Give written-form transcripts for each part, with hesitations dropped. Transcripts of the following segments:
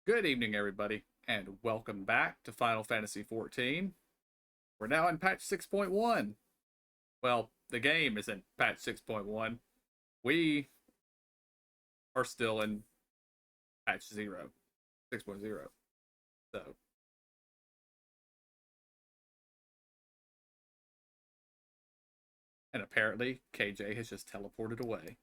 Good evening, everybody, and welcome back to Final Fantasy XIV. We're now in patch 6.1. Well, the game is in patch 6.1. We are still in patch 0, 6.0. So, and apparently KJ has just teleported away.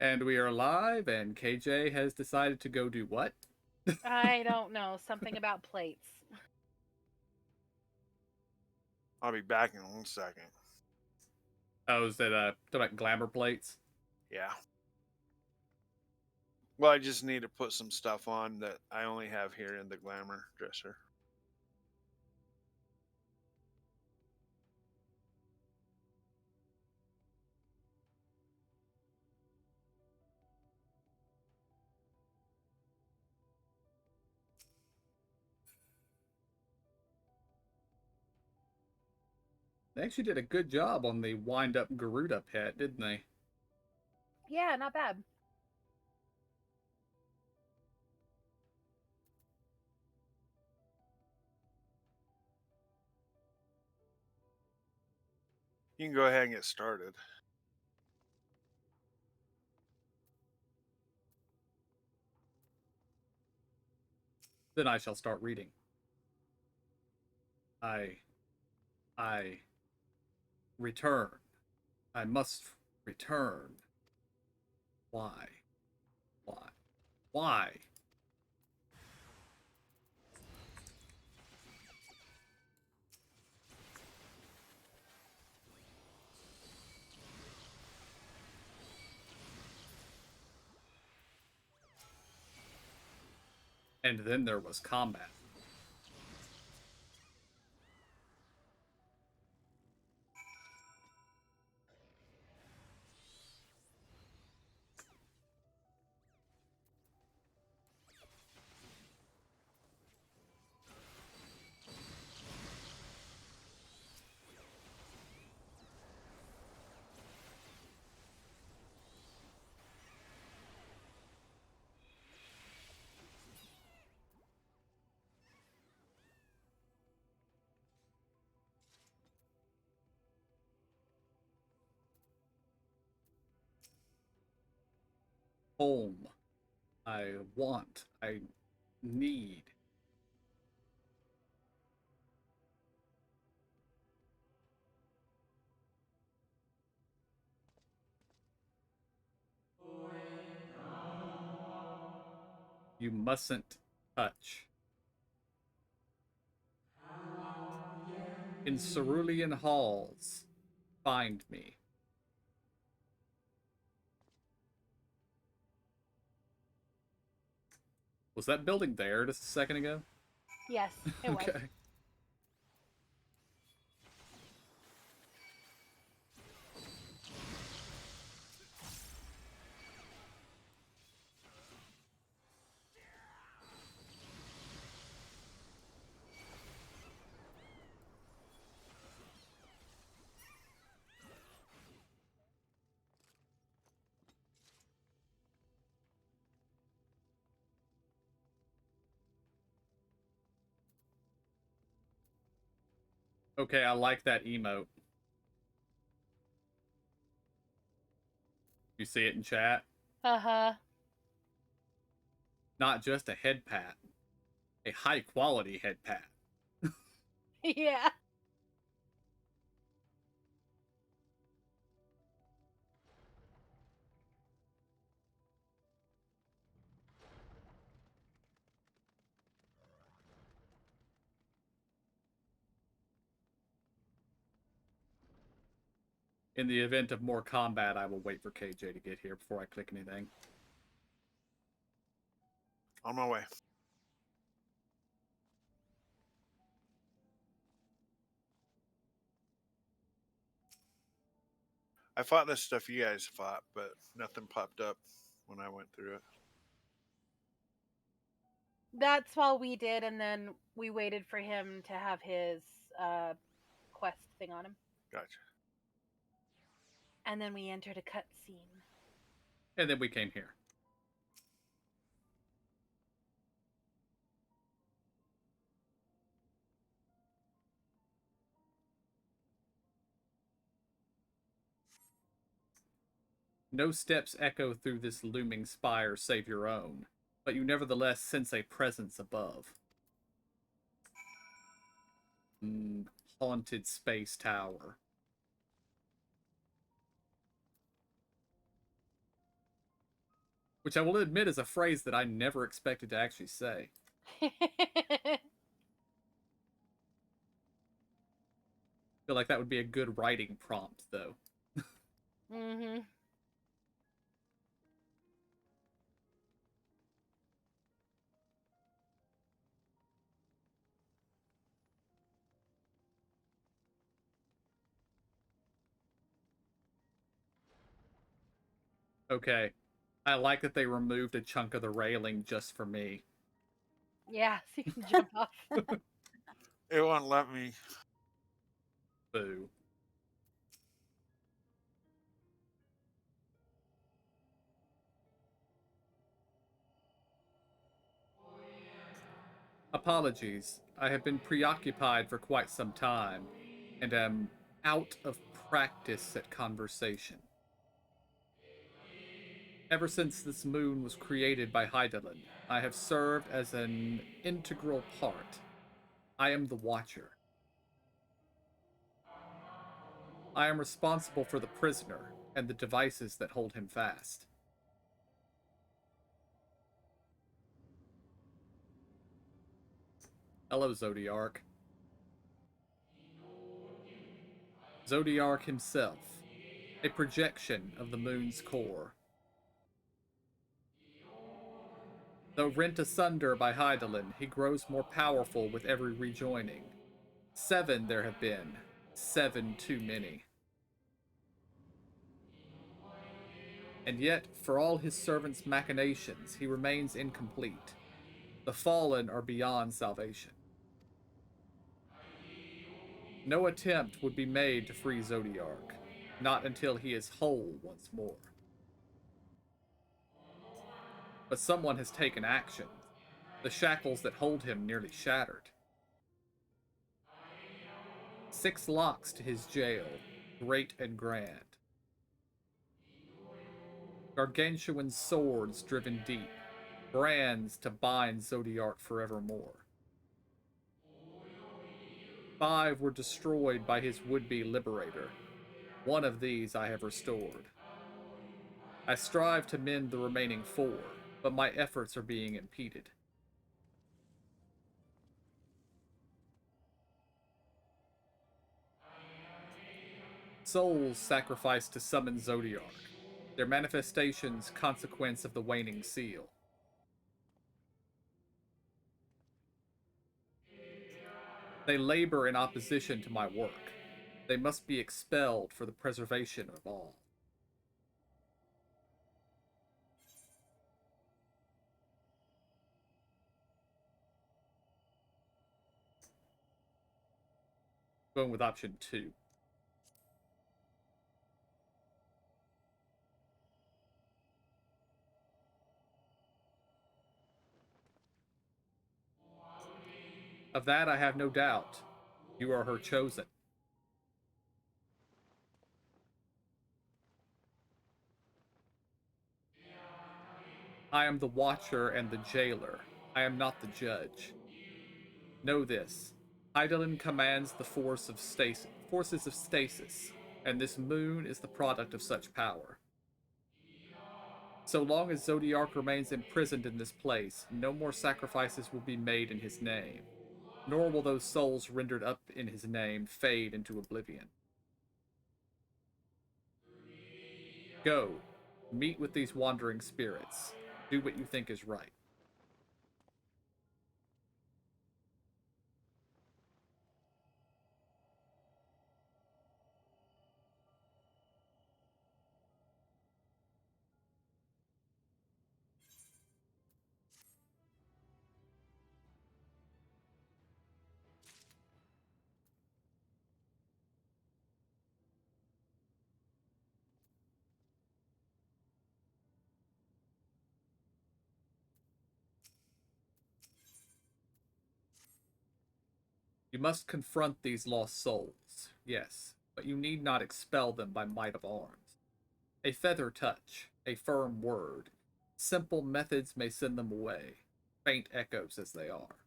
And we are live, and KJ has decided to go do what? I don't know. Something about plates. I'll be back in 1 second. Oh, is that about glamour plates? Yeah. Well, I just need to put some stuff on that I only have here in the glamour dresser. They actually did a good job on the wind up Garuda pet, didn't they? Yeah, not bad. You can go ahead and get started. Then I shall start reading. I return. I must return. Why? Why? Why? And then there was combat. Home. I want. I need. You mustn't touch. In cerulean halls, find me. Was that building there just a second ago? Yes, it was. Okay. Okay, I like that emote. You see it in chat? Uh-huh. Not just a head pat, a high quality head pat. Yeah. In the event of more combat, I will wait for KJ to get here before I click anything. On my way. I fought this stuff you guys fought, but nothing popped up when I went through it. That's all we did, and then we waited for him to have his quest thing on him. Gotcha. And then we entered a cutscene. And then we came here. No steps echo through this looming spire save your own, but you nevertheless sense a presence above. Haunted space tower. Which I will admit is a phrase that I never expected to actually say. Feel like that would be a good writing prompt, though. Mm-hmm. Okay. I like that they removed a chunk of the railing just for me. Yeah, so you can jump off. It won't let me. Boo. Apologies. I have been preoccupied for quite some time, and am out of practice at conversation. Ever since this moon was created by Hydaelyn, I have served as an integral part. I am the Watcher. I am responsible for the prisoner and the devices that hold him fast. Hello, Zodiark. Zodiark himself, a projection of the moon's core. Though rent asunder by Hydaelyn, he grows more powerful with every rejoining. 7 there have been, 7 too many. And yet, for all his servants' machinations, he remains incomplete. The fallen are beyond salvation. No attempt would be made to free Zodiark, not until he is whole once more. But someone has taken action. The shackles that hold him nearly shattered. 6 locks to his jail, great and grand. Gargantuan swords driven deep, brands to bind Zodiark forevermore. 5 were destroyed by his would-be liberator. One of these I have restored. I strive to mend the remaining 4, but my efforts are being impeded. Souls sacrificed to summon Zodiark, their manifestations consequence of the waning seal. They labor in opposition to my work. They must be expelled for the preservation of all. Going with option 2. Of that I have no doubt. You are her chosen. I am the watcher and the jailer. I am not the judge. Know this. Hydaelyn commands the forces of stasis, and this moon is the product of such power. So long as Zodiark remains imprisoned in this place, no more sacrifices will be made in his name, nor will those souls rendered up in his name fade into oblivion. Go, meet with these wandering spirits. Do what you think is right. You must confront these lost souls, yes, but you need not expel them by might of arms. A feather touch, a firm word, simple methods may send them away, faint echoes as they are.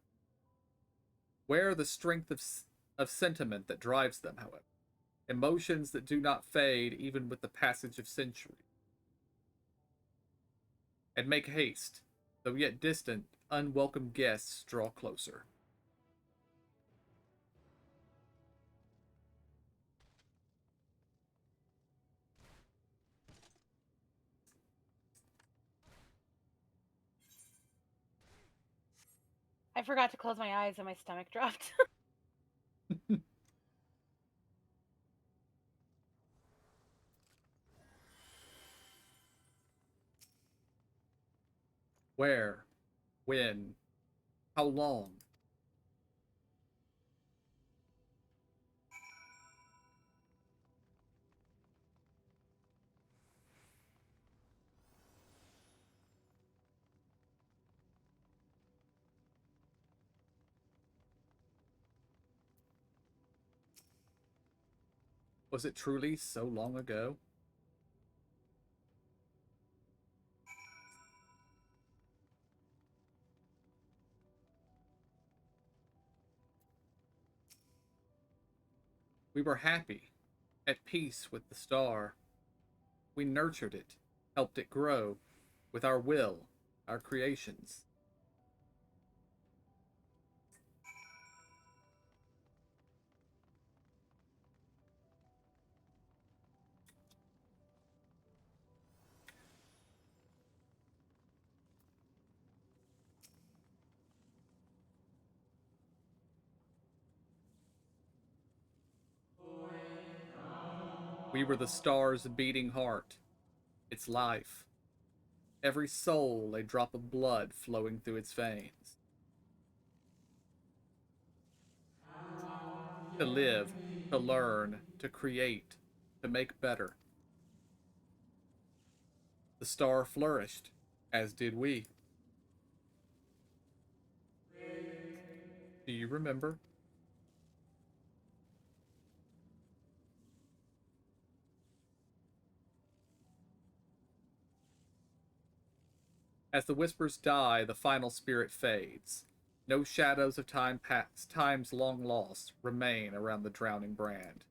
Where the strength of sentiment that drives them, however, emotions that do not fade even with the passage of centuries. And make haste, though yet distant, unwelcome guests draw closer. I forgot to close my eyes and my stomach dropped. Where? When? How long? Was it truly so long ago? We were happy, at peace with the star. We nurtured it, helped it grow, with our will, our creations. We were the star's beating heart, its life. Every soul a drop of blood flowing through its veins. To live, to learn, to create, to make better. The star flourished, as did we. Do you remember? As the whispers die, the final spirit fades. No shadows of time past, times long lost, remain around the drowning brand.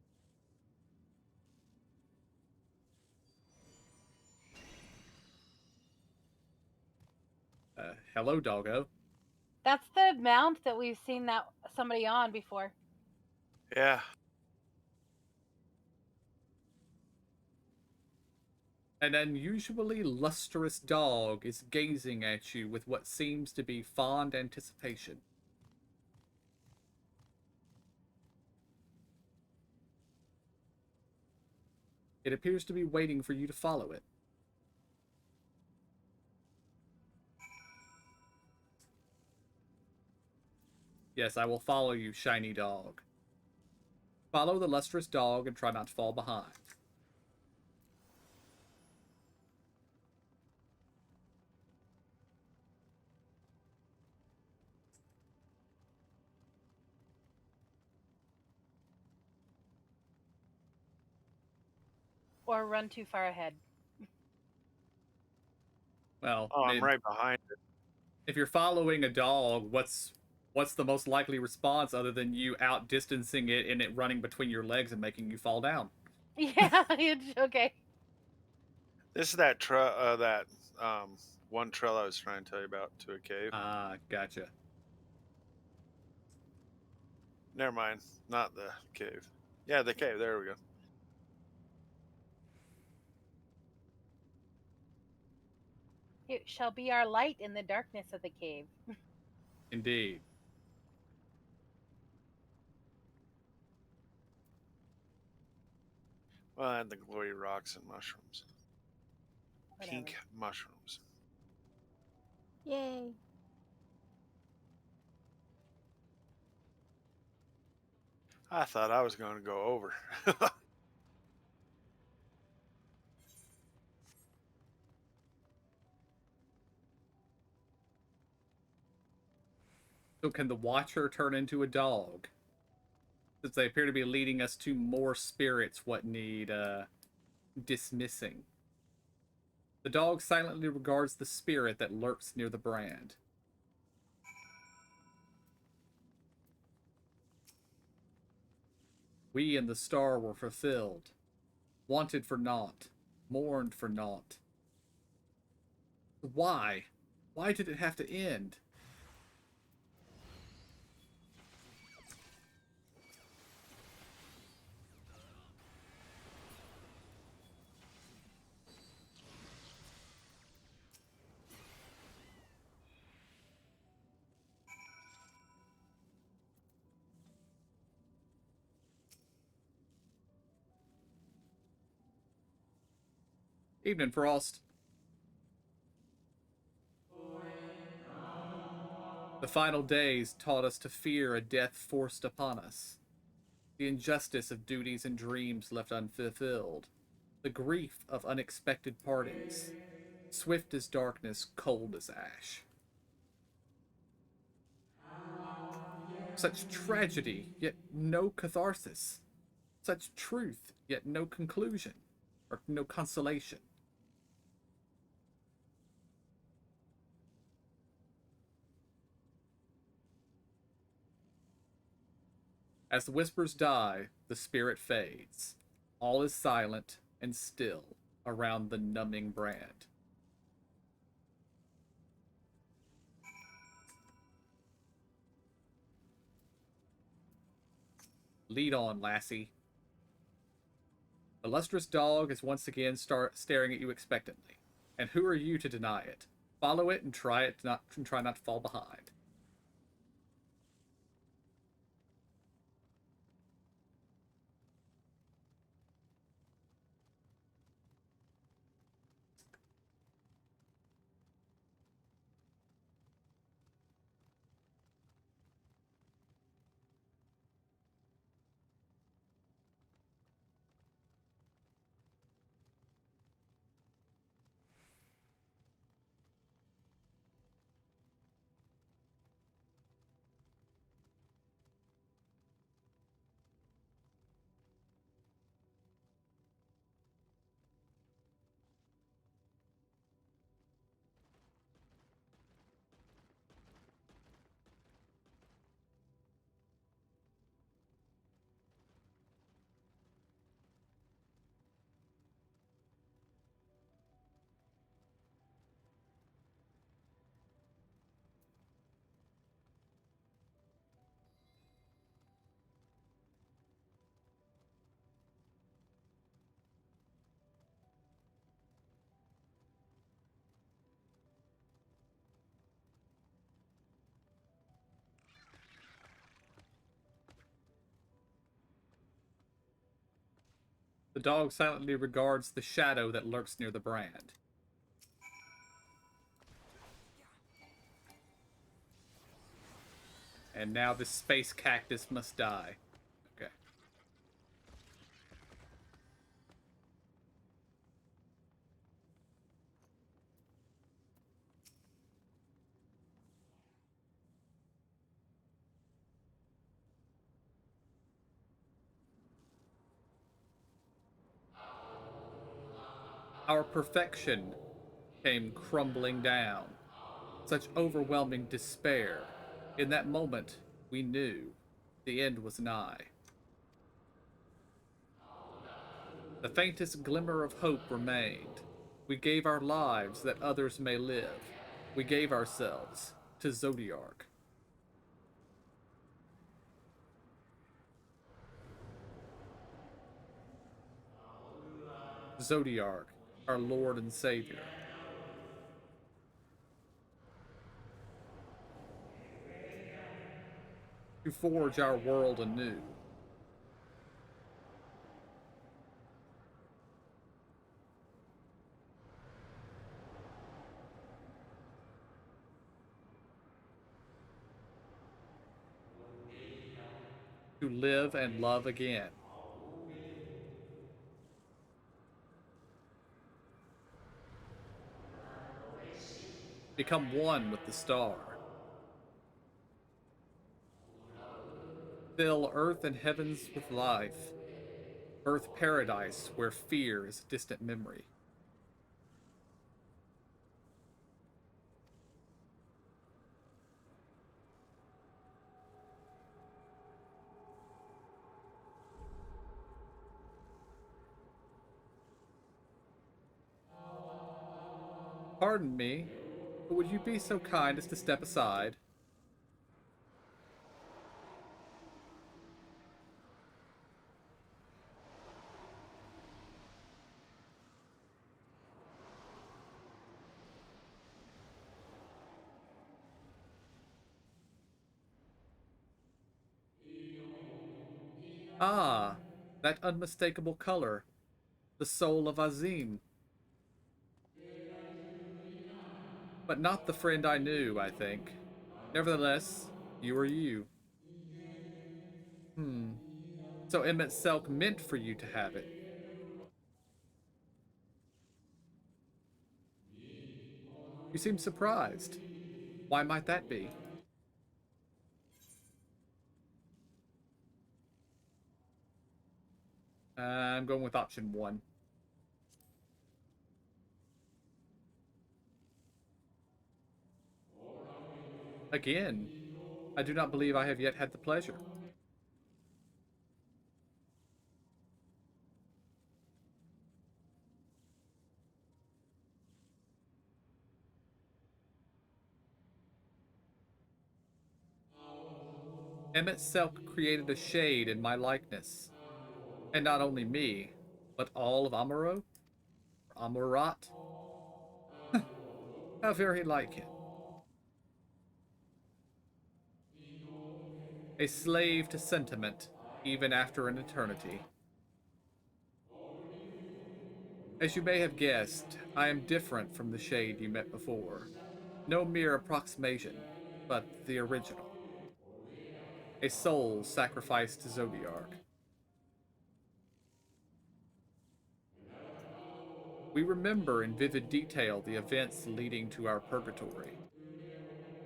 Hello, doggo. That's the mount that we've seen that somebody on before. Yeah. An unusually lustrous dog is gazing at you with what seems to be fond anticipation. It appears to be waiting for you to follow it. Yes, I will follow you, shiny dog. Follow the lustrous dog and try not to fall behind. Or run too far ahead. Well, Oh, I'm right behind it. if you're following a dog, what's the most likely response other than you outdistancing it and it running between your legs and making you fall down? Yeah, it's okay. This is that one trail I was trying to tell you about to a cave. Ah, gotcha. Never mind, not the cave. Yeah, the cave. There we go. It shall be our light in the darkness of the cave. Indeed. Well, and the glory rocks and mushrooms. Whatever. Pink mushrooms. Yay. I thought I was going to go over. So can the Watcher turn into a dog? since they appear to be leading us to more spirits what need dismissing. The dog silently regards the spirit that lurks near the brand. We and the star were fulfilled, wanted for naught, mourned for naught. Why? Why did it have to end? Evening, Frost. The final days taught us to fear a death forced upon us, the injustice of duties and dreams left unfulfilled, the grief of unexpected partings, swift as darkness, cold as ash. Such tragedy, yet no catharsis. Such truth, yet no conclusion, or no consolation. As the whispers die, the spirit fades. All is silent and still around the numbing brand. Lead on, lassie. The lustrous dog is once again staring at you expectantly. And who are you to deny it? Follow it and try not to fall behind. The dog silently regards the shadow that lurks near the brand. And now this space cactus must die. Okay. Our perfection came crumbling down. Such overwhelming despair. In that moment, we knew the end was nigh. The faintest glimmer of hope remained. We gave our lives that others may live. We gave ourselves to Zodiark. Zodiark, our Lord and Savior, to forge our world anew. To live and love again. Become one with the star. Fill earth and heavens with life. Earth paradise where fear is a distant memory. Pardon me, but would you be so kind as to step aside? Ah, that unmistakable color, the soul of Azim, but not the friend I knew, I think. Nevertheless, you are you. Hmm. So Emmett Selk meant for you to have it. You seem surprised. Why might that be? I'm going with option one. Again, I do not believe I have yet had the pleasure. Emmett Selk created a shade in my likeness. And not only me, but all of Amuro? Amurat? How very like him. A slave to sentiment, even after an eternity. As you may have guessed, I am different from the shade you met before. No mere approximation, but the original. A soul sacrificed to Zodiark. We remember in vivid detail the events leading to our purgatory.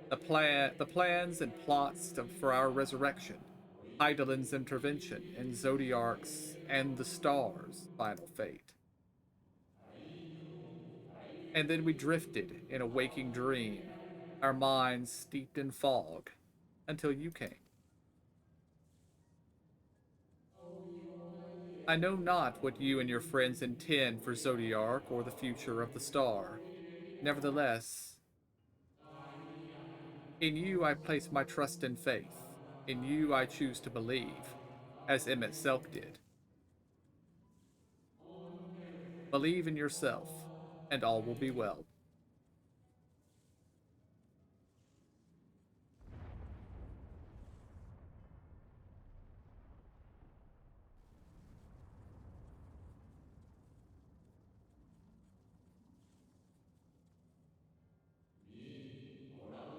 The plans and plots for our resurrection. Hydalin's intervention, and Zodiark's and the stars' final fate. And then we drifted in a waking dream, our minds steeped in fog, until you came. I know not what you and your friends intend for Zodiark or the future of the star. Nevertheless, in you I place my trust and faith. In you I choose to believe, as Emmett Selk did. Believe in yourself, and all will be well.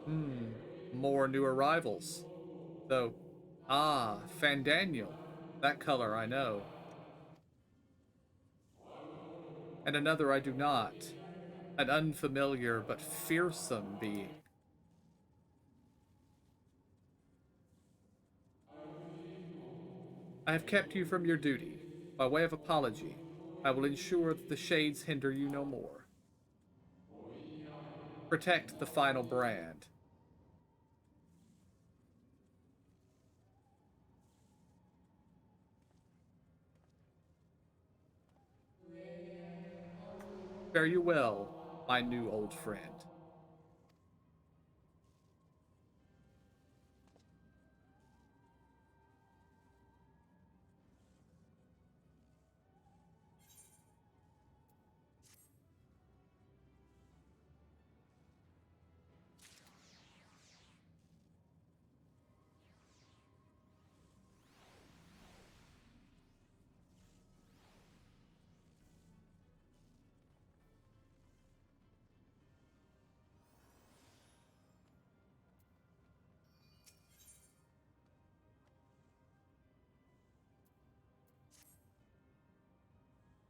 Hmm, more new arrivals. Though, Fandaniel. That color I know. And another I do not. An unfamiliar but fearsome being. I have kept you from your duty. By way of apology, I will ensure that the shades hinder you no more. Protect the final brand. Fare you well, my new old friend.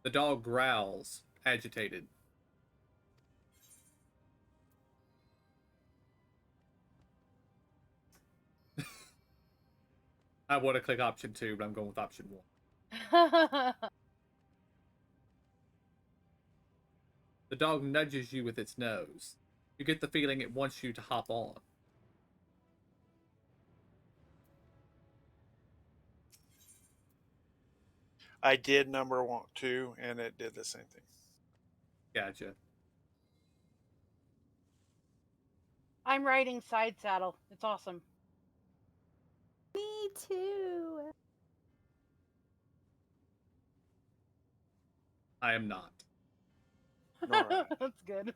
The dog growls, agitated. I want to click option 2, but I'm going with option 1. The dog nudges you with its nose. You get the feeling it wants you to hop on. I did number 2, and it did the same thing. Gotcha. I'm riding side saddle. It's awesome. Me too. I am not. Nor I. That's good.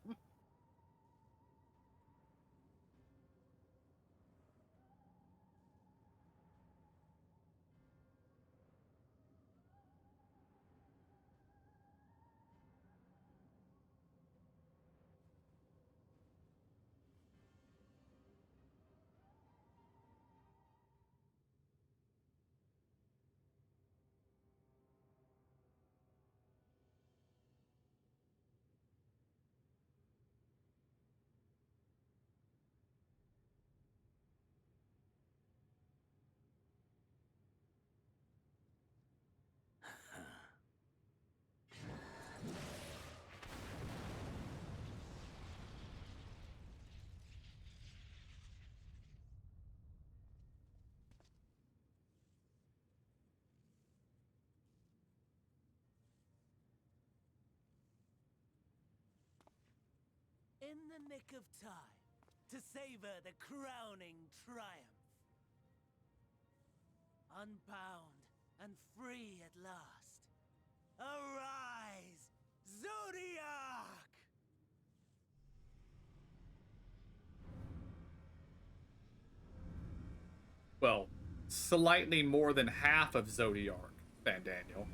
In the nick of time to savor the crowning triumph. Unbound and free at last. Arise, Zodiac! Well, slightly more than half of Zodiac, Van Daniel.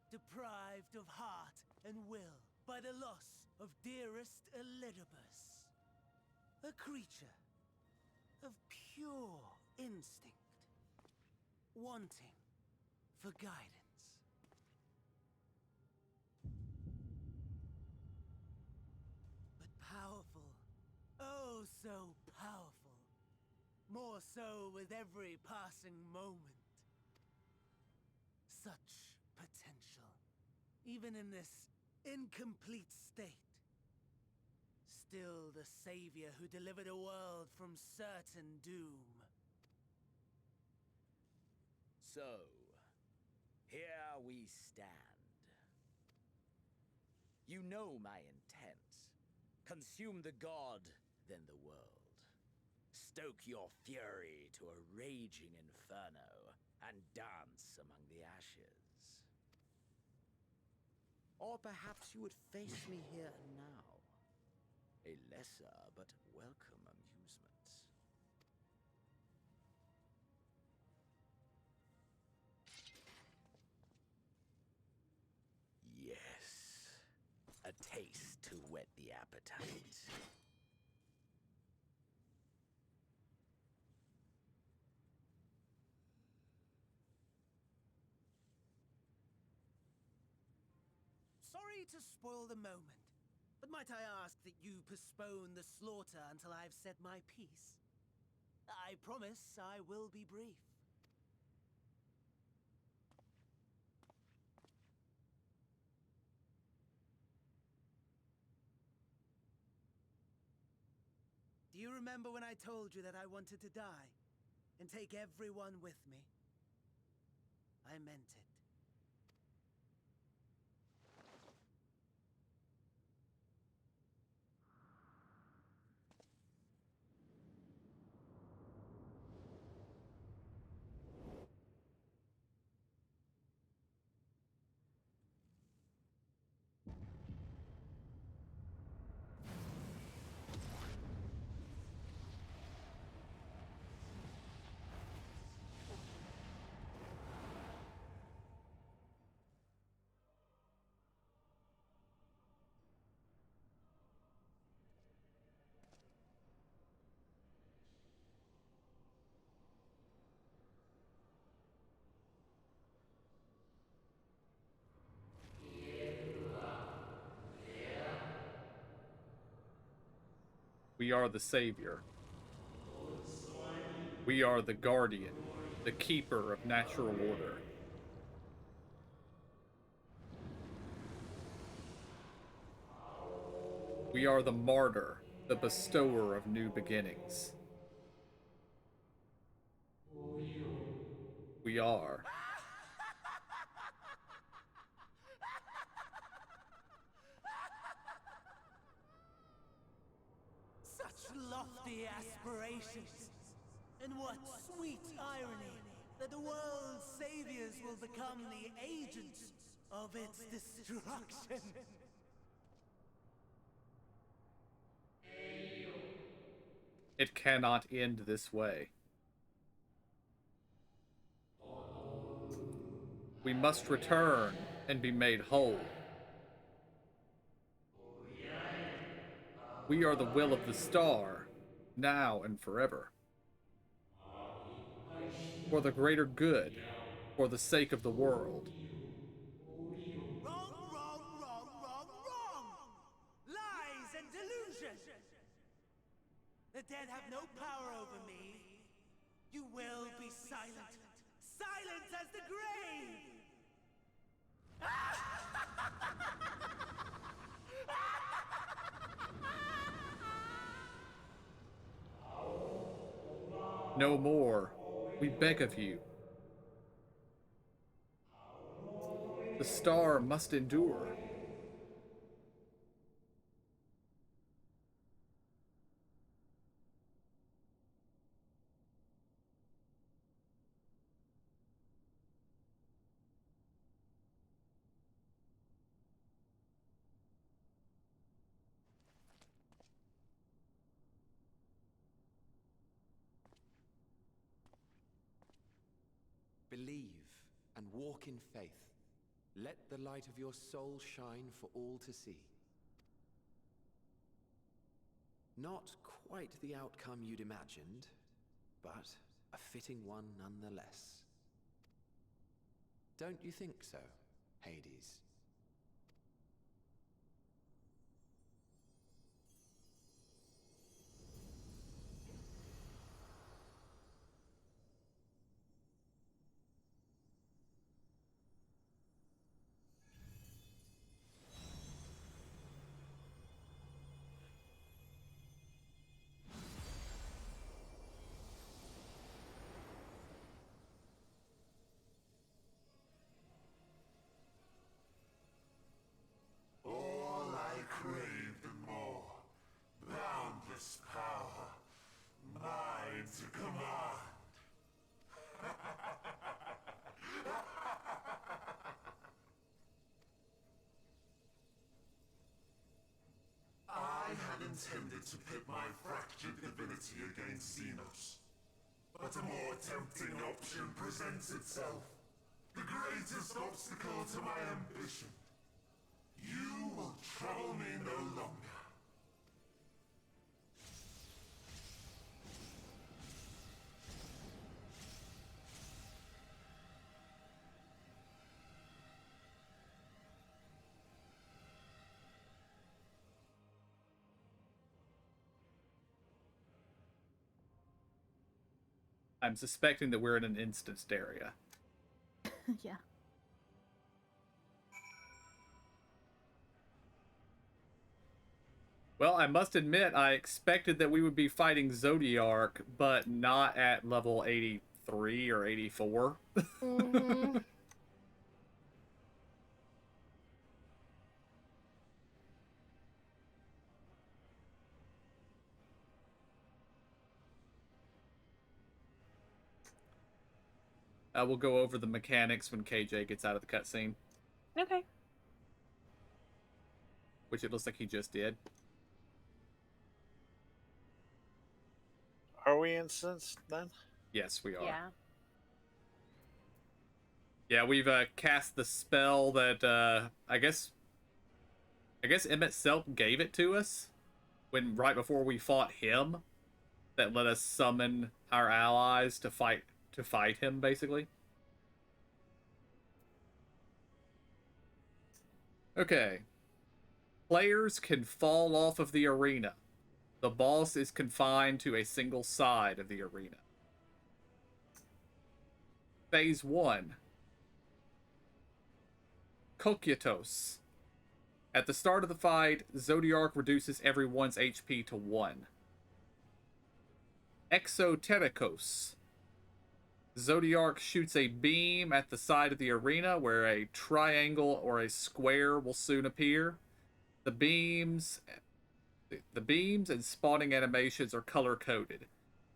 Deprived of heart and will by the loss of dearest Elidibus. A creature of pure instinct, wanting for guidance. But powerful, oh so powerful, more so with every passing moment. Such potential, even in this incomplete state. Still the savior who delivered a world from certain doom. So, here we stand. You know my intent. Consume the god, then the world. Stoke your fury to a raging inferno, and dance among the ashes. Or perhaps you would face me here and now. A lesser but welcome amusement. Yes. A taste to whet the appetite. Sorry to spoil the moment, but might I ask that you postpone the slaughter until I've said my piece? I promise I will be brief. Do you remember when I told you that I wanted to die and take everyone with me? I meant it. We are the savior. We are the guardian, the keeper of natural order. We are the martyr, the bestower of new beginnings. We are. Such lofty aspirations. And what sweet irony that the world's saviors will become the agents of its destruction. It cannot end this way. We must return and be made whole. We are the will of the star, now and forever. For the greater good, for the sake of the world. Wrong, wrong, wrong, wrong, wrong! Lies and delusion! The dead have no power over me. You will be silent. Silent as the grave! No more, we beg of you. The star must endure. Believe and walk in faith. Let the light of your soul shine for all to see. Not quite the outcome you'd imagined, but a fitting one nonetheless. Don't you think so, Hades? All I craved and more. Boundless power. Mine to command. I had intended to pit my fractured divinity against Xenos. But a more tempting option presents itself. The greatest obstacle to my ambition. You will trouble me no longer. I'm suspecting that we're in an instanced area. Yeah. Well, I must admit, I expected that we would be fighting Zodiark, but not at level 83 or 84. Mm-hmm. We'll go over the mechanics when KJ gets out of the cutscene, Okay. which it looks like he just did. Are we incensed then? Yes, we are. Yeah. Yeah, we've cast the spell that I guess Emmett Selp gave it to us when right before we fought him, that let us summon our allies to fight him, basically. Okay. Players can fall off of the arena. The boss is confined to a single side of the arena. Phase 1. Kokyatos. At the start of the fight, Zodiark reduces everyone's HP to 1. Exoterikos. Zodiark shoots a beam at the side of the arena where a triangle or a square will soon appear. The beams and spawning animations are color-coded.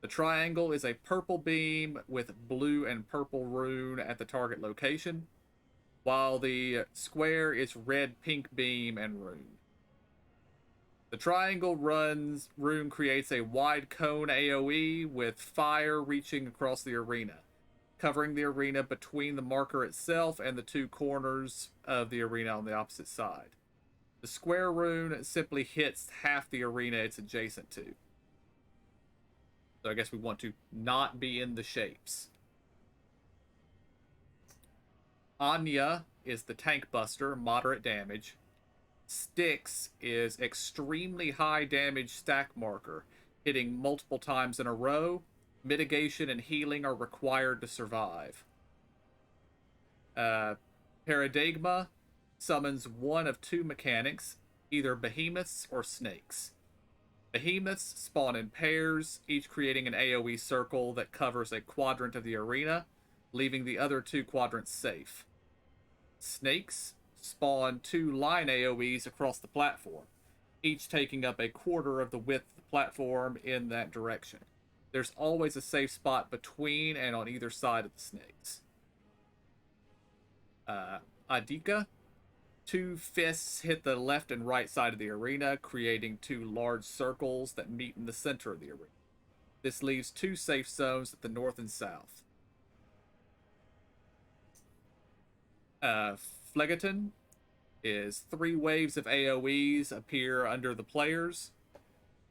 The triangle is a purple beam with blue and purple rune at the target location, while the square is red, pink beam and rune. The triangle rune creates a wide cone AoE with fire reaching across the arena, covering the arena between the marker itself and the two corners of the arena on the opposite side. The square rune simply hits half the arena it's adjacent to. So I guess we want to not be in the shapes. Anya is the tank buster, moderate damage. Styx is extremely high damage stack marker, hitting multiple times in a row. Mitigation and healing are required to survive. Paradigma summons one of two mechanics, either behemoths or snakes. Behemoths spawn in pairs, each creating an AoE circle that covers a quadrant of the arena, leaving the other two quadrants safe. Snakes spawn two line AoEs across the platform, each taking up a quarter of the width of the platform in that direction. There's always a safe spot between and on either side of the snakes. Adika. Two fists hit the left and right side of the arena, creating two large circles that meet in the center of the arena. This leaves two safe zones at the north and south. Phlegeton is 3 waves of AoEs appear under the players.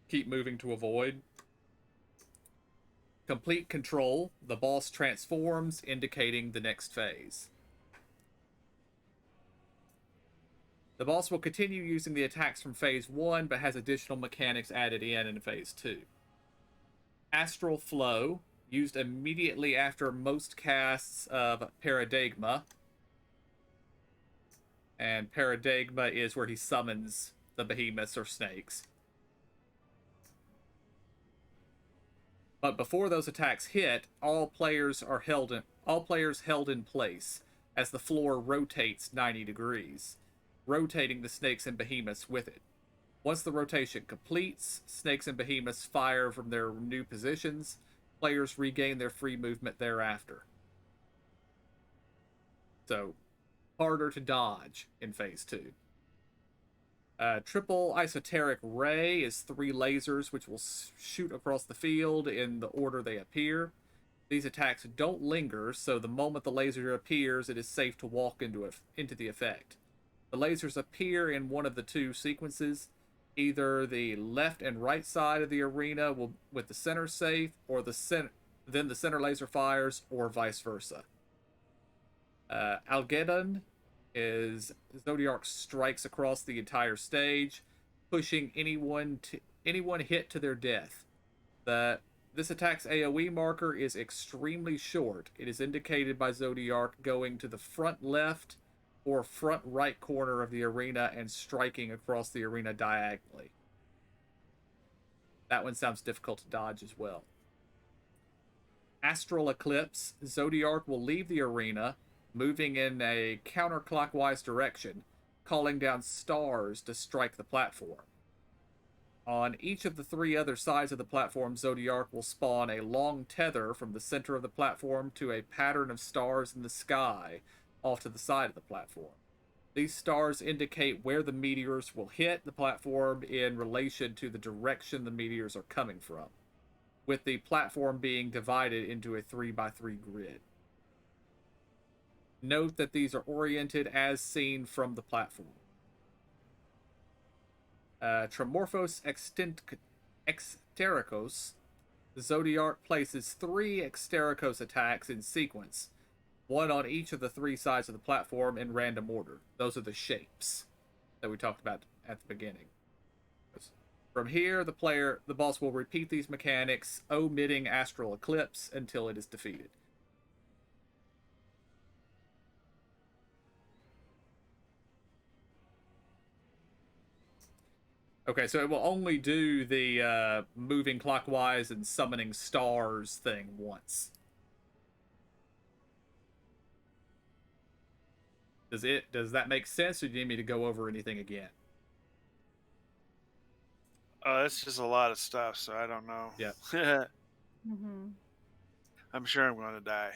Keep moving to avoid. Complete control. The boss transforms, indicating the next phase. The boss will continue using the attacks from Phase 1, but has additional mechanics added in Phase 2. Astral Flow, used immediately after most casts of Paradigma. And Paradigma is where he summons the behemoths or snakes. But before those attacks hit, all players held in place as the floor rotates 90 degrees, rotating the snakes and behemoths with it. Once the rotation completes, snakes and behemoths fire from their new positions. Players regain their free movement thereafter. So, harder to dodge in Phase 2. Triple Esoteric Ray is 3 lasers which will shoot across the field in the order they appear. These attacks don't linger, so the moment the laser appears, it is safe to walk into the effect. The lasers appear in one of the two sequences, either the left and right side of the arena with the center safe, or then the center laser fires, or vice versa. Algeddon is Zodiark strikes across the entire stage, pushing anyone hit to their death. This attack's AoE marker is extremely short. It is indicated by Zodiark going to the front left or front right corner of the arena and striking across the arena diagonally. That one sounds difficult to dodge as well. Astral Eclipse. Zodiark will leave the arena, moving in a counterclockwise direction, calling down stars to strike the platform. On each of the 3 other sides of the platform, Zodiark will spawn a long tether from the center of the platform to a pattern of stars in the sky off to the side of the platform. These stars indicate where the meteors will hit the platform in relation to the direction the meteors are coming from, with the platform being divided into a 3x3 grid. Note that these are oriented as seen from the platform. Tremorphos Extericos. Zodiark places 3 Extericos attacks in sequence, one on each of the 3 sides of the platform in random order. Those are the shapes that we talked about at the beginning. From here, the boss will repeat these mechanics, omitting Astral Eclipse until it is defeated. Okay, so it will only do the moving clockwise and summoning stars thing once. Does that make sense, or do you need me to go over anything again? It's just a lot of stuff, so I don't know. Yeah. Mm-hmm. I'm sure I'm going to die.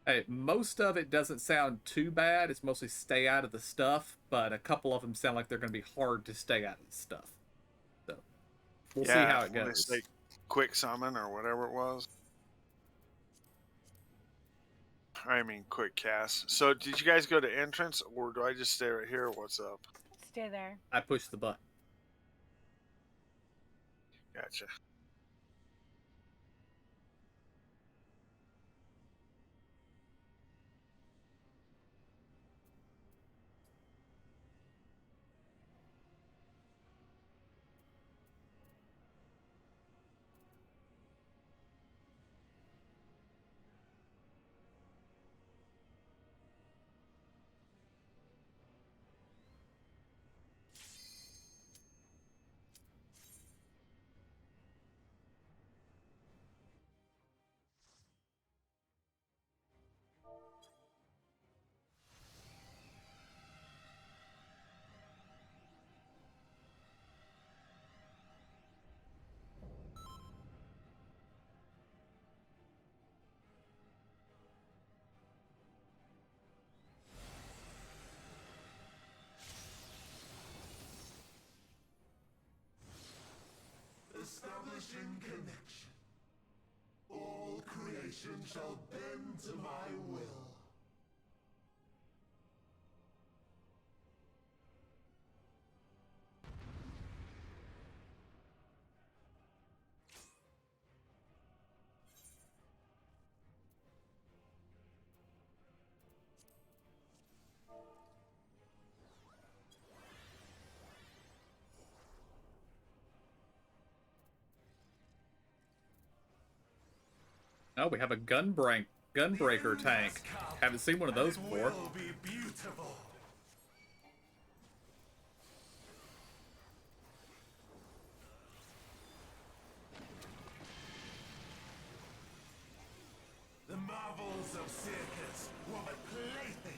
Hey, most of it doesn't sound too bad. It's mostly stay out of the stuff, but a couple of them sound like they're going to be hard to stay out of the stuff. So we'll see how it when they goes. say quick summon or whatever it was. I mean, quick cast. So, did you guys go to entrance, or do I just stay right here? Or what's up? Stay there. I pushed the button. Gotcha. Establishing connection. All creation shall bend to my will. Oh, we have a gunbreaker tank. Haven't seen one of those before. Will be beautiful. The marvels of circus were but playthings.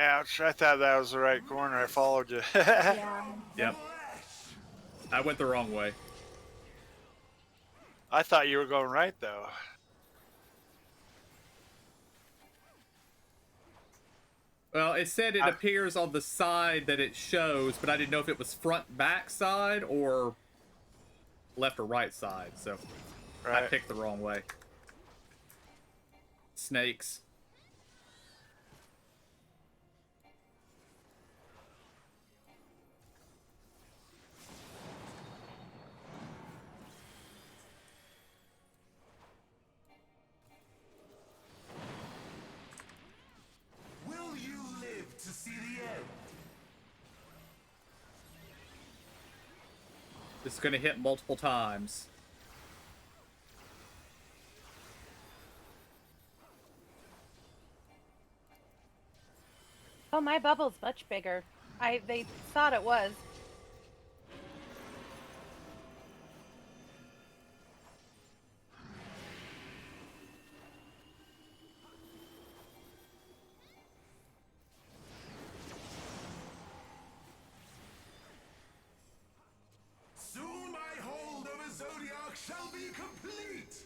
Ouch! I thought that was the right corner. I followed you. Yeah. Yep. I went the wrong way. I thought you were going right though. Well, it said it appears on the side that it shows, but I didn't know if it was front back side or left or right side, so I Right. picked the wrong way. Snakes. Will you live to see the end? This is going to hit multiple times. Oh, my bubble's much bigger. They thought it was. Soon my hold over Zodiac shall be complete.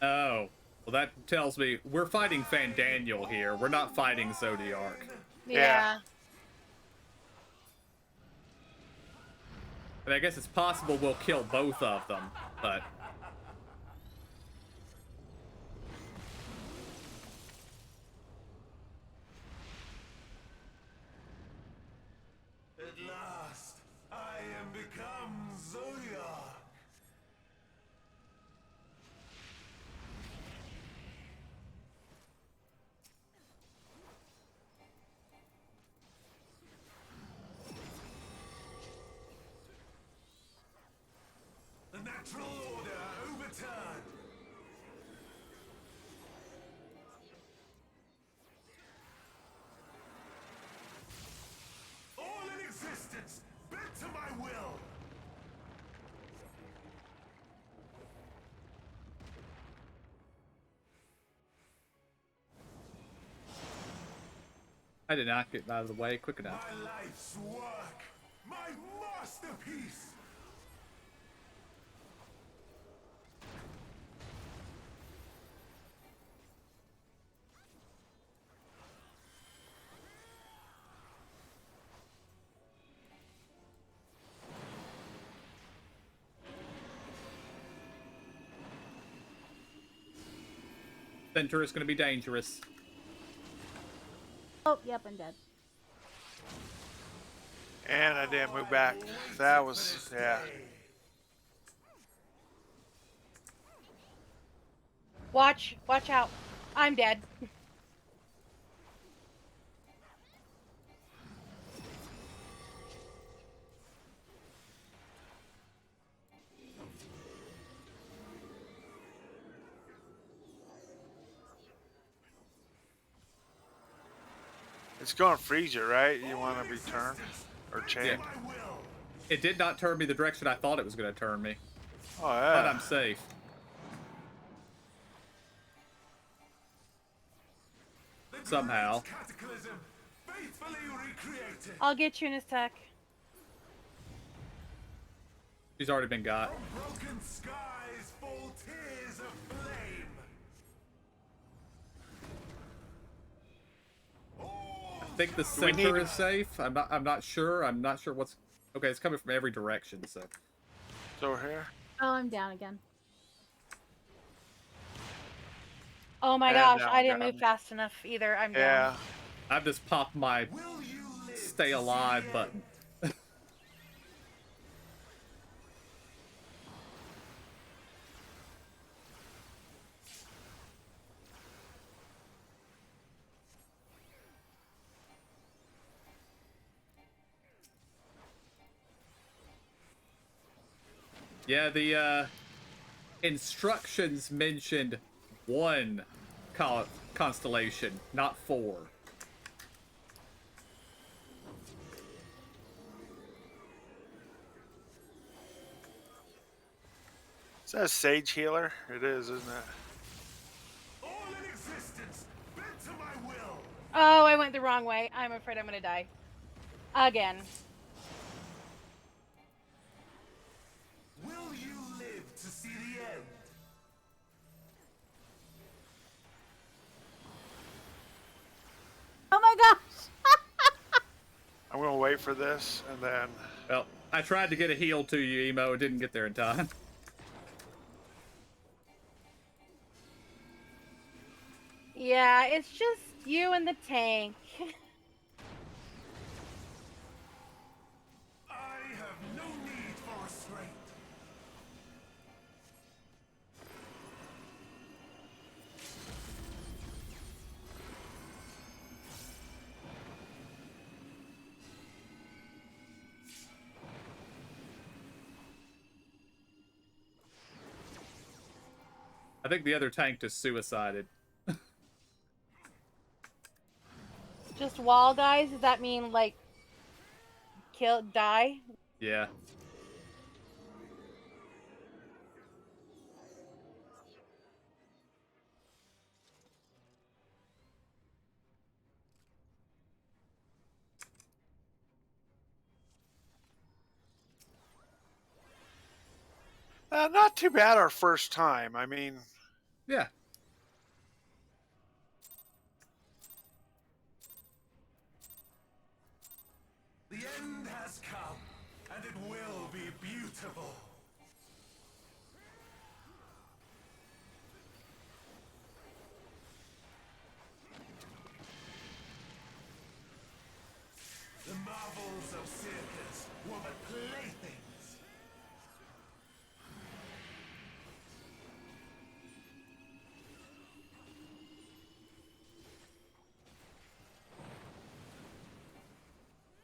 Oh. Well, that tells me we're fighting Fandaniel here. We're not fighting Zodiark. Yeah. And I guess it's possible we'll kill both of them, but... At last, I am become Zodiac. The natural order overturned. All in existence, bent to my will. I did not get out of the way quick enough. My life's work, my masterpiece. Center is going to be dangerous. Oh, yep, I'm dead. And I didn't move back. That was, yeah. Watch out. I'm dead. It's going to freeze you, right? You want to return or chain? Yeah. It did not turn me the direction I thought it was going to turn me. Oh, But yeah. I'm safe. Somehow. Cataclysm, faithfully recreated. I'll get you in a sec. She's already been got. Broken skies fall tears of flame. I think the we center need- is safe. I'm not sure. I'm not sure what's... Okay, it's coming from every direction, so... It's over here. Oh, I'm down again. Oh my And gosh, now I didn't got move me. fast enough either. I'm down. Yeah. I've just popped my Will you live stay to see alive the button. end? Yeah, the instructions mentioned one constellation, not 4. Is that a sage healer? It is, isn't it? All in existence, bent to my will. Oh, I went the wrong way. I'm afraid I'm gonna die. Again. Will you live to see the end? Oh my gosh! I'm going to wait for this and then... Well, I tried to get a heal to you, Emo. It didn't get there in time. Yeah, it's just you and the tank. I have no need for restraint. I think the other tank just suicided. Just wall guys? Does that mean like die? Yeah. Not too bad our first time. I mean, Yeah. The end has come, and it will be beautiful. The marvels of circus were but playthings.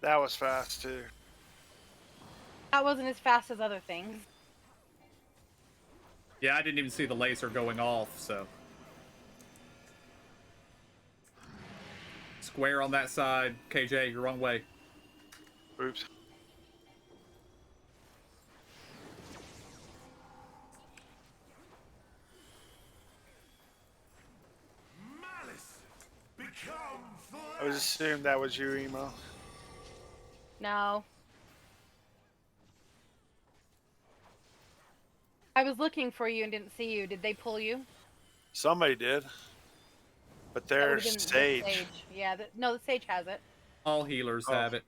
That was fast too. That wasn't as fast as other things. Yeah, I didn't even see the laser going off, so. Square on that side. KJ, you're wrong way. Oops. Malice, become flesh. I was assuming that was you, Emo. No. I was looking for you and didn't see you. Did they pull you? Somebody did. But That their would've been the stage. Yeah, no, the sage has it. All healers Oh. have it.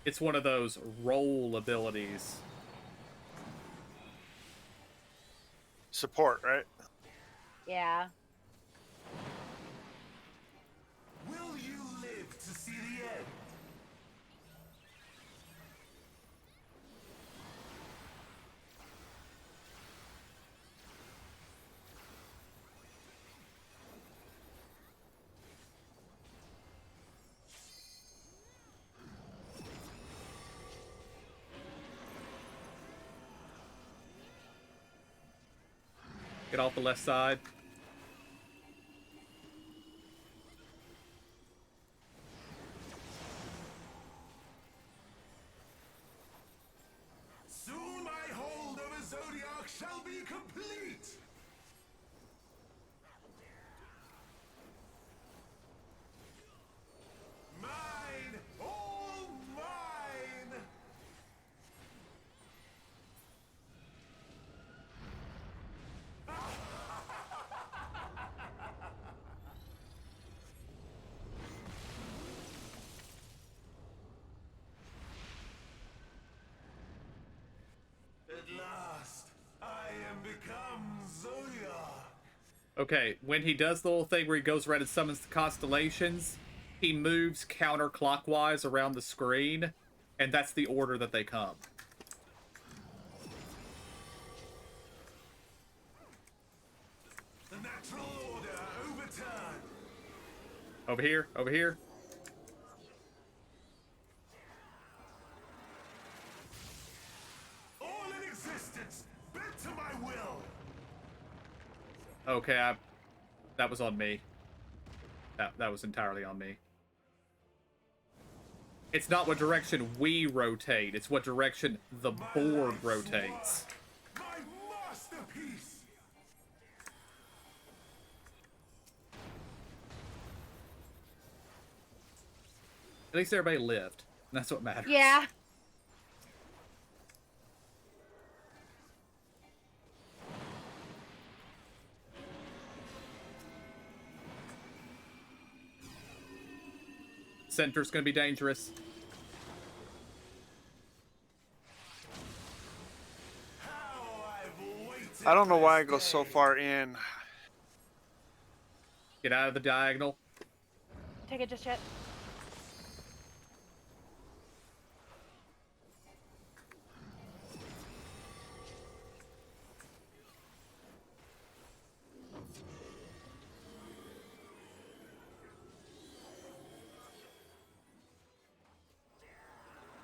It's one of those roll abilities. Support, right? Yeah. Will you live to see the end? Get off the left side. Soon my hold over Zodiac shall be complete! Mine! All mine! At last, I am become Zodiac! Okay, when he does the little thing where he goes around and summons the constellations, he moves counterclockwise around the screen, and that's the order that they come. The natural order overturned! Over here, over here. All in existence, bent to my will! Okay, that was on me. That was entirely on me. It's not what direction we rotate, it's what direction the board rotates. My masterpiece! At least everybody lived. That's what matters. Yeah. Center's gonna be dangerous. How I've waited I don't know for why I this go so day. far in. Get out of the diagonal. Take it just yet.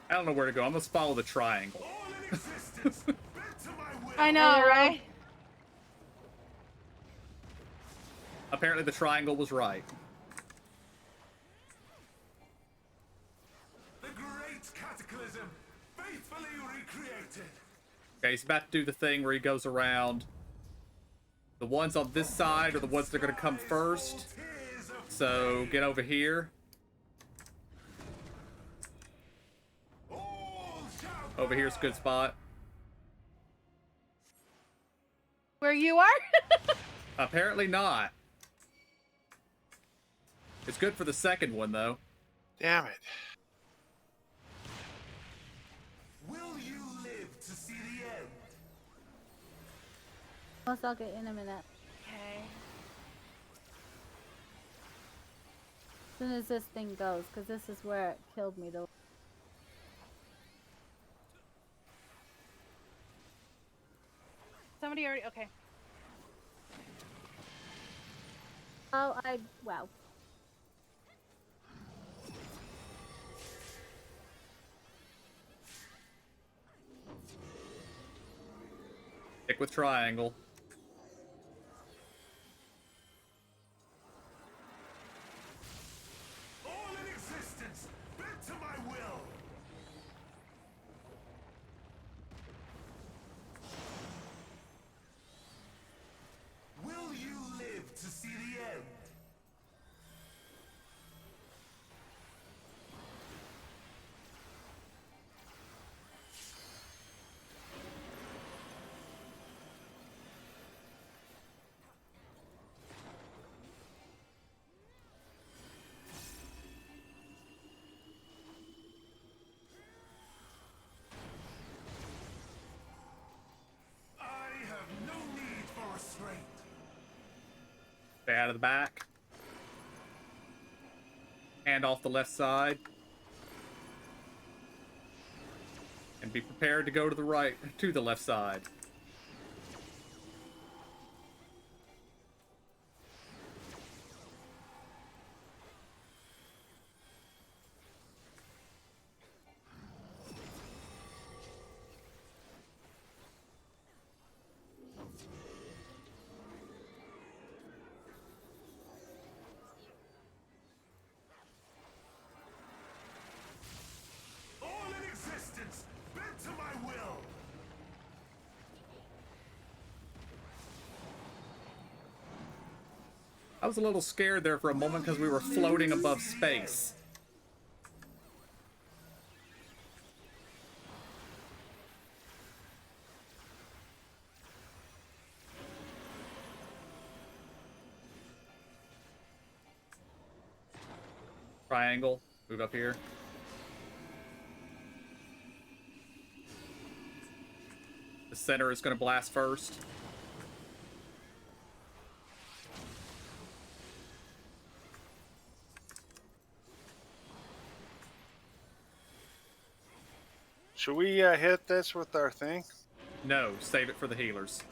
I don't know where to go. I'm gonna follow the triangle. All in existence, bent to my will! I know, right? Apparently the triangle was right. The great cataclysm, faithfully recreated! Okay, he's about to do the thing where he goes around. The ones on this side are the ones that are gonna come first. Tears of So get over here. all shall Over here's a good spot. Where you are? Apparently not. It's good for the second one, though. Damn it. Will you live to see the end? Unless I'll get in a minute. Okay. As soon as this thing goes, because this is where it killed me. Somebody already. Okay. Oh, wow. Stick with triangle. All in existence, bent to my will. Will you live to see the end? I have no need for restraint. Stay out of the back. Hand off the left side. And be prepared to go to the right, to the left side. All in existence, bent to my will. I was a little scared there for a moment because we were floating above space. Triangle. Move up here. The center is going to blast first. Should we hit this with our thing? No, save it for the healers.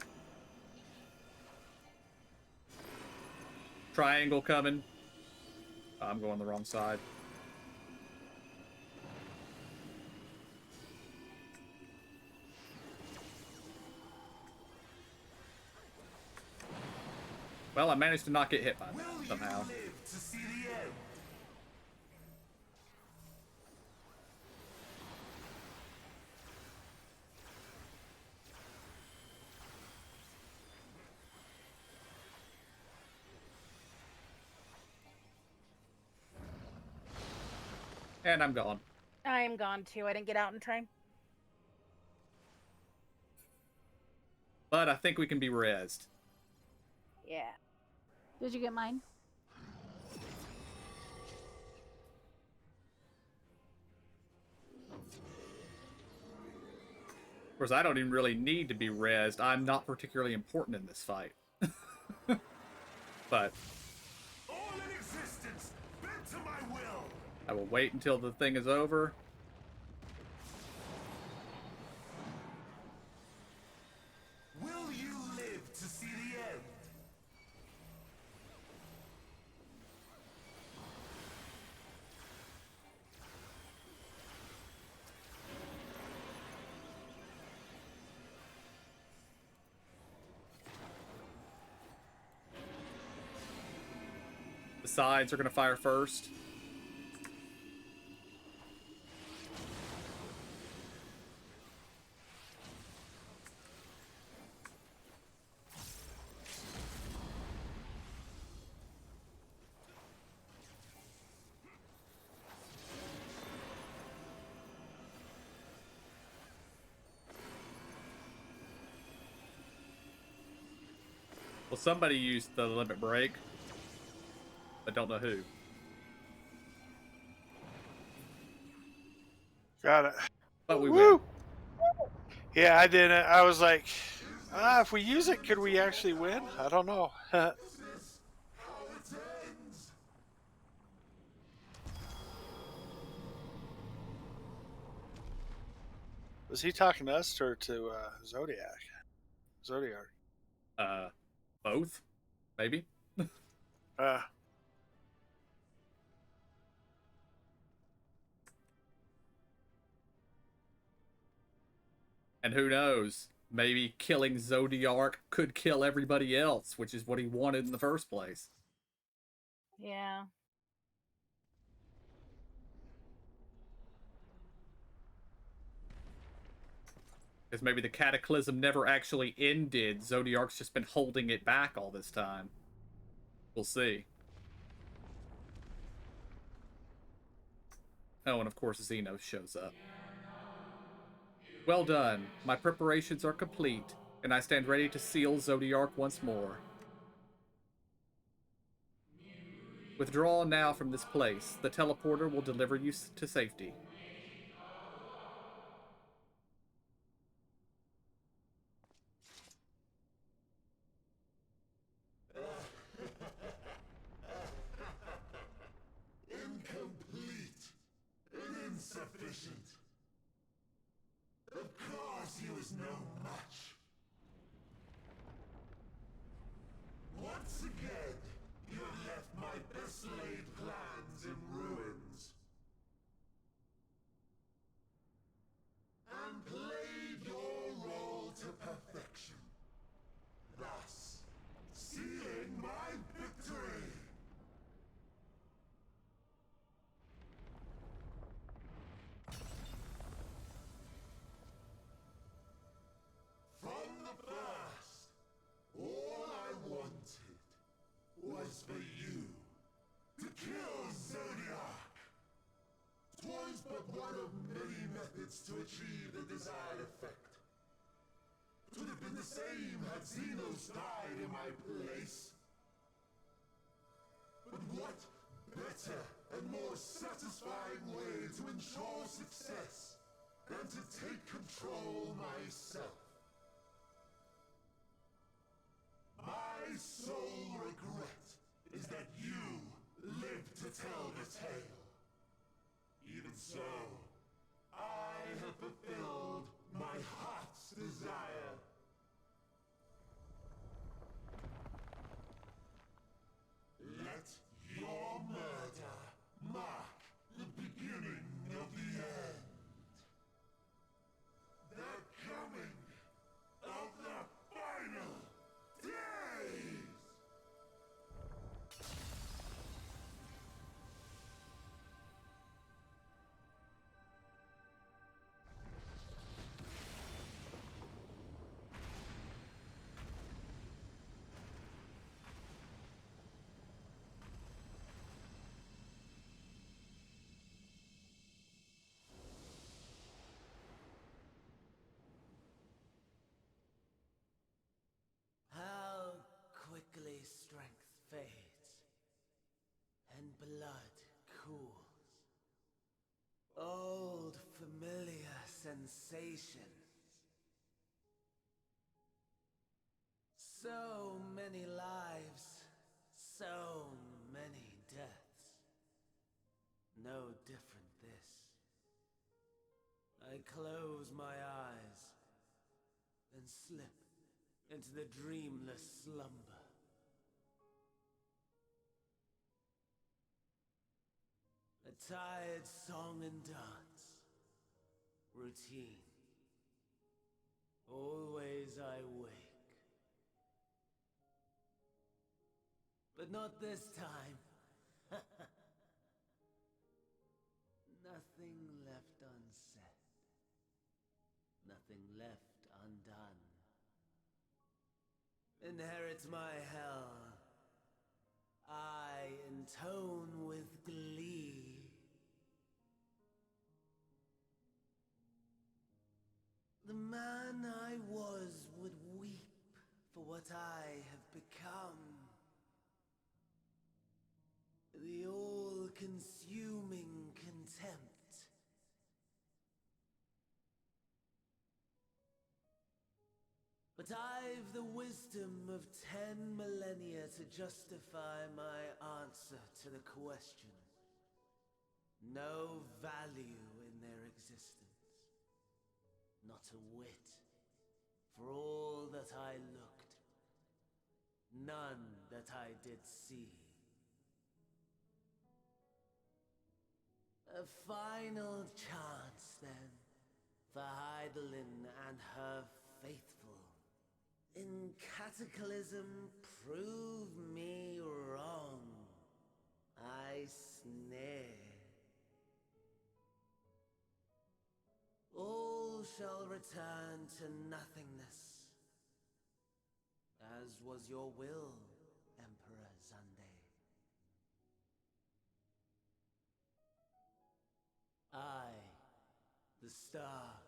Triangle coming. I'm going the wrong side. Well, I managed to not get hit by Will that you somehow. live to see the end? And I'm gone. I am gone too. I didn't get out in time. But I think we can be rezzed. Yeah. Did you get mine? Of course, I don't even really need to be rezzed. I'm not particularly important in this fight. But All in existence, bent to my will. I will wait until the thing is over. Will you live to see the end? The sides are going to fire first. Well, somebody used the limit break. I don't know who. Got it. But we Woo! win. Yeah, I didn't. I was like, if we use it, could we actually win? I don't know. Was he talking to us or to Zodiac? Zodiac. Both, maybe. Uh, And who knows? Maybe killing Zodiac could kill everybody else, which is what he wanted in the first place. Yeah. Because maybe the cataclysm never actually ended. Zodiac's just been holding it back all this time. We'll see. Oh, and of course Xenos shows up. Well done. My preparations are complete, and I stand ready to seal Zodiac once more. Withdraw now from this place. The teleporter will deliver you to safety. Incomplete. Insufficient. Of course he was no match. Once again, you have left my best laid plans in ruins. And played your role to perfection. Thus, sealing my victory. From the first, all I wanted was for you to kill Zodiac. 'Twas but one of many methods to achieve the desired effect. 'Twould have been the same had Xenos died in my place. But what better and more satisfying way to ensure success than to take control myself? My sole regret is that you live to tell the tale. Even so, I have fulfilled my heart's desire. Let your murder mark the beginning of the end. The coming of the final days! How quickly strength fades and blood cools. Old familiar sensations. So many lives, so many deaths. No different this. I close my eyes and slip into the dreamless slumber. A tired song and dance. Routine. Always I wake. But not this time. Nothing left unsaid. Nothing left undone. Inherit my hell. I intone with glee. The man I was would weep for what I have become. come. The all-consuming contempt. But I've the wisdom of 10 millennia to justify my answer to the question. No value in their existence. Not a whit. For all that I looked. None that I did see. A final chance, then, for Heidelin and her faithful. In Cataclysm, prove me wrong. I snare. All shall return to nothingness. As was your will, Emperor Zande. I, the star,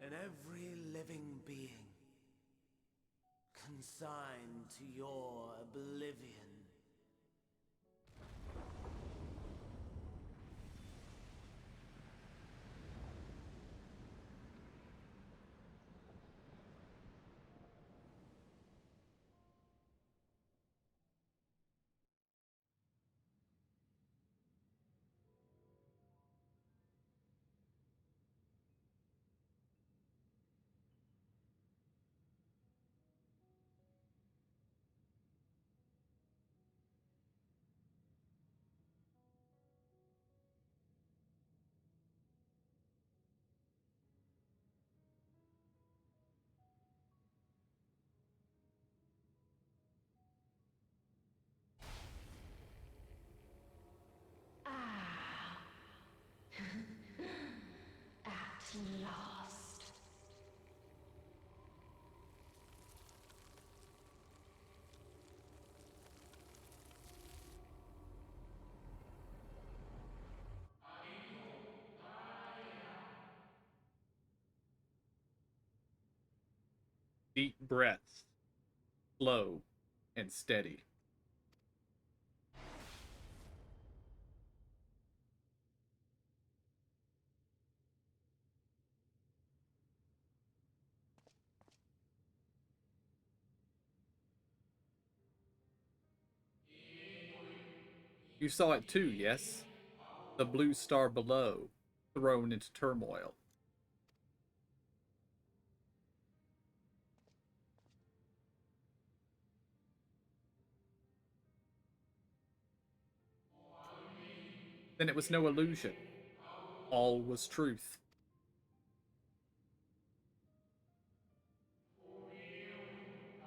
and every living being, consigned to your oblivion. At last. Deep breaths, slow and steady. You saw it too, yes? The blue star below, thrown into turmoil. Then it was no illusion. All was truth.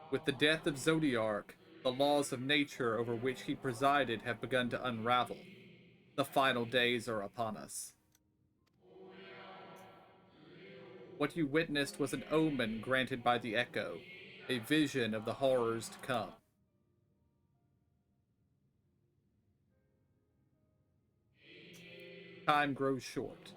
With the death of Zodiark, the laws of nature over which he presided have begun to unravel. The final days are upon us. What you witnessed was an omen granted by the Echo, a vision of the horrors to come. Time grows short.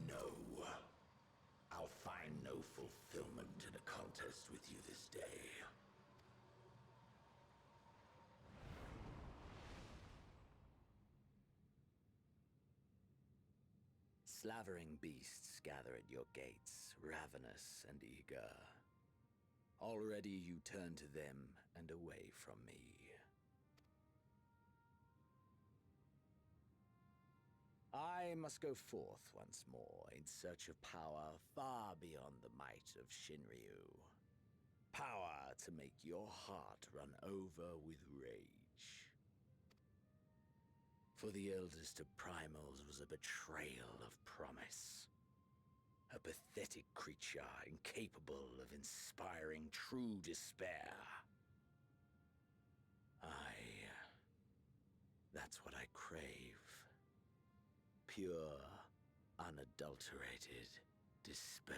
No. I'll find no fulfillment in a contest with you this day. Slavering beasts gather at your gates, ravenous and eager. Already you turn to them and away from me. I must go forth once more in search of power far beyond the might of Shinryu. Power to make your heart run over with rage. For the eldest of primals was a betrayal of promise. A pathetic creature incapable of inspiring true despair. That's what I crave. Pure, unadulterated despair.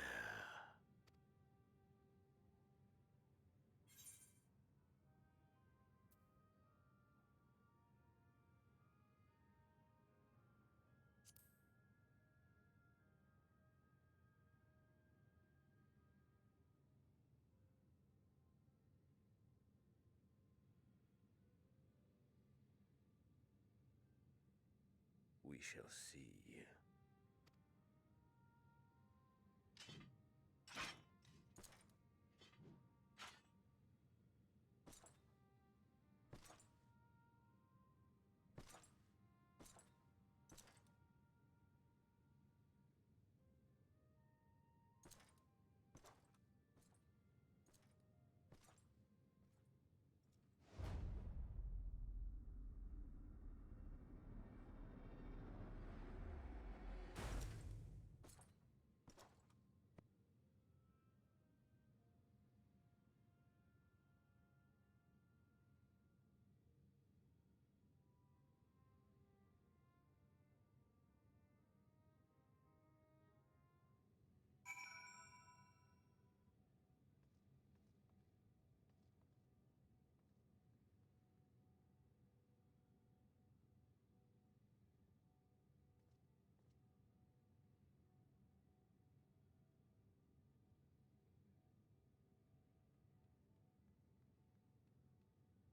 We shall see.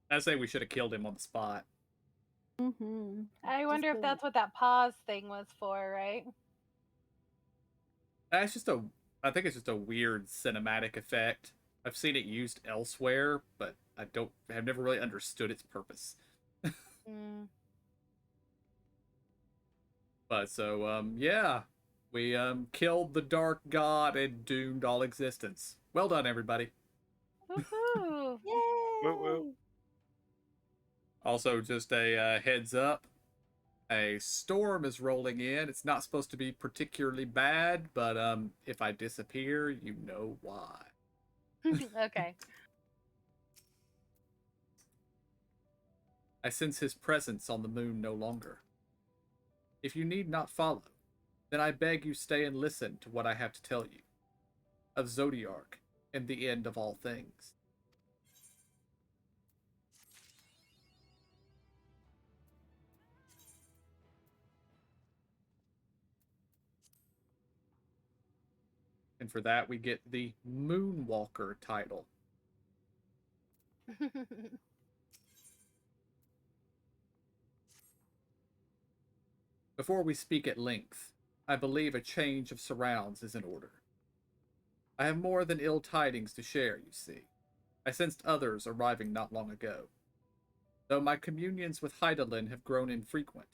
I say we should have killed him on the spot. Mm-hmm. I wonder if that's what that pause thing was for, right? That's just I think it's just a weird cinematic effect. I've seen it used elsewhere, but I've never really understood its purpose. Mm. But so, yeah, we killed the dark god and doomed all existence. Well done, everybody. Woohoo! Yay! Also, just a heads up. A storm is rolling in. It's not supposed to be particularly bad, but if I disappear, you know why. Okay. I sense his presence on the moon no longer. If you need not follow, then I beg you stay and listen to what I have to tell you. Of Zodiark and the end of all things. And for that, we get the Moonwalker title. Before we speak at length, I believe a change of surrounds is in order. I have more than ill tidings to share, you see. I sensed others arriving not long ago. Though my communions with Heidelin have grown infrequent,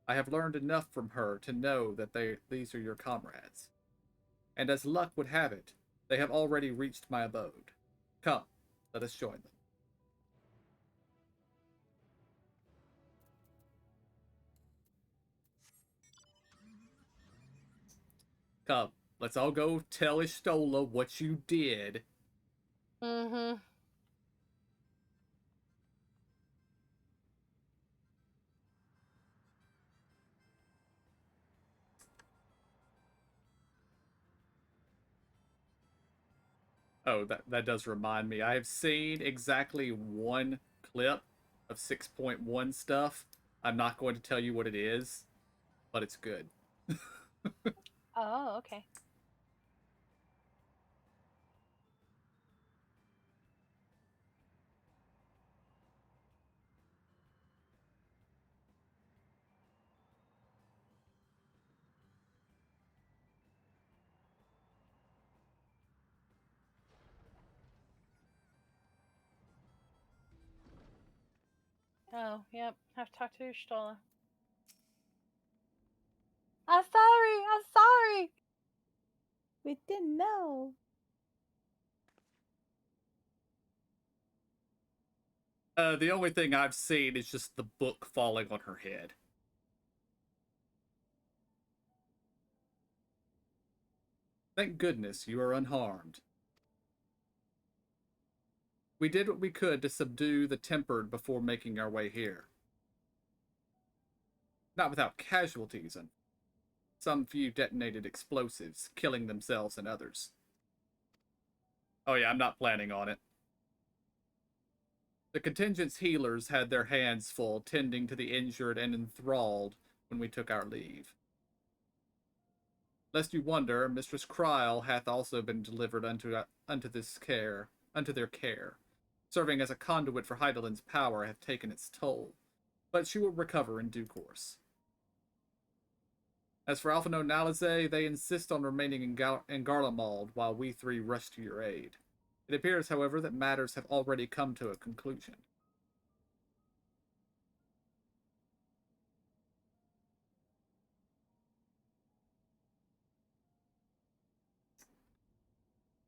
I have learned enough from her to know that these are your comrades. And as luck would have it, they have already reached my abode. Come, let us join them. Come, let's all go tell Ishtola what you did. Mm-hmm. Oh, that does remind me. I have seen exactly one clip of 6.1 stuff. I'm not going to tell you what it is, but it's good. Oh, okay. Oh, yep. Have to talk to your Stola. I'm sorry. I'm sorry. We didn't know. The only thing I've seen is just the book falling on her head. Thank goodness you are unharmed. We did what we could to subdue the tempered before making our way here. Not without casualties, and some few detonated explosives, killing themselves and others. Oh yeah, I'm not planning on it. The contingent's healers had their hands full tending to the injured and enthralled when we took our leave. Lest you wonder, Mistress Kryl hath also been delivered unto their care. Serving as a conduit for Heidelin's power hath taken its toll, but she will recover in due course. As for Alphino Nalize, they insist on remaining in Garlemald while we three rush to your aid. It appears, however, that matters have already come to a conclusion.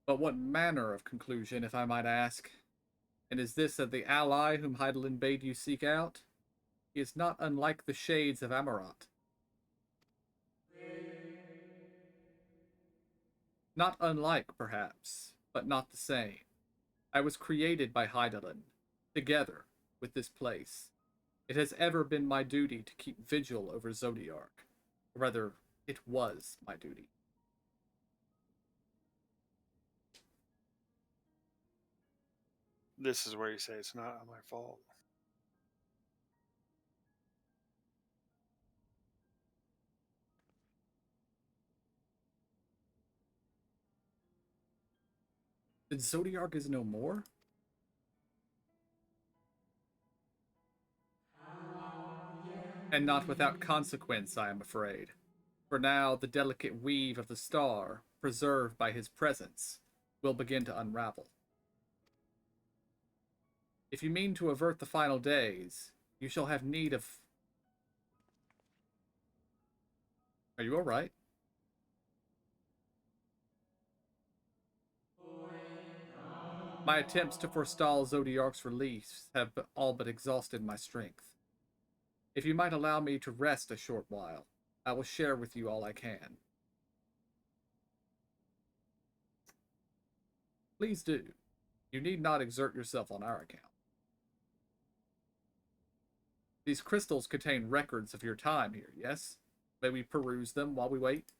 But what manner of conclusion, if I might ask? And is this of the ally whom Heidelin bade you seek out? He is not unlike the shades of Amarat. Not unlike, perhaps, but not the same. I was created by Heidelin, together with this place. It has ever been my duty to keep vigil over Zodiark. Or rather, it was my duty. This is where you say it's not my fault. Then Zodiark is no more? And not without consequence, I am afraid. For now, the delicate weave of the star, preserved by his presence, will begin to unravel. If you mean to avert the final days, you shall have need of... Are you alright? My attempts to forestall Zodiark's release have all but exhausted my strength. If you might allow me to rest a short while, I will share with you all I can. Please do. You need not exert yourself on our account. These crystals contain records of your time here, yes? May we peruse them while we wait?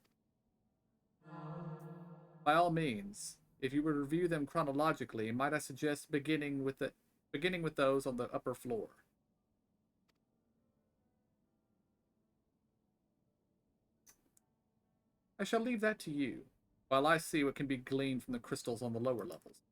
By all means, if you would review them chronologically, might I suggest beginning with those on the upper floor? I shall leave that to you, while I see what can be gleaned from the crystals on the lower levels.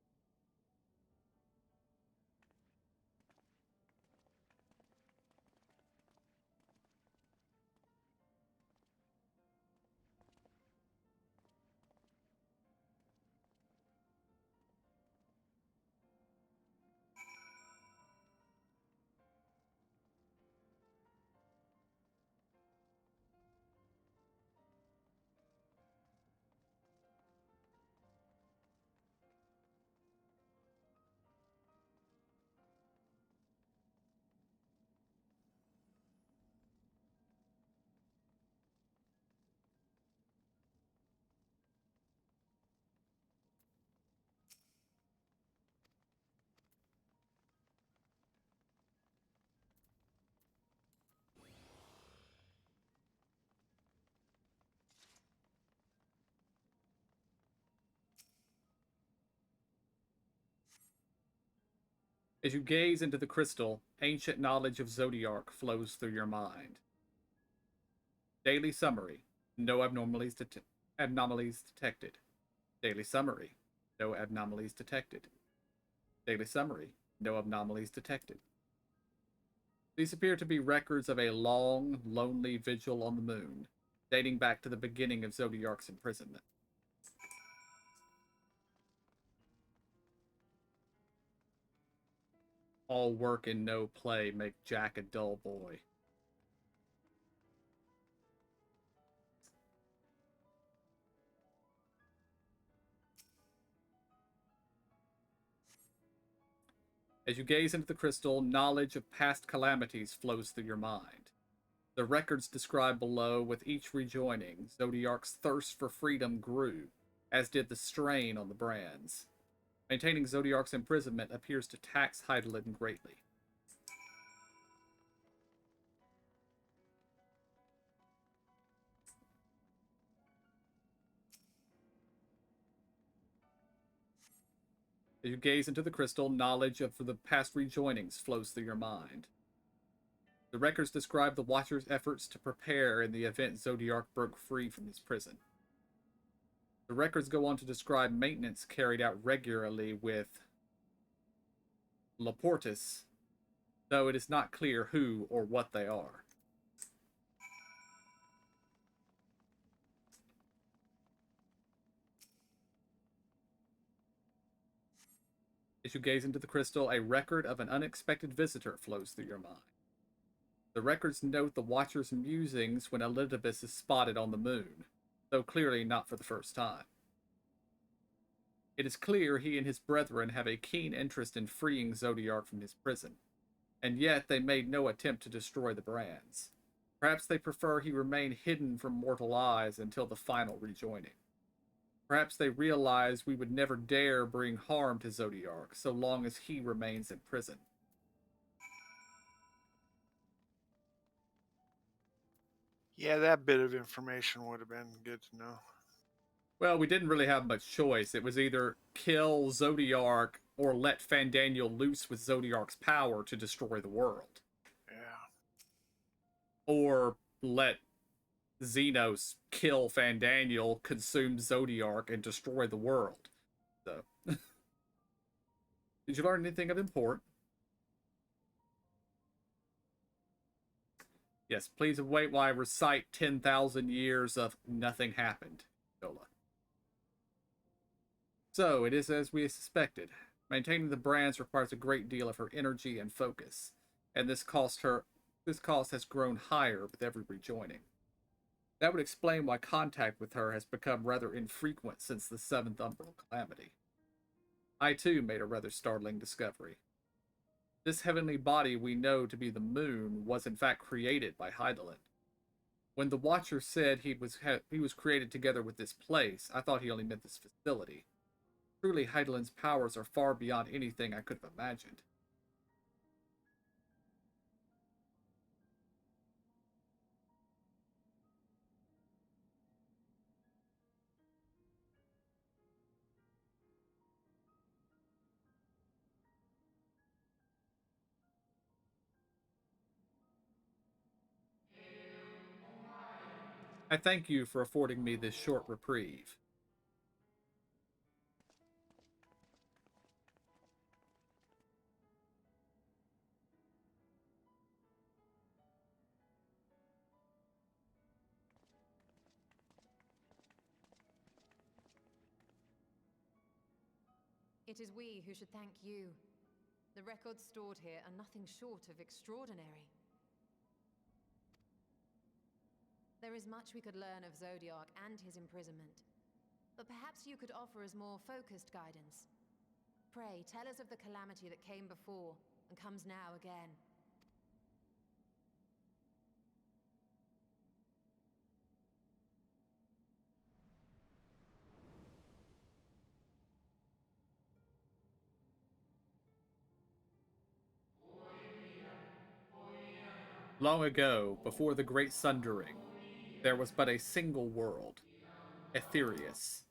As you gaze into the crystal, ancient knowledge of Zodiark flows through your mind. Daily summary. No abnormalities detected. Daily summary. No abnormalities detected. Daily summary. No anomalies detected. These appear to be records of a long, lonely vigil on the moon, dating back to the beginning of Zodiark's imprisonment. All work and no play make Jack a dull boy. As you gaze into the crystal, knowledge of past calamities flows through your mind. The records described below, with each rejoining, Zodiark's thirst for freedom grew, as did the strain on the brands. Maintaining Zodiark's imprisonment appears to tax Hydaelyn greatly. As you gaze into the crystal, knowledge of the past rejoinings flows through your mind. The records describe the Watcher's efforts to prepare in the event Zodiark broke free from his prison. The records go on to describe maintenance carried out regularly with Laportis, though it is not clear who or what they are. As you gaze into the crystal, a record of an unexpected visitor flows through your mind. The records note the Watcher's musings when Elidibus is spotted on the moon, though clearly not for the first time. It is clear he and his brethren have a keen interest in freeing Zodiark from his prison, and yet they made no attempt to destroy the brands. Perhaps they prefer he remain hidden from mortal eyes until the final rejoining. Perhaps they realize we would never dare bring harm to Zodiark so long as he remains in prison. Yeah, that bit of information would have been good to know. Well, we didn't really have much choice. It was either kill Zodiark or let Fandaniel loose with Zodiark's power to destroy the world. Yeah. Or let Xenos kill Fandaniel, consume Zodiark, and destroy the world. So, did you learn anything of import? Yes, please wait while I recite 10,000 years of nothing happened, Yola. So, it is as we suspected. Maintaining the brands requires a great deal of her energy and focus, and this cost has grown higher with every rejoining. That would explain why contact with her has become rather infrequent since the 7th Umbral Calamity. I too made a rather startling discovery. This heavenly body we know to be the moon was in fact created by Hydaelyn. When the Watcher said he was created together with this place, I thought he only meant this facility. Truly, Hydaelyn's powers are far beyond anything I could have imagined. I thank you for affording me this short reprieve. It is we who should thank you. The records stored here are nothing short of extraordinary. There is much we could learn of Zodiark and his imprisonment, but perhaps you could offer us more focused guidance. Pray, tell us of the calamity that came before and comes now again. Long ago, before the Great Sundering, there was but a single world, Aetherius.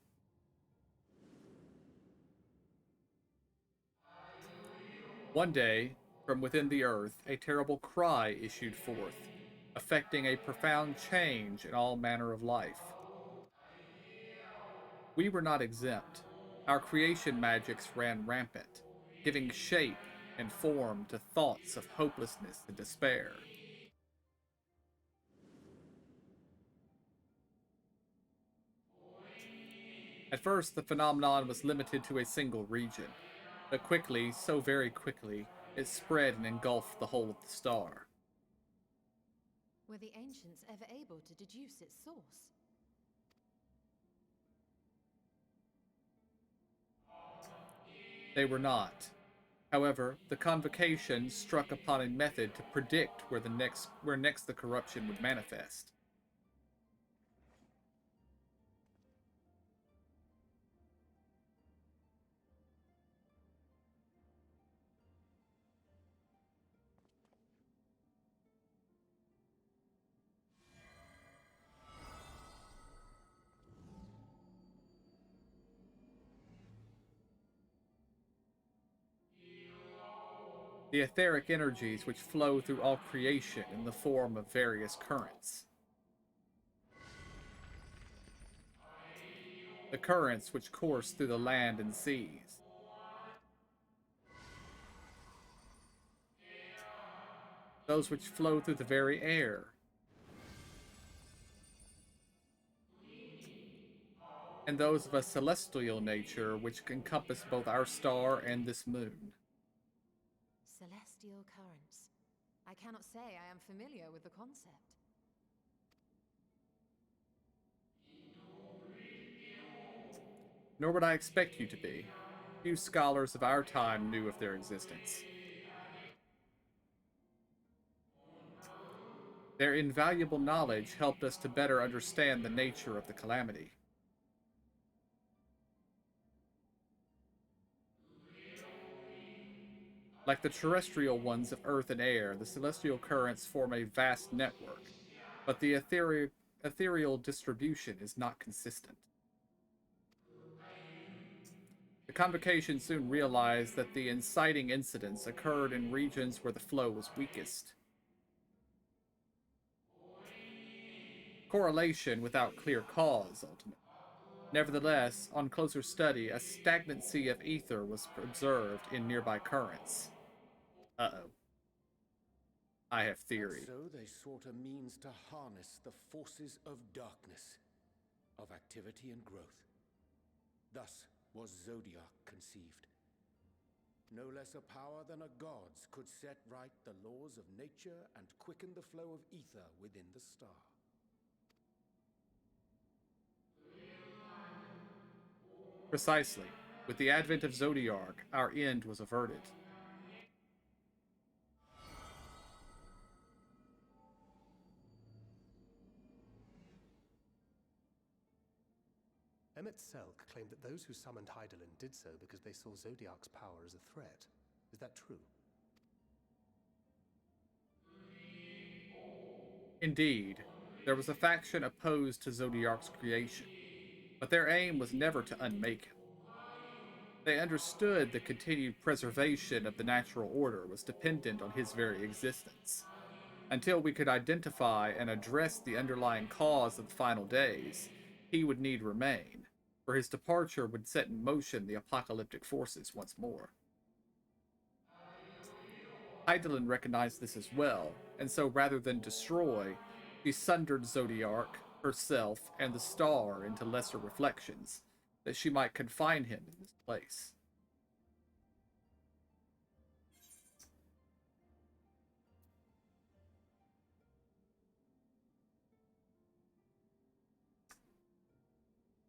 One day, from within the earth, a terrible cry issued forth, affecting a profound change in all manner of life. We were not exempt. Our creation magics ran rampant, giving shape and form to thoughts of hopelessness and despair. At first, the phenomenon was limited to a single region, but quickly, so very quickly, it spread and engulfed the whole of the star. Were the ancients ever able to deduce its source? They were not. However, the convocation struck upon a method to predict where next the corruption would manifest. The etheric energies which flow through all creation in the form of various currents. The currents which course through the land and seas. Those which flow through the very air. And those of a celestial nature which encompass both our star and this moon. Celestial currents. I cannot say I am familiar with the concept. Nor would I expect you to be. Few scholars of our time knew of their existence. Their invaluable knowledge helped us to better understand the nature of the calamity. Like the terrestrial ones of earth and air, the celestial currents form a vast network, but the ethereal distribution is not consistent. The convocation soon realized that the inciting incidents occurred in regions where the flow was weakest. Correlation without clear cause, ultimately. Nevertheless, on closer study, a stagnancy of ether was observed in nearby currents. Uh-oh. I have theory. So they sought a means to harness the forces of darkness, of activity and growth. Thus was Zodiac conceived. No less a power than a god's could set right the laws of nature and quicken the flow of ether within the star. Precisely. With the advent of Zodiac, our end was averted. Emmett Selk claimed that those who summoned Hydaelyn did so because they saw Zodiac's power as a threat. Is that true? Indeed, there was a faction opposed to Zodiac's creation, but their aim was never to unmake him. They understood the continued preservation of the natural order was dependent on his very existence. Until we could identify and address the underlying cause of the final days, he would need remain, for his departure would set in motion the apocalyptic forces once more. Hydaelyn recognized this as well, and so rather than destroy, she sundered Zodiac, herself, and the star into lesser reflections, that she might confine him in this place.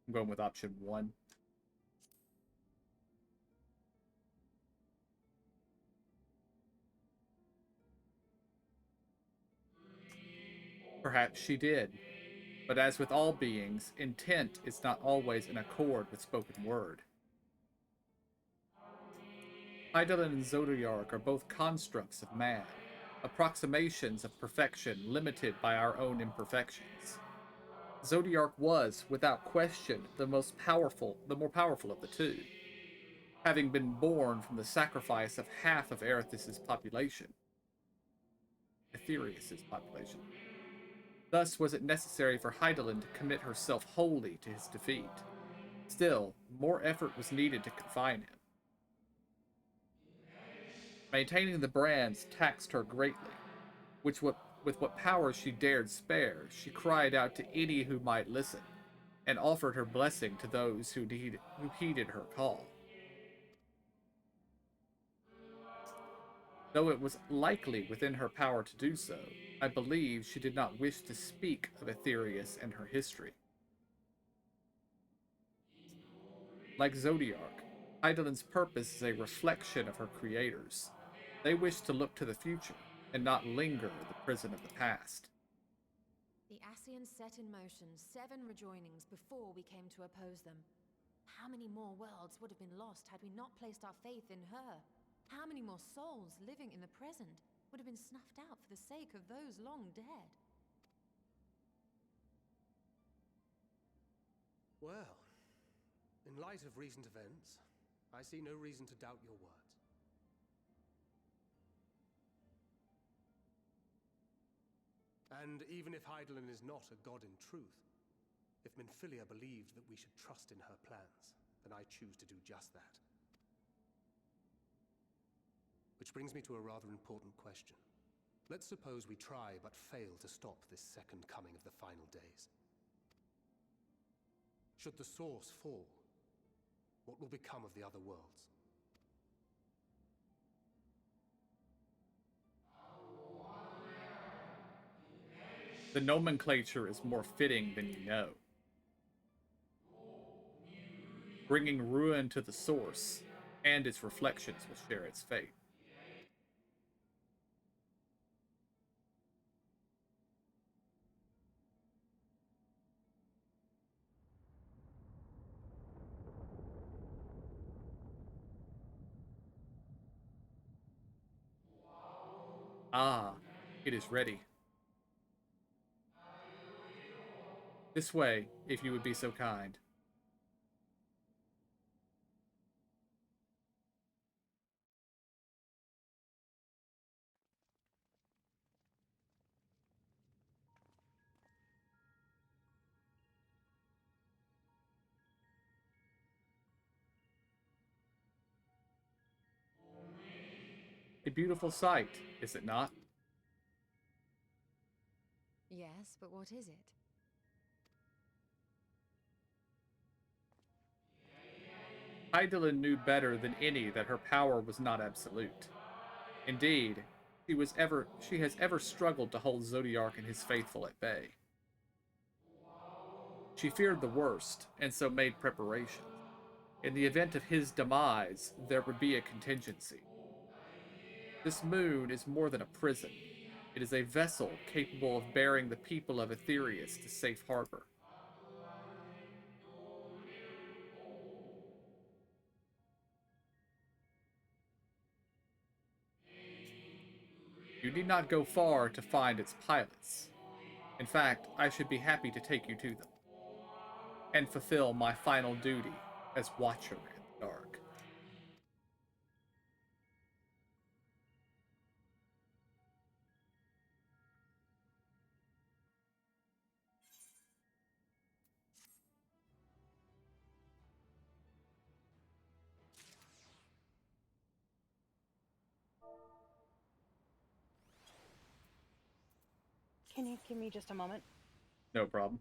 I'm going with option 1. Perhaps she did. But as with all beings, intent is not always in accord with spoken word. Hydaelyn and Zodiac are both constructs of man, approximations of perfection limited by our own imperfections. Zodiac was, without question, the more powerful of the two, having been born from the sacrifice of half of Aerithus's population. Aetherius's population. Thus was it necessary for Hydaelyn to commit herself wholly to his defeat. Still, more effort was needed to confine him. Maintaining the brands taxed her greatly, with what power she dared spare, she cried out to any who might listen, and offered her blessing to those who heeded her call. Though it was likely within her power to do so, I believe she did not wish to speak of Aetherius and her history. Like Zodiac, Eidolon's purpose is a reflection of her creators. They wish to look to the future and not linger in the prison of the past. The Ascians set in motion 7 rejoinings before we came to oppose them. How many more worlds would have been lost had we not placed our faith in her? How many more souls living in the present would have been snuffed out for the sake of those long dead? Well, in light of recent events, I see no reason to doubt your words. And even if Eidolon is not a god in truth, if Minfilia believed that we should trust in her plans, then I choose to do just that. Which brings me to a rather important question. Let's suppose we try but fail to stop this second coming of the final days. Should the source fall, what will become of the other worlds? The nomenclature is more fitting than you know. Bringing ruin to the source, and its reflections will share its fate. Ah, it is ready. This way, if you would be so kind. A beautiful sight, is it not? Yes, but what is it? Eidolon knew better than any that her power was not absolute. Indeed, she has ever struggled to hold Zodiark and his faithful at bay. She feared the worst, and so made preparations. In the event of his demise, there would be a contingency. This moon is more than a prison. It is a vessel capable of bearing the people of Aetherius to safe harbor. You need not go far to find its pilots. In fact, I should be happy to take you to them and fulfill my final duty as Watcher in the Dark. Can you give me just a moment? No problem.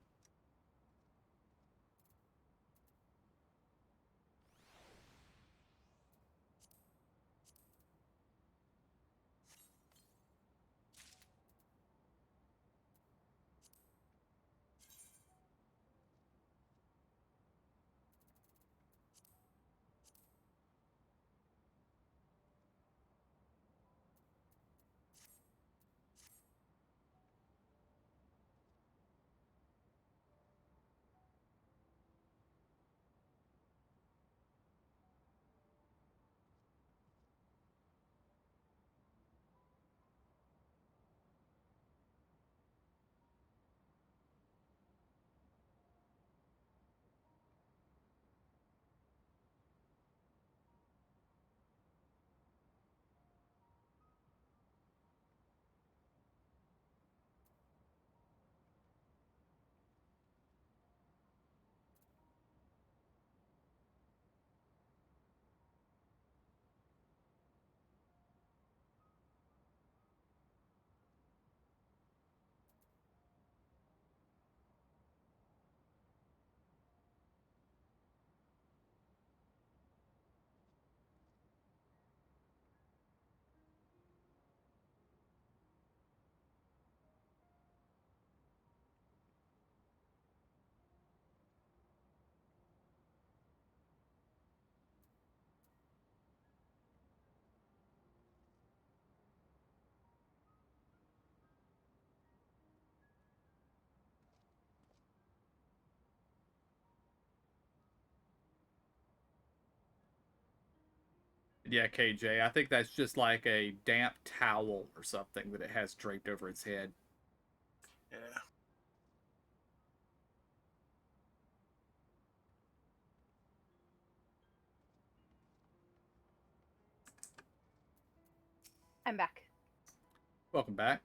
Yeah, KJ, I think that's just like a damp towel or something that it has draped over its head. Yeah. I'm back. Welcome back.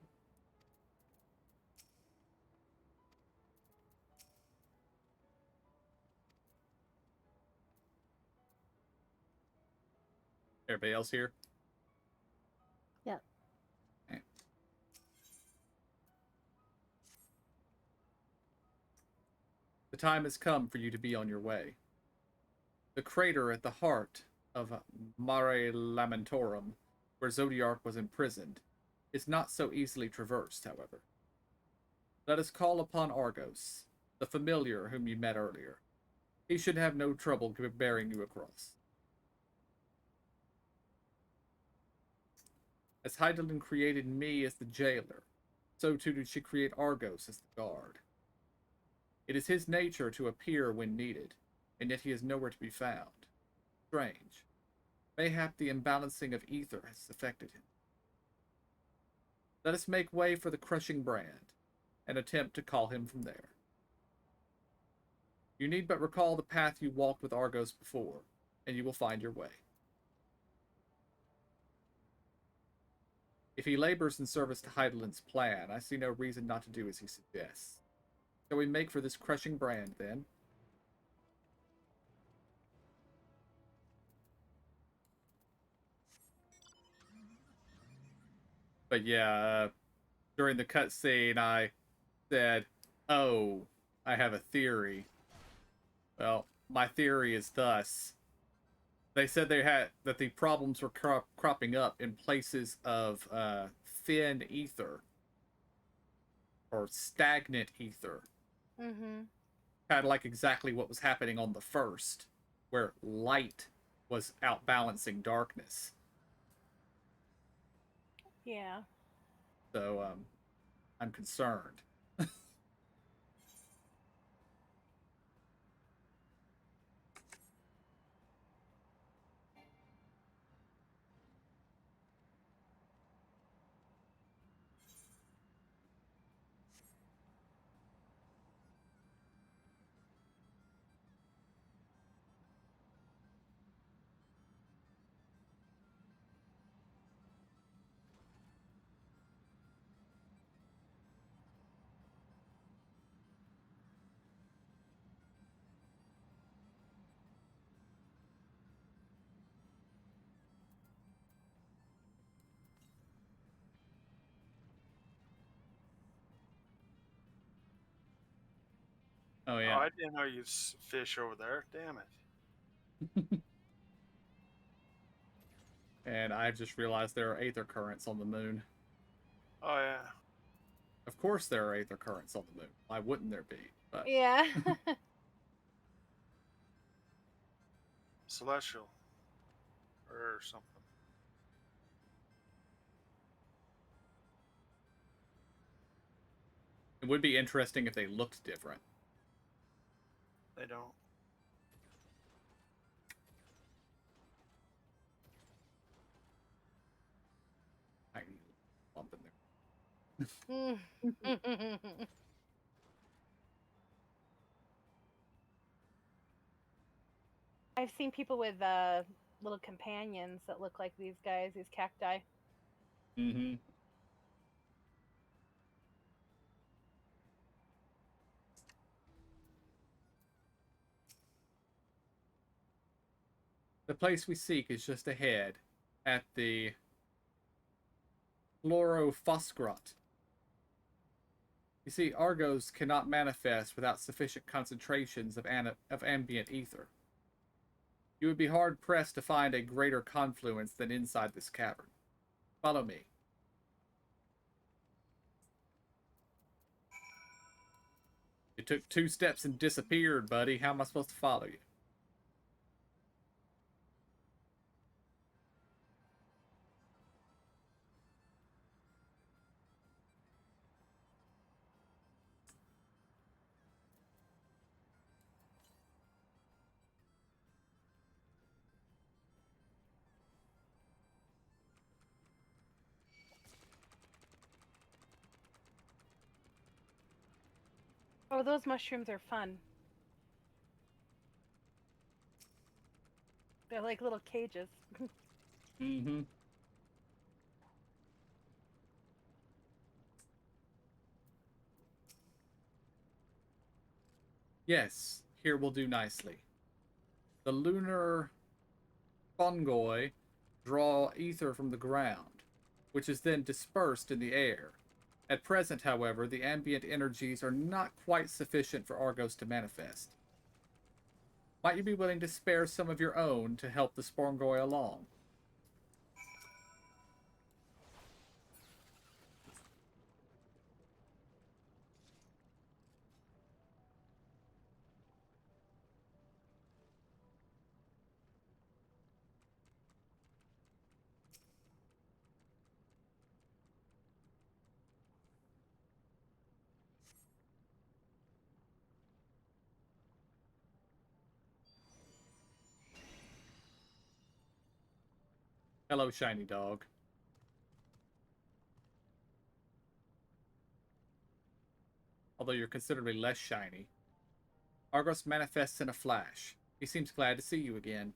Everybody else here? Yep. Okay. The time has come for you to be on your way. The crater at the heart of Mare Lamentorum, where Zodiark was imprisoned, is not so easily traversed, however. Let us call upon Argos, the familiar whom you met earlier. He should have no trouble bearing you across. As Heidelin created me as the jailer, so too did she create Argos as the guard. It is his nature to appear when needed, and yet he is nowhere to be found. Strange. Mayhap the imbalancing of ether has affected him. Let us make way for the crushing brand, and attempt to call him from there. You need but recall the path you walked with Argos before, and you will find your way. If he labors in service to Heidelin's plan, I see no reason not to do as he suggests. Shall we make for this crushing brand, then? But yeah, during the cutscene, I said, "Oh, I have a theory." Well, my theory is thus: they said that the problems were cropping up in places of thin ether or stagnant ether. Mm-hmm. Kind of like exactly what was happening on the first, where light was outbalancing darkness. Yeah. So I'm concerned. Oh Oh, yeah. I didn't know you fish over there. Damn it. And I've just realized there are aether currents on the moon. Oh yeah. Of course there are aether currents on the moon. Why wouldn't there be? But Yeah. Celestial. Or something. it would be interesting if they looked different. They don't. I can bump in there. I've seen people with little companions that look like these guys, these cacti. Mm-hmm. The place we seek is just ahead, at the Chlorophosgrot. You see, Argos cannot manifest without sufficient concentrations of ambient ether. You would be hard-pressed to find a greater confluence than inside this cavern. Follow me. You took 2 steps and disappeared, buddy. How am I supposed to follow you? Oh, those mushrooms are fun. They're like little cages. Mm-hmm. Yes, here will do nicely. The lunar fungi draw ether from the ground, which is then dispersed in the air. At present, however, the ambient energies are not quite sufficient for Argos to manifest. Might you be willing to spare some of your own to help the Sporngoi along? Hello, shiny dog. Although you're considerably less shiny. Argos manifests in a flash. He seems glad to see you again.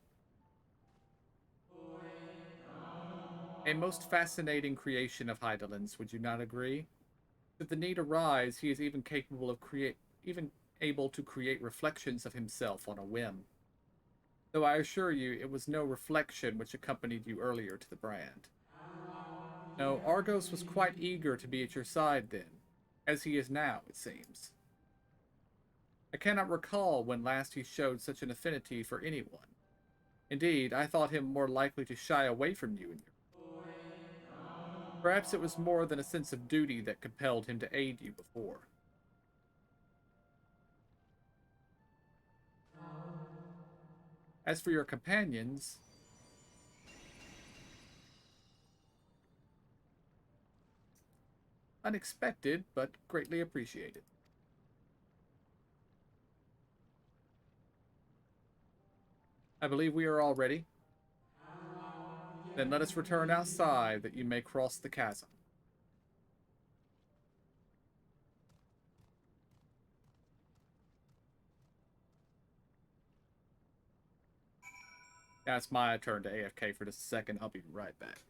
A most fascinating creation of Hydalin's, would you not agree? Should the need arise, he is even capable of even able to create reflections of himself on a whim. Though I assure you, it was no reflection which accompanied you earlier to the brand. No, Argos was quite eager to be at your side then, as he is now, it seems. I cannot recall when last he showed such an affinity for anyone. Indeed, I thought him more likely to shy away from you. Perhaps it was more than a sense of duty that compelled him to aid you before. As for your companions, unexpected, but greatly appreciated. I believe we are all ready. Then let us return outside that you may cross the chasm. Now it's my turn to AFK for just a second. I'll be right back.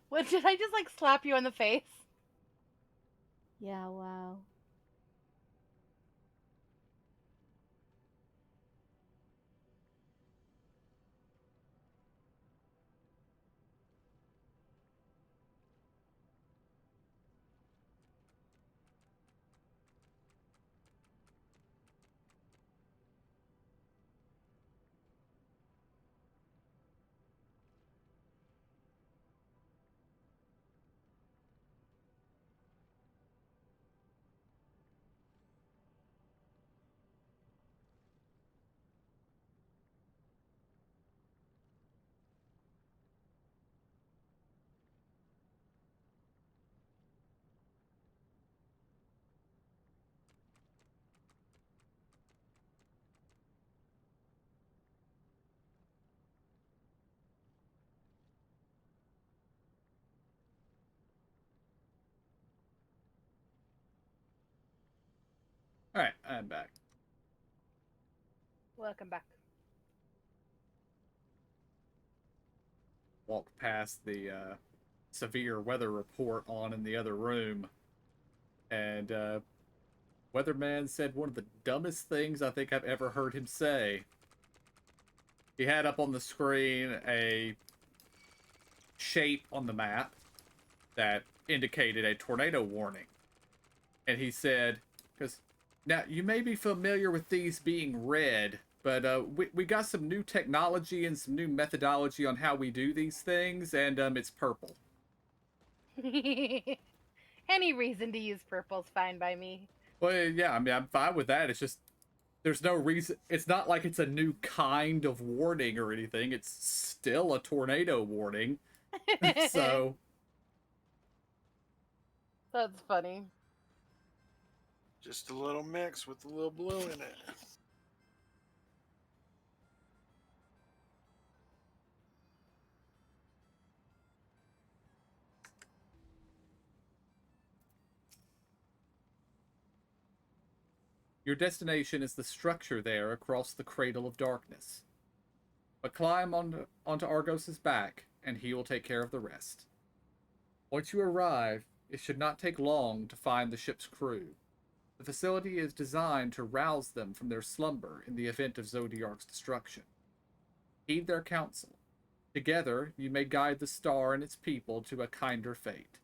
What, did I just like slap you in the face? Yeah, wow. All right, I'm back. Welcome back. Walked past the severe weather report on in the other room, and Weatherman said one of the dumbest things I think I've ever heard him say. He had up on the screen a shape on the map that indicated a tornado warning. And he said, because now you may be familiar with these being red, but we got some new technology and some new methodology on how we do these things, and it's purple. Any reason to use purple's fine by me. Well, yeah, I mean, I'm fine with that. It's just, there's no reason. It's not like it's a new kind of warning or anything. It's still a tornado warning. So. That's funny. Just a little mix with a little blue in it. Your destination is the structure there across the Cradle of Darkness. But climb onto Argos's back, and he will take care of the rest. Once you arrive, it should not take long to find the ship's crew. The facility is designed to rouse them from their slumber in the event of Zodiark's destruction. Heed their counsel. Together, you may guide the star and its people to a kinder fate.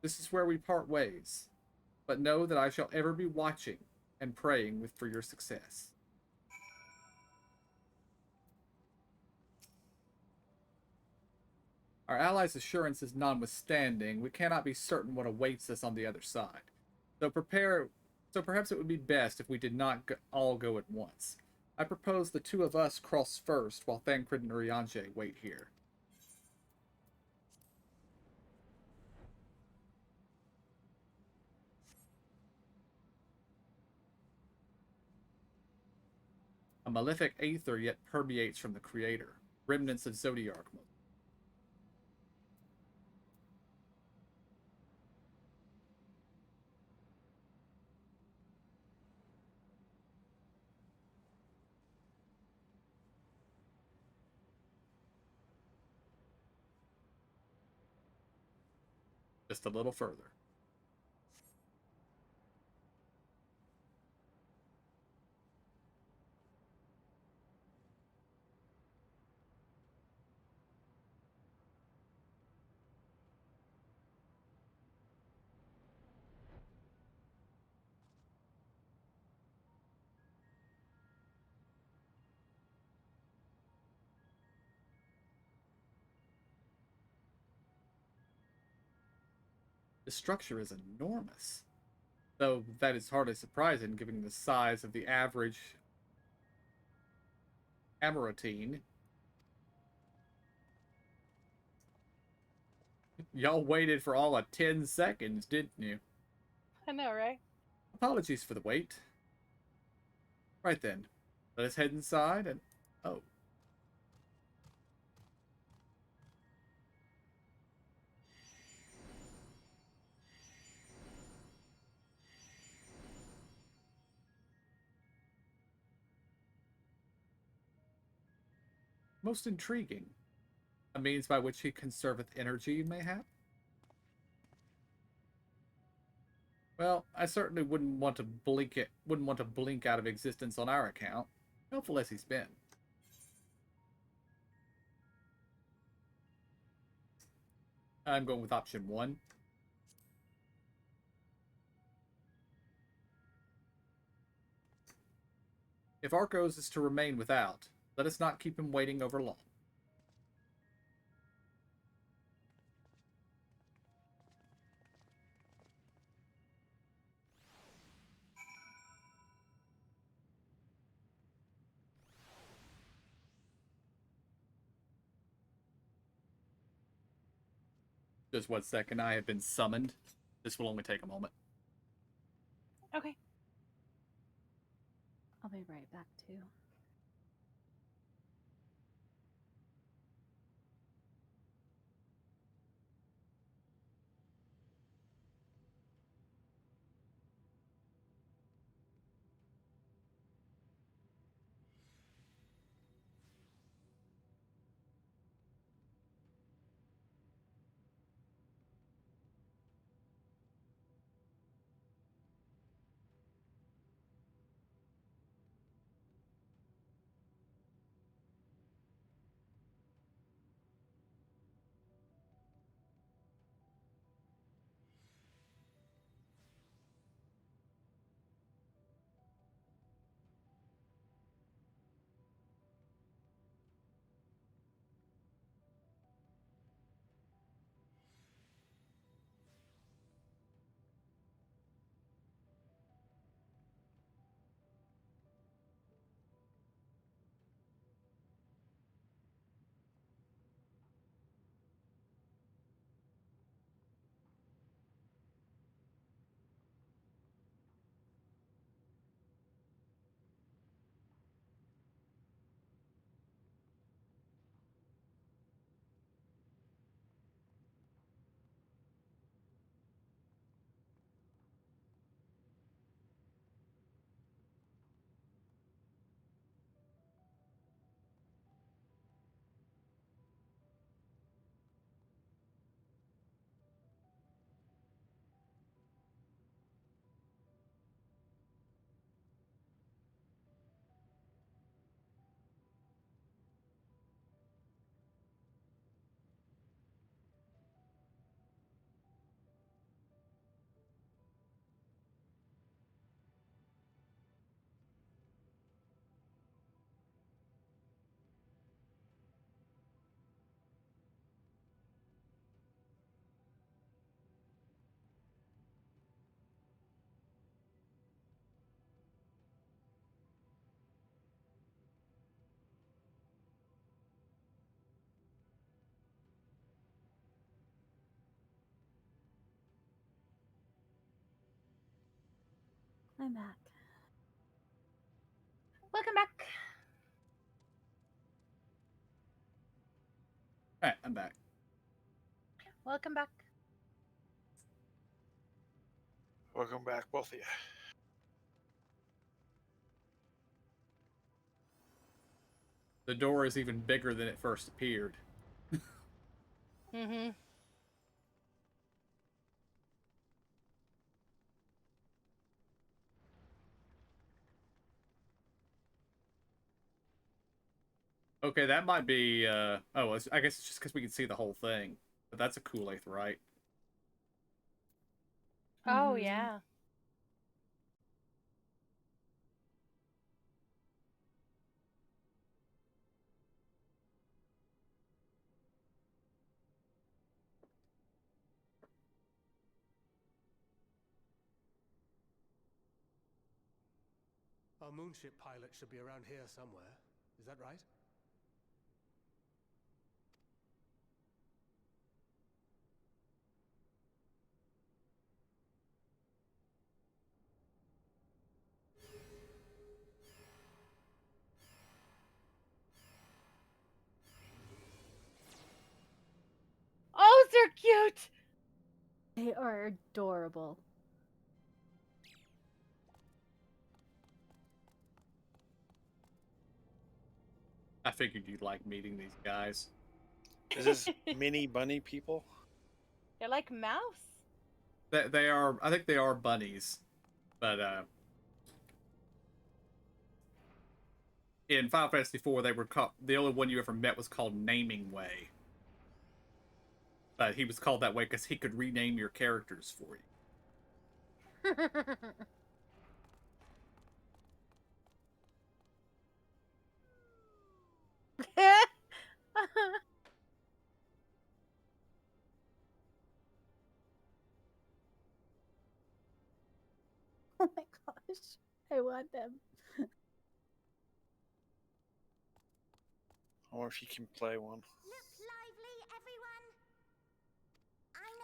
This is where we part ways, but know that I shall ever be watching and praying for your success. Our allies' assurances notwithstanding, we cannot be certain what awaits us on the other side. So perhaps it would be best if we did not all go at once. I propose the two of us cross first, while Thancred and Urianger wait here. A malefic aether yet permeates from the Creator, remnants of Zodiark. Just a little further. The structure is enormous, though that is hardly surprising given the size of the average Amaratine. Y'all waited for all of 10 seconds, didn't you? I know, right? Apologies for the wait. Right then, let us head inside and... Oh. Most intriguing. A means by which he conserveth energy, mayhap? Well, I certainly wouldn't want to blink out of existence on our account. Helpful as he's been. I'm going with option 1. If Arcos is to remain without, let us not keep him waiting over long. Just 1 second, I have been summoned. This will only take a moment. Okay. I'll be right back too. I'm back. Welcome back. Alright, I'm back. Welcome back. Welcome back, both of you. The door is even bigger than it first appeared. Mm-hmm. Okay, that might be, I guess it's just because we can see the whole thing. But that's a cool Aetheryte. Oh, yeah. Our moonship pilot should be around here somewhere. Is that right? Oh, they're cute! They are adorable. I figured you'd like meeting these guys. Is this mini bunny people? They're like mouse. They are. I think they are bunnies, but in Final Fantasy IV, they were called. The only one you ever met was called Naming Way. But he was called that way because he could rename your characters for you. Oh my gosh. I want them. Or if you can play one. Look lively, everyone.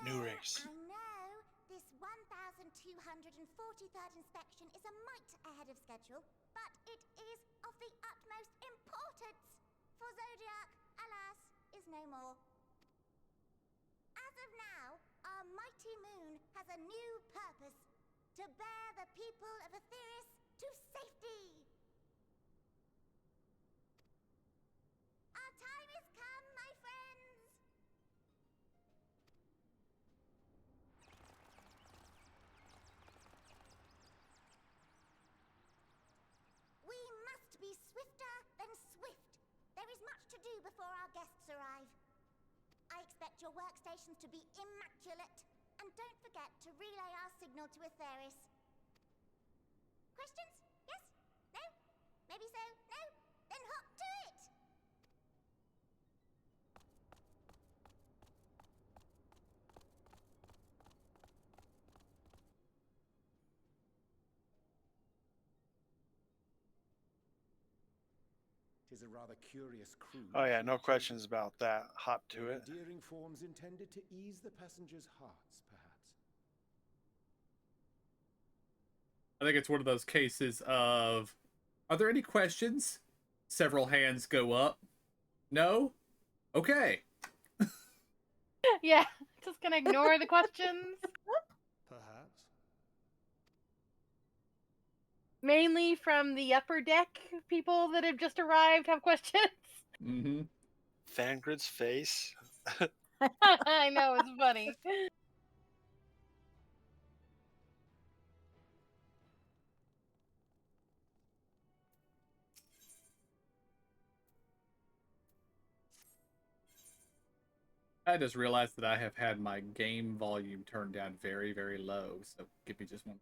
New race. I know. This 1243rd inspection is a mite ahead of schedule, but it is of the utmost importance. For Zodiac, alas, is no more. As of now, our mighty moon has a new purpose: to bear the people of Aetheris to safety. Our time has come, my friends. We must be swifter than swift. There is much to do before our guests arrive. I expect your workstations to be immaculate, and don't forget to relay our signal to Aetheris. Questions? Yes? No? Maybe so? No? Then hop to it! Tis a rather curious cruise. Oh yeah, no questions about that. Hop to it. Endearing forms intended to ease the passengers' hearts, perhaps. I think it's one of those cases of, are there any questions? Several hands go up. No? Okay. Yeah, just gonna ignore the questions. Perhaps. Mainly from the upper deck people that have just arrived have questions. Mm-hmm. Fangrid's face. I know, it's funny. I just realized that I have had my game volume turned down very, very low, so give me just one.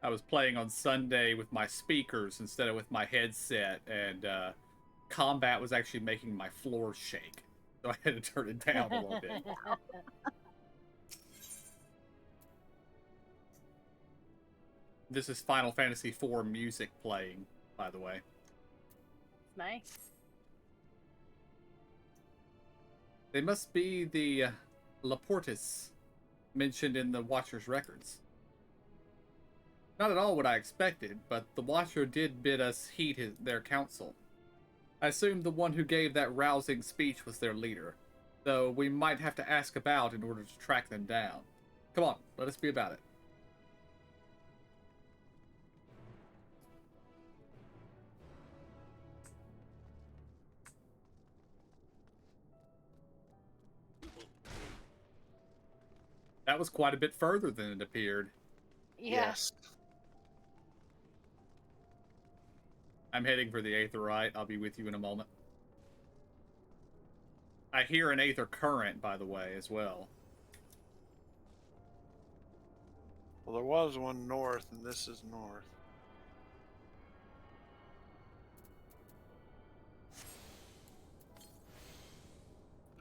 I was playing on Sunday with my speakers instead of with my headset, and combat was actually making my floor shake, so I had to turn it down a little bit. This is Final Fantasy IV music playing, by the way. Nice. They must be the Laportis mentioned in the Watcher's records. Not at all what I expected, but the Watcher did bid us heed their counsel. I assumed the one who gave that rousing speech was their leader, though we might have to ask about in order to track them down. Come on, let us be about it. That was quite a bit further than it appeared. Yeah. Yes. I'm heading for the Aetherite. I'll be with you in a moment. I hear an Aether current, by the way, as well. Well, there was one north, and this is north.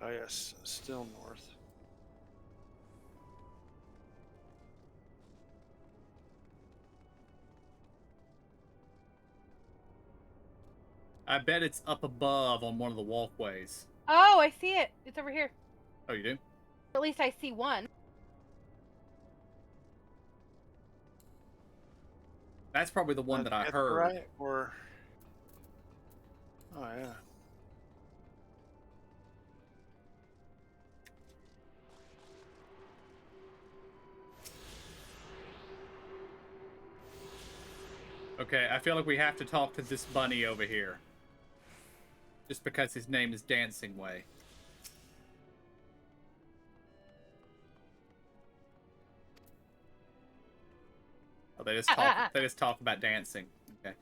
Oh yes, still north. I bet it's up above on one of the walkways. Oh, I see it. It's over here. Oh, you do? At least I see one. That's probably the one that I heard. Right? Or... Oh yeah. Okay, I feel like we have to talk to this bunny over here. Just because his name is Dancing Way. Oh, they just talk about dancing. Okay.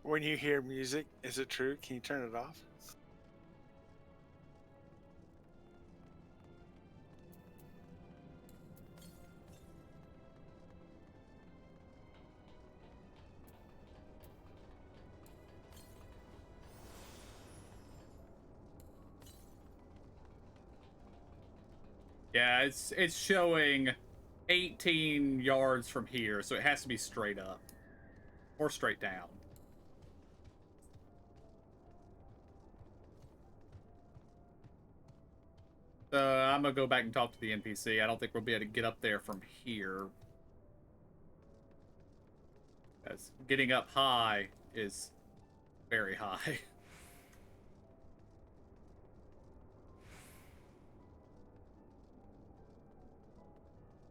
When you hear music, is it true? Can you turn it off? Yeah, it's showing 18 yards from here, so it has to be straight up. Or straight down. I'm gonna go back and talk to the NPC. I don't think we'll be able to get up there from here. Because getting up high is very high.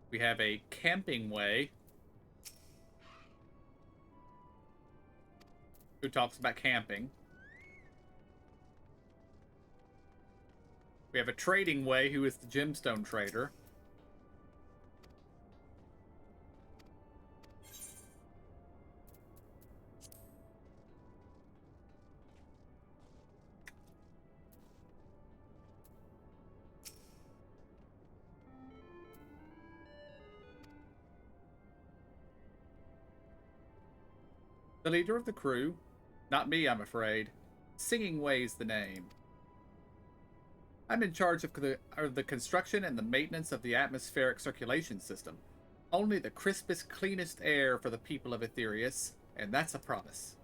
We have a camping way. Who talks about camping. We have a trading way, who is the gemstone trader. The leader of the crew. Not me, I'm afraid. Singing Way's the name. I'm in charge of the construction and the maintenance of the atmospheric circulation system. Only the crispest, cleanest air for the people of Aetherius, and that's a promise.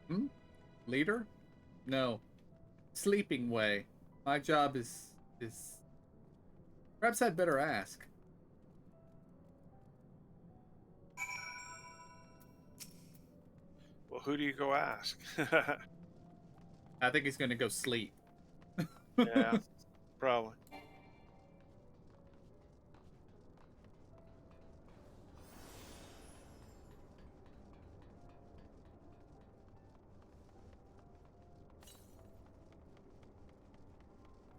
Hmm? Leader? No. Sleeping Way. My job is... Perhaps I'd better ask. Well, who do you go ask? I think he's gonna go sleep. Yeah, probably.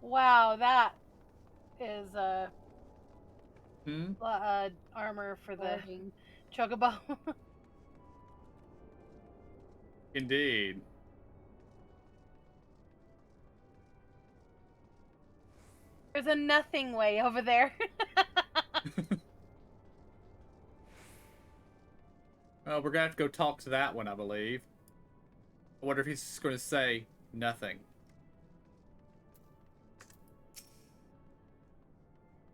Wow, that is armor for the Loading. chocobo. Indeed. There's a nothing way over there. Well, we're gonna have to go talk to that one, I believe. I wonder if he's just gonna say nothing.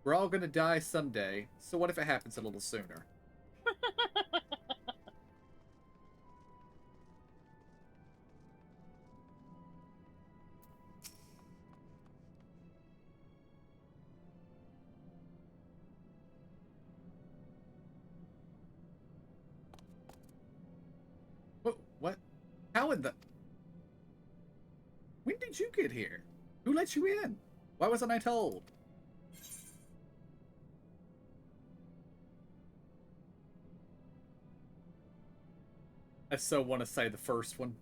We're all gonna die someday, so what if it happens a little sooner? What? How in the... When did you get here? Who let you in? Why wasn't I told? I so want to say the first one.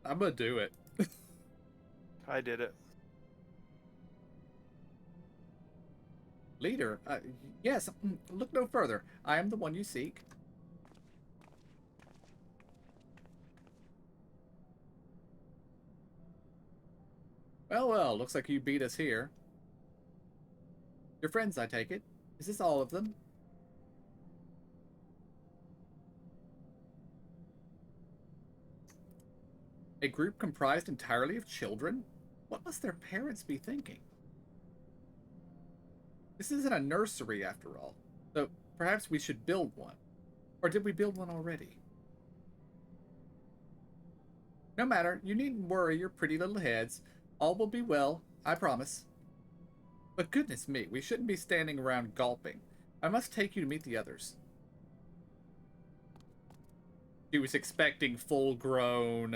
I'm gonna do it. I did it. Leader, yes, look no further. I am the one you seek. Well, well, looks like you beat us here. Your friends, I take it. Is this all of them? A group comprised entirely of children? What must their parents be thinking? This isn't a nursery, after all. So, perhaps we should build one. Or did we build one already? No matter, you needn't worry your pretty little heads. All will be well, I promise. But goodness me, we shouldn't be standing around gulping. I must take you to meet the others. She was expecting full-grown,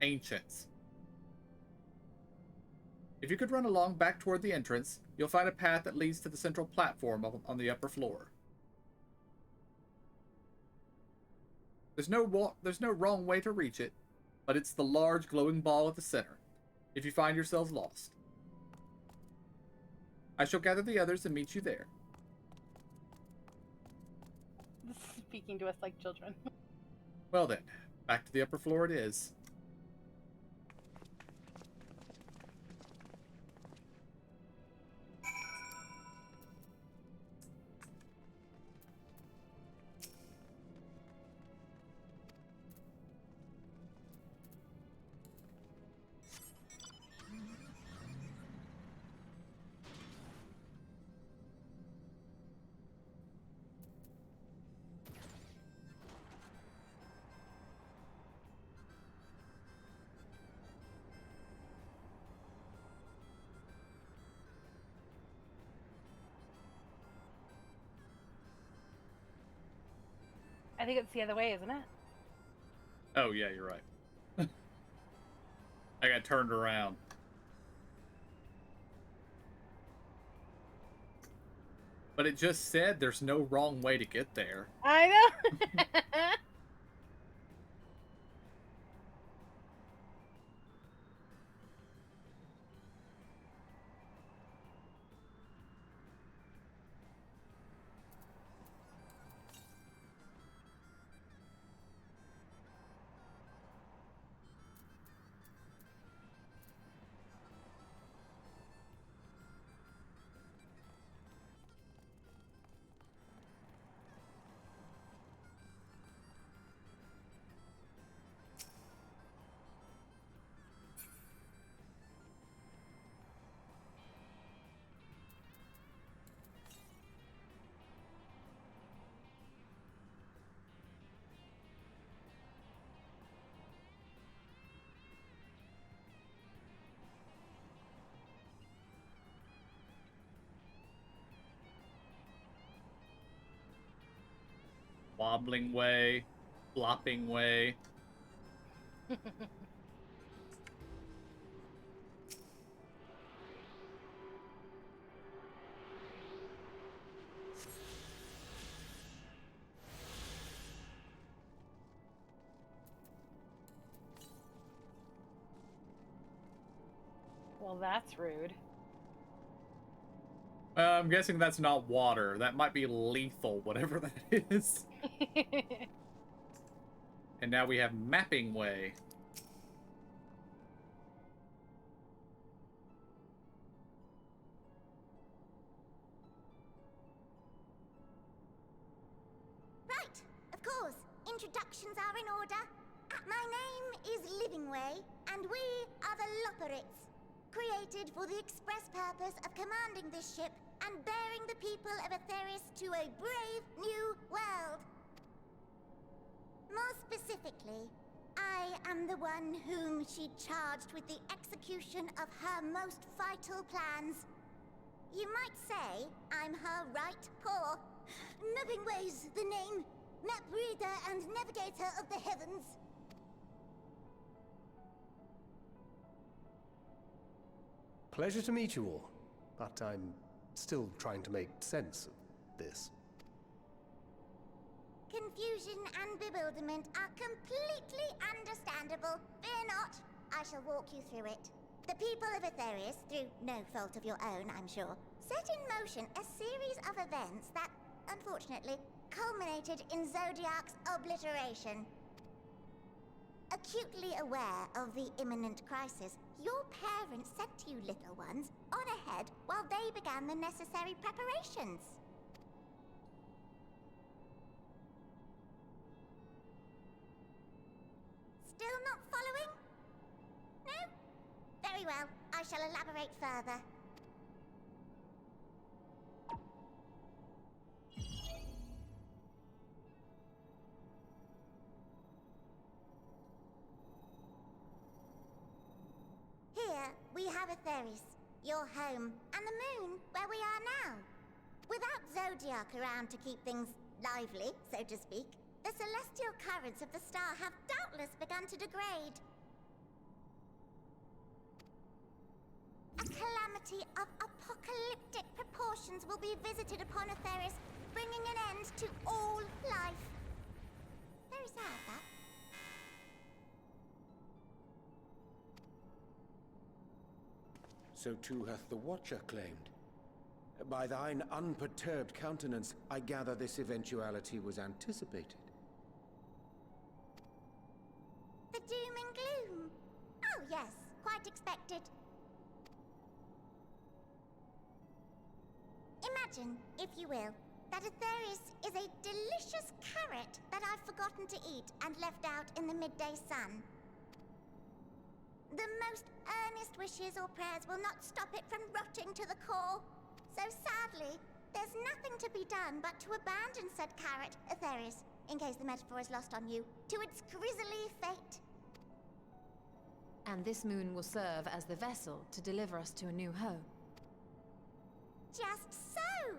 ancients. If you could run along back toward the entrance, you'll find a path that leads to the central platform on the upper floor. There's no wrong way to reach it, but it's the large glowing ball at the center, if you find yourselves lost. I shall gather the others and meet you there. Speaking to us like children. Well then, back to the upper floor it is. I think it's the other way, isn't it? Oh yeah, you're right. I got turned around. But it just said there's no wrong way to get there. I know. Wobbling way, flopping way. Well, that's rude. I'm guessing that's not water. That might be lethal, whatever that is. And now we have mapping way. Right, of course. Introductions are in order. My name is Livingway, and we are the Loporits, created for the express purpose of commanding this ship and bearing the people of Aetheris to a brave new world. More specifically, I am the one whom she charged with the execution of her most vital plans. You might say I'm her right paw. Livingway's the name, map reader and navigator of the heavens. Pleasure to meet you all, but I'm still trying to make sense of this. Confusion and bewilderment are completely understandable. Fear not, I shall walk you through it. The people of Aetheris, through no fault of your own, I'm sure, set in motion a series of events that, unfortunately, culminated in Zodiac's obliteration. Acutely aware of the imminent crisis, your parents sent you little ones on ahead while they began the necessary preparations. Still not following? No? Very well, I shall elaborate further. Here, we have Atheris, your home, and the moon, where we are now. Without Zodiac around to keep things lively, so to speak, the celestial currents of the star have doubtless begun to degrade. A calamity of apocalyptic proportions will be visited upon Atheris, bringing an end to all life. Very sad, that. So too hath the Watcher claimed. By thine unperturbed countenance, I gather this eventuality was anticipated. The doom and gloom. Oh yes, quite expected. Imagine, if you will, that Atheris is a delicious carrot that I've forgotten to eat and left out in the midday sun. The most earnest wishes or prayers will not stop it from rotting to the core. So sadly, there's nothing to be done but to abandon said carrot, Atheris, in case the metaphor is lost on you, to its grisly fate. And this moon will serve as the vessel to deliver us to a new home. Just so!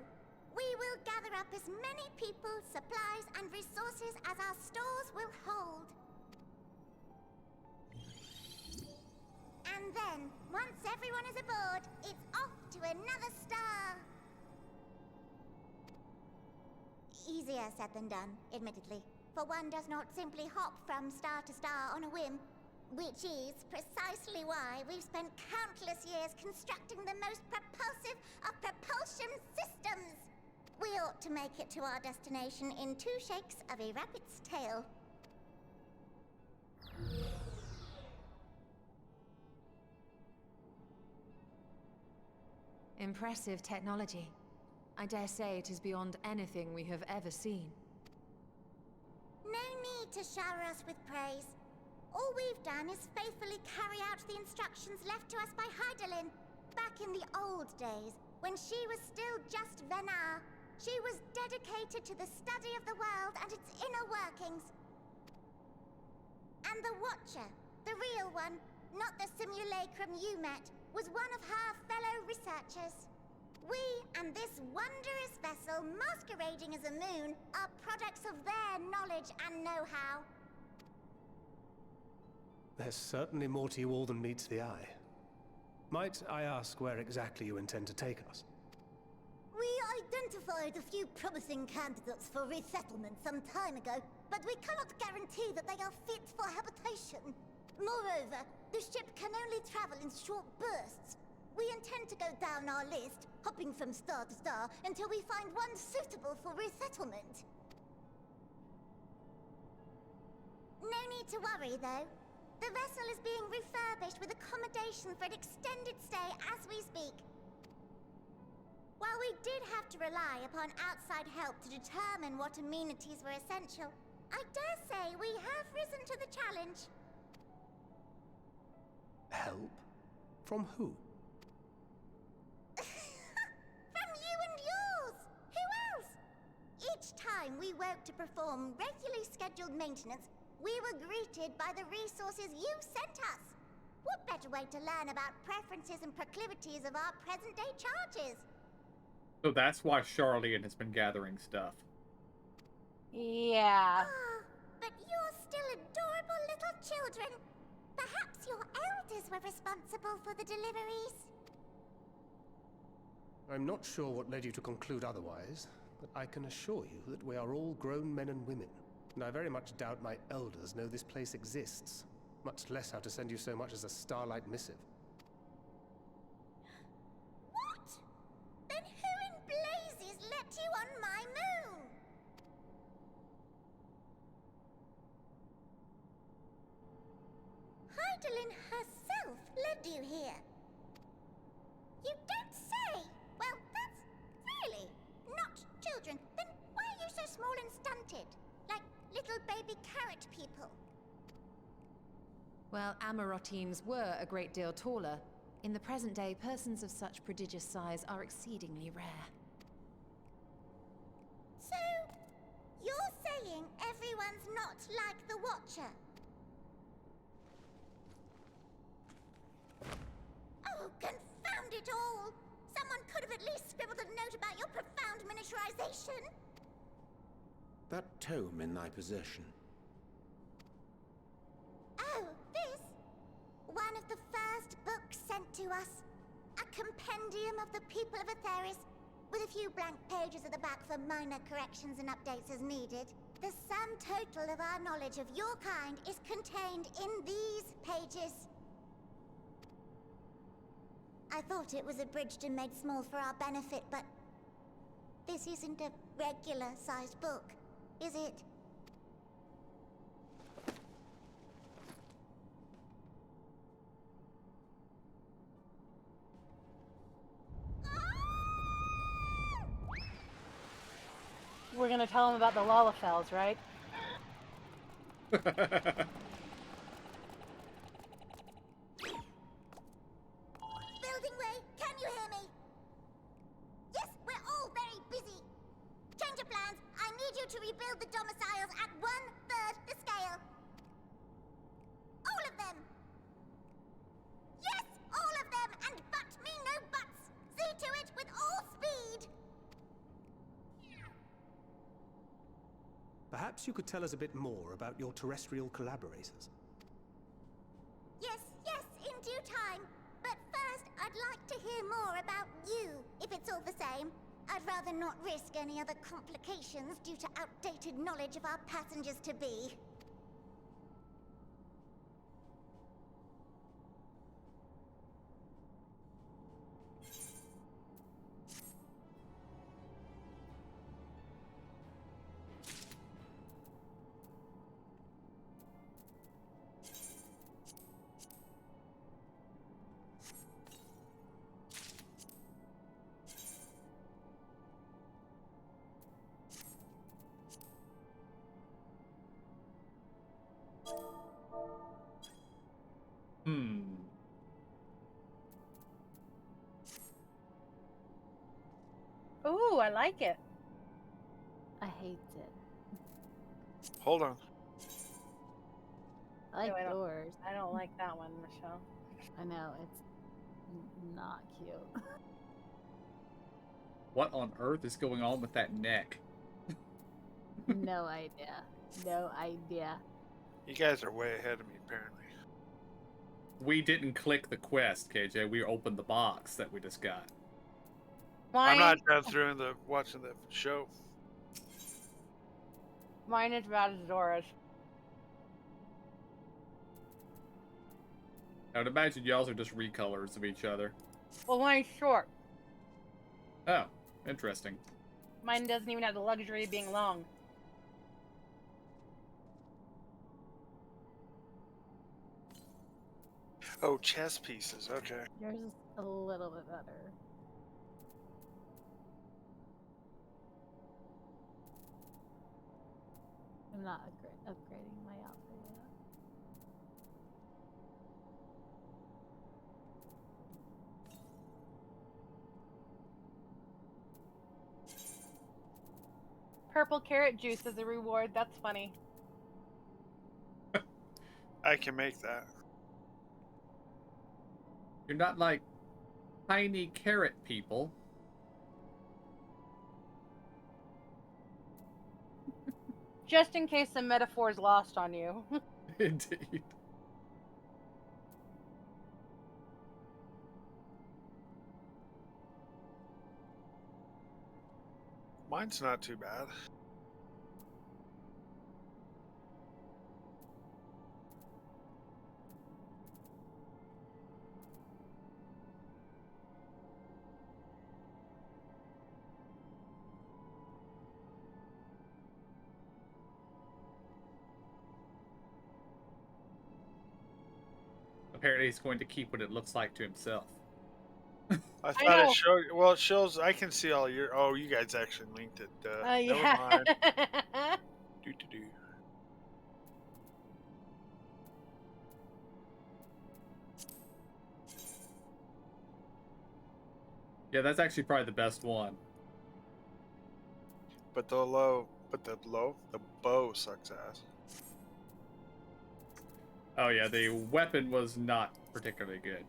We will gather up as many people, supplies, and resources as our stores will hold. And then, once everyone is aboard, it's off to another star. Easier said than done, admittedly, for one does not simply hop from star to star on a whim, which is precisely why we've spent countless years constructing the most propulsive of propulsion systems. We ought to make it to our destination in 2 shakes of a rabbit's tail. Impressive technology. I dare say it is beyond anything we have ever seen. No need to shower us with praise. All we've done is faithfully carry out the instructions left to us by Hydaelyn. Back in the old days, when she was still just Venar, she was dedicated to the study of the world and its inner workings. And the Watcher, the real one, not the simulacrum you met, was one of her fellow researchers. We and this wondrous vessel masquerading as a moon are products of their knowledge and know-how. There's certainly more to you all than meets the eye. Might I ask where exactly you intend to take us? We identified a few promising candidates for resettlement some time ago, but we cannot guarantee that they are fit for habitation. Moreover, the ship can only travel in short bursts. We intend to go down our list, hopping from star to star, until we find one suitable for resettlement. No need to worry, though. The vessel is being refurbished with accommodation for an extended stay as we speak. While we did have to rely upon outside help to determine what amenities were essential, I dare say we have risen to the challenge. Help? From who? From you and yours! Who else? Each time we woke to perform regularly scheduled maintenance, we were greeted by the resources you sent us. What better way to learn about preferences and proclivities of our present-day charges? So that's why Charlene has been gathering stuff. Yeah. Ah, but you're still adorable little children. Perhaps your elders were responsible for the deliveries. I'm not sure what led you to conclude otherwise, but I can assure you that we are all grown men and women, and I very much doubt my elders know this place exists, much less how to send you so much as a starlight missive. What? Then who in blazes let you on my moon? Hydaelyn herself led you here. You don't say! Well, that's really not children. Then why are you so small and stunted? Like little baby carrot people. Well, Amarotines were a great deal taller. In the present day, persons of such prodigious size are exceedingly rare. So, you're saying everyone's not like the Watcher? Oh, confound it all! Someone could have at least scribbled a note about your profound miniaturization. That tome in thy possession. Oh, this? One of the first books sent to us. A compendium of the people of Aetheris, with a few blank pages at the back for minor corrections and updates as needed. The sum total of our knowledge of your kind is contained in these pages. I thought it was abridged and made small for our benefit, but this isn't a regular-sized book, is it? We're gonna tell him about the Lalafels, right? Building way, can you hear me? Yes, we're all very busy. Change of plans. I need you to rebuild the domiciles at 1/3 the scale. All of them. Yes, all of them, and but me no buts. See to it with all speed. Perhaps you could tell us a bit more about your terrestrial collaborators. Yes, in due time. But first, I'd like to hear more about you, if it's all the same. I'd rather not risk any other complications due to outdated knowledge of our passengers-to-be. Ooh, I like it. I hate it. Hold on. I like No, I don't- doors. I don't like that one, Michelle. I know, it's not cute. What on earth is going on with that neck? No idea. No idea. You guys are way ahead of me, apparently. We didn't click the quest, KJ. We opened the box that we just got. I'm not done through watching the show. Mine is about as Dora's. I would imagine y'all are just recolors of each other. Well, mine's short. Oh, interesting. Mine doesn't even have the luxury of being long. Oh, chess pieces. Okay. Yours is a little bit better. I'm not upgrading my outfit yet. Purple carrot juice as a reward. That's funny. I can make that. You're not like tiny carrot people. Just in case the metaphor's lost on you. Indeed. Mine's not too bad. Apparently he's going to keep what it looks like to himself. I thought it showed. Well, it shows. I can see all your. Oh, you guys actually linked it. Never Yeah. mind. Do. Yeah, that's actually probably the best one. But the bow sucks ass. Oh yeah, the weapon was not particularly good.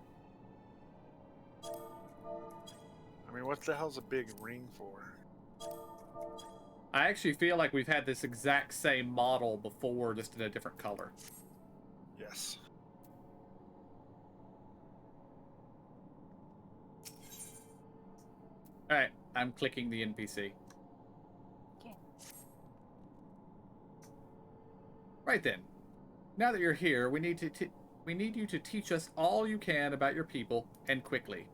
I mean, what the hell's a big ring for? I actually feel like we've had this exact same model before, just in a different color. Yes. Alright, I'm clicking the NPC. Okay. Right then. Now that you're here, we need you to teach us all you can about your people, and quickly.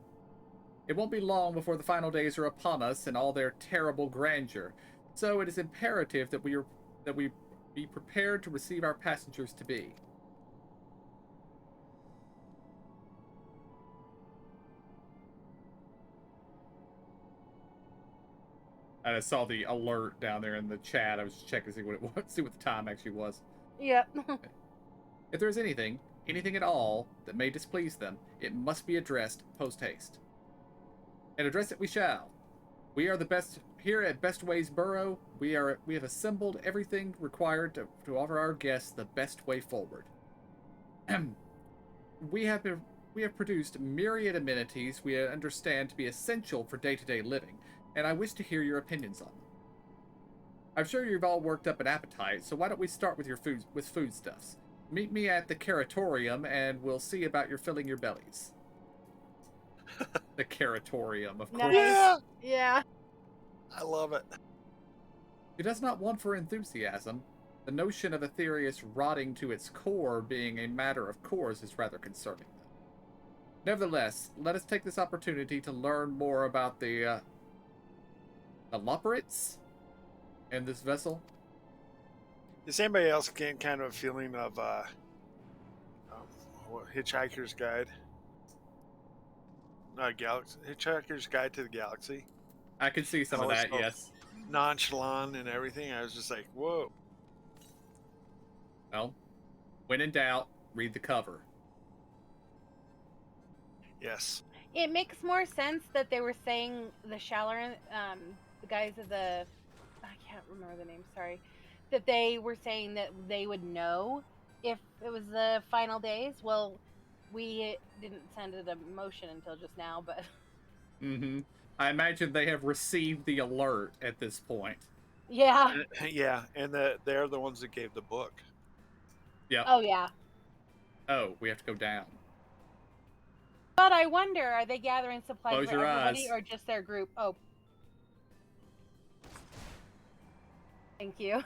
It won't be long before the final days are upon us in all their terrible grandeur, so it is imperative that we be prepared to receive our passengers to be. I just saw the alert down there in the chat. I was just checking to see what it was, see what the time actually was. Yep. If there is anything at all, that may displease them, it must be addressed post-haste. And address it we shall. We are the best here at Best Ways Burrow. We have assembled everything required to offer our guests the best way forward. we have produced myriad amenities we understand to be essential for day-to-day living, and I wish to hear your opinions on them. I'm sure you've all worked up an appetite, so why don't we start with foodstuffs? Meet me at the Caratorium, and we'll see about your filling your bellies. The Caratorium, of course. Yeah! Yeah. I love it. He does not want for enthusiasm. The notion of Aetherius rotting to its core being a matter of course is rather concerning. Nevertheless, let us take this opportunity to learn more about the Loperites in this vessel. Is anybody else getting kind of a feeling of Hitchhiker's Guide? Not Galaxy. Hitchhiker's Guide to the Galaxy. I can see some of that, yes. Nonchalant and everything. I was just like, whoa. Well, when in doubt, read the cover. Yes. It makes more sense that they were saying the Shalaran, the guys of the, I can't remember the name, sorry, that they were saying that they would know if it was the final days. Well, we didn't send it a motion until just now, but... Mm-hmm. I imagine they have received the alert at this point. Yeah. Yeah, and they're the ones that gave the book. Yep. Oh, yeah. Oh, we have to go down. But I wonder, are they gathering supplies Close for your everybody eyes. or just their group? Oh. Thank you.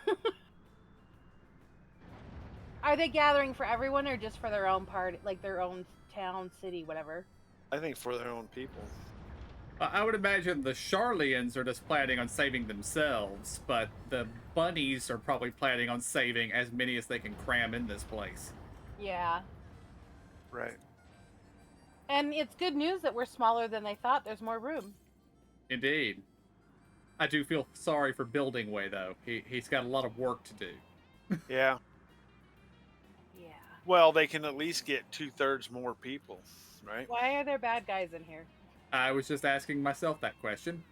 Are they gathering for everyone or just for their own part, like their own town, city, whatever? I think for their own people. I would imagine the Charlians are just planning on saving themselves, but the bunnies are probably planning on saving as many as they can cram in this place. Yeah. Right. And it's good news that we're smaller than they thought. There's more room. Indeed. I do feel sorry for Building Way, though. He's got a lot of work to do. Yeah. Yeah. Well, they can at least get 2/3 more people, right? Why are there bad guys in here? I was just asking myself that question.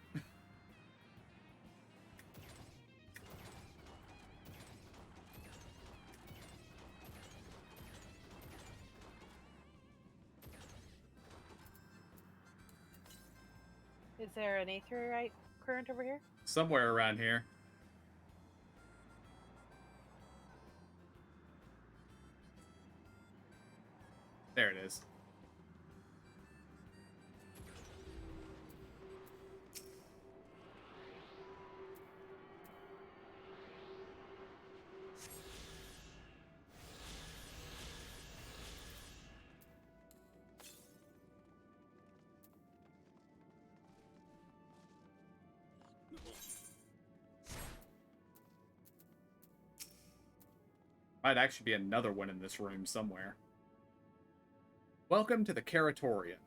Is there an aetherite current over here? Somewhere around here. There it is. Might actually be another one in this room somewhere. Welcome to the Caratorium.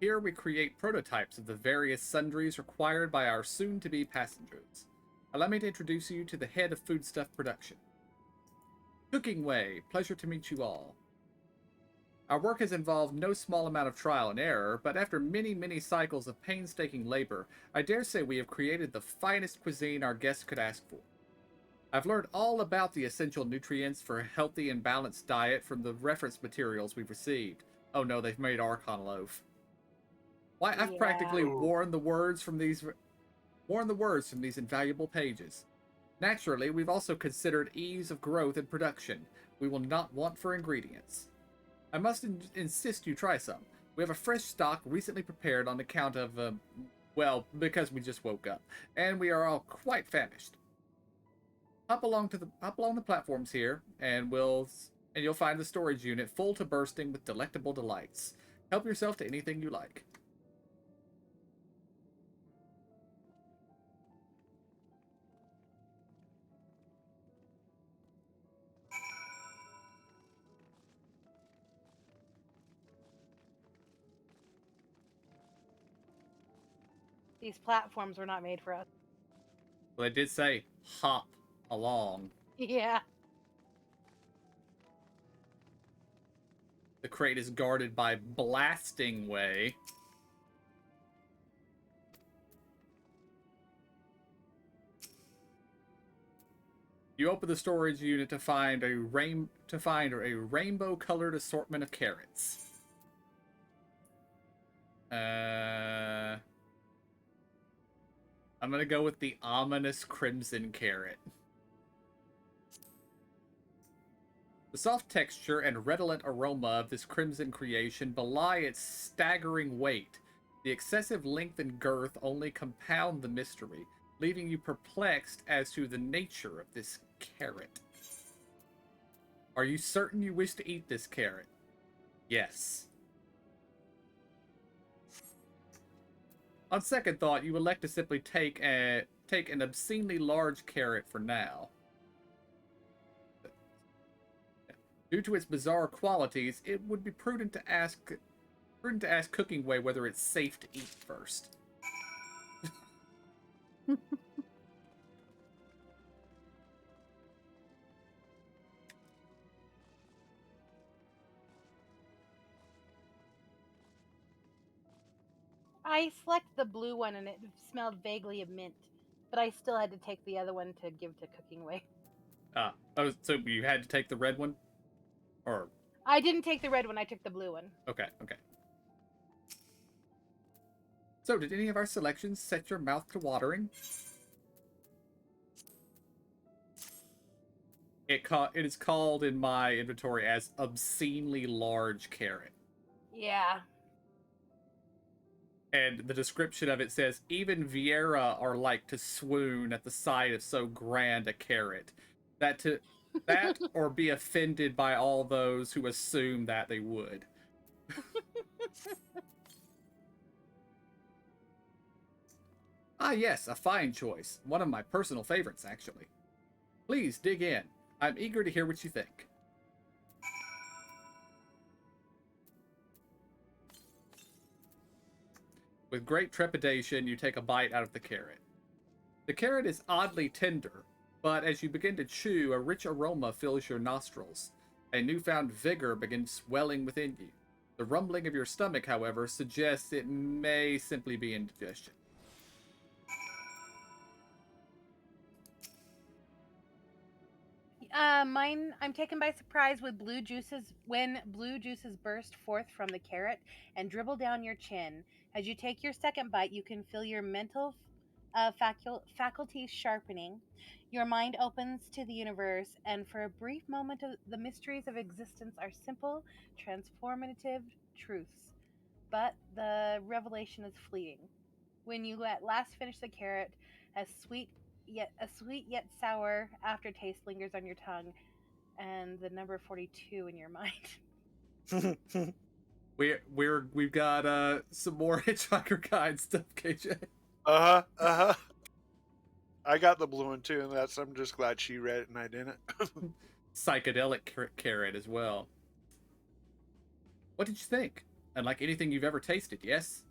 Here we create prototypes of the various sundries required by our soon-to-be passengers. Allow me to introduce you to the head of foodstuff production. Cooking Way, pleasure to meet you all. Our work has involved no small amount of trial and error, but after many, many cycles of painstaking labor, I dare say we have created the finest cuisine our guests could ask for. I've learned all about the essential nutrients for a healthy and balanced diet from the reference materials we've received. Oh no, they've made Archon loaf. Why, I've Yeah. practically worn the words from these invaluable pages. Naturally, we've also considered ease of growth and production. We will not want for ingredients. I must insist you try some. We have a fresh stock recently prepared on account of, well, because we just woke up, and we are all quite famished. Hop along the platforms here, and you'll find the storage unit full to bursting with delectable delights. Help yourself to anything you like. These platforms were not made for us. Well, they did say hop along. Yeah. The crate is guarded by blasting way. You open the storage unit to find a rainbow-colored assortment of carrots. I'm gonna go with the ominous crimson carrot. The soft texture and redolent aroma of this crimson creation belie its staggering weight. The excessive length and girth only compound the mystery, leaving you perplexed as to the nature of this carrot. Are you certain you wish to eat this carrot? Yes. On second thought, you elect to simply take an obscenely large carrot for now. Due to its bizarre qualities, it would be prudent to ask Cooking Way whether it's safe to eat first. I selected the blue one and it smelled vaguely of mint, but I still had to take the other one to give to Cooking Way. Oh, so you had to take the red one? Or... I didn't take the red one, I took the blue one. Okay. So, did any of our selections set your mouth to watering? It is called in my inventory as obscenely large carrot. Yeah. And the description of it says, even Vieira are like to swoon at the sight of so grand a carrot. That or be offended by all those who assume that they would. Ah yes, a fine choice. One of my personal favorites, actually. Please, dig in. I'm eager to hear what you think. With great trepidation, you take a bite out of the carrot. The carrot is oddly tender, but as you begin to chew, a rich aroma fills your nostrils. A newfound vigor begins swelling within you. The rumbling of your stomach, however, suggests it may simply be indigestion. Mine, I'm taken by surprise when blue juices burst forth from the carrot and dribble down your chin. As you take your second bite, you can feel your mental faculties sharpening. Your mind opens to the universe, and for a brief moment, the mysteries of existence are simple, transformative truths. But the revelation is fleeting. When you at last finish the carrot, a sweet yet sour aftertaste lingers on your tongue, and the number 42 in your mind. We've got some more Hitchhiker Guide stuff, KJ. I got the blue one too, and I'm just glad she read it and I didn't. Psychedelic carrot as well. What did you think? Unlike anything you've ever tasted, yes?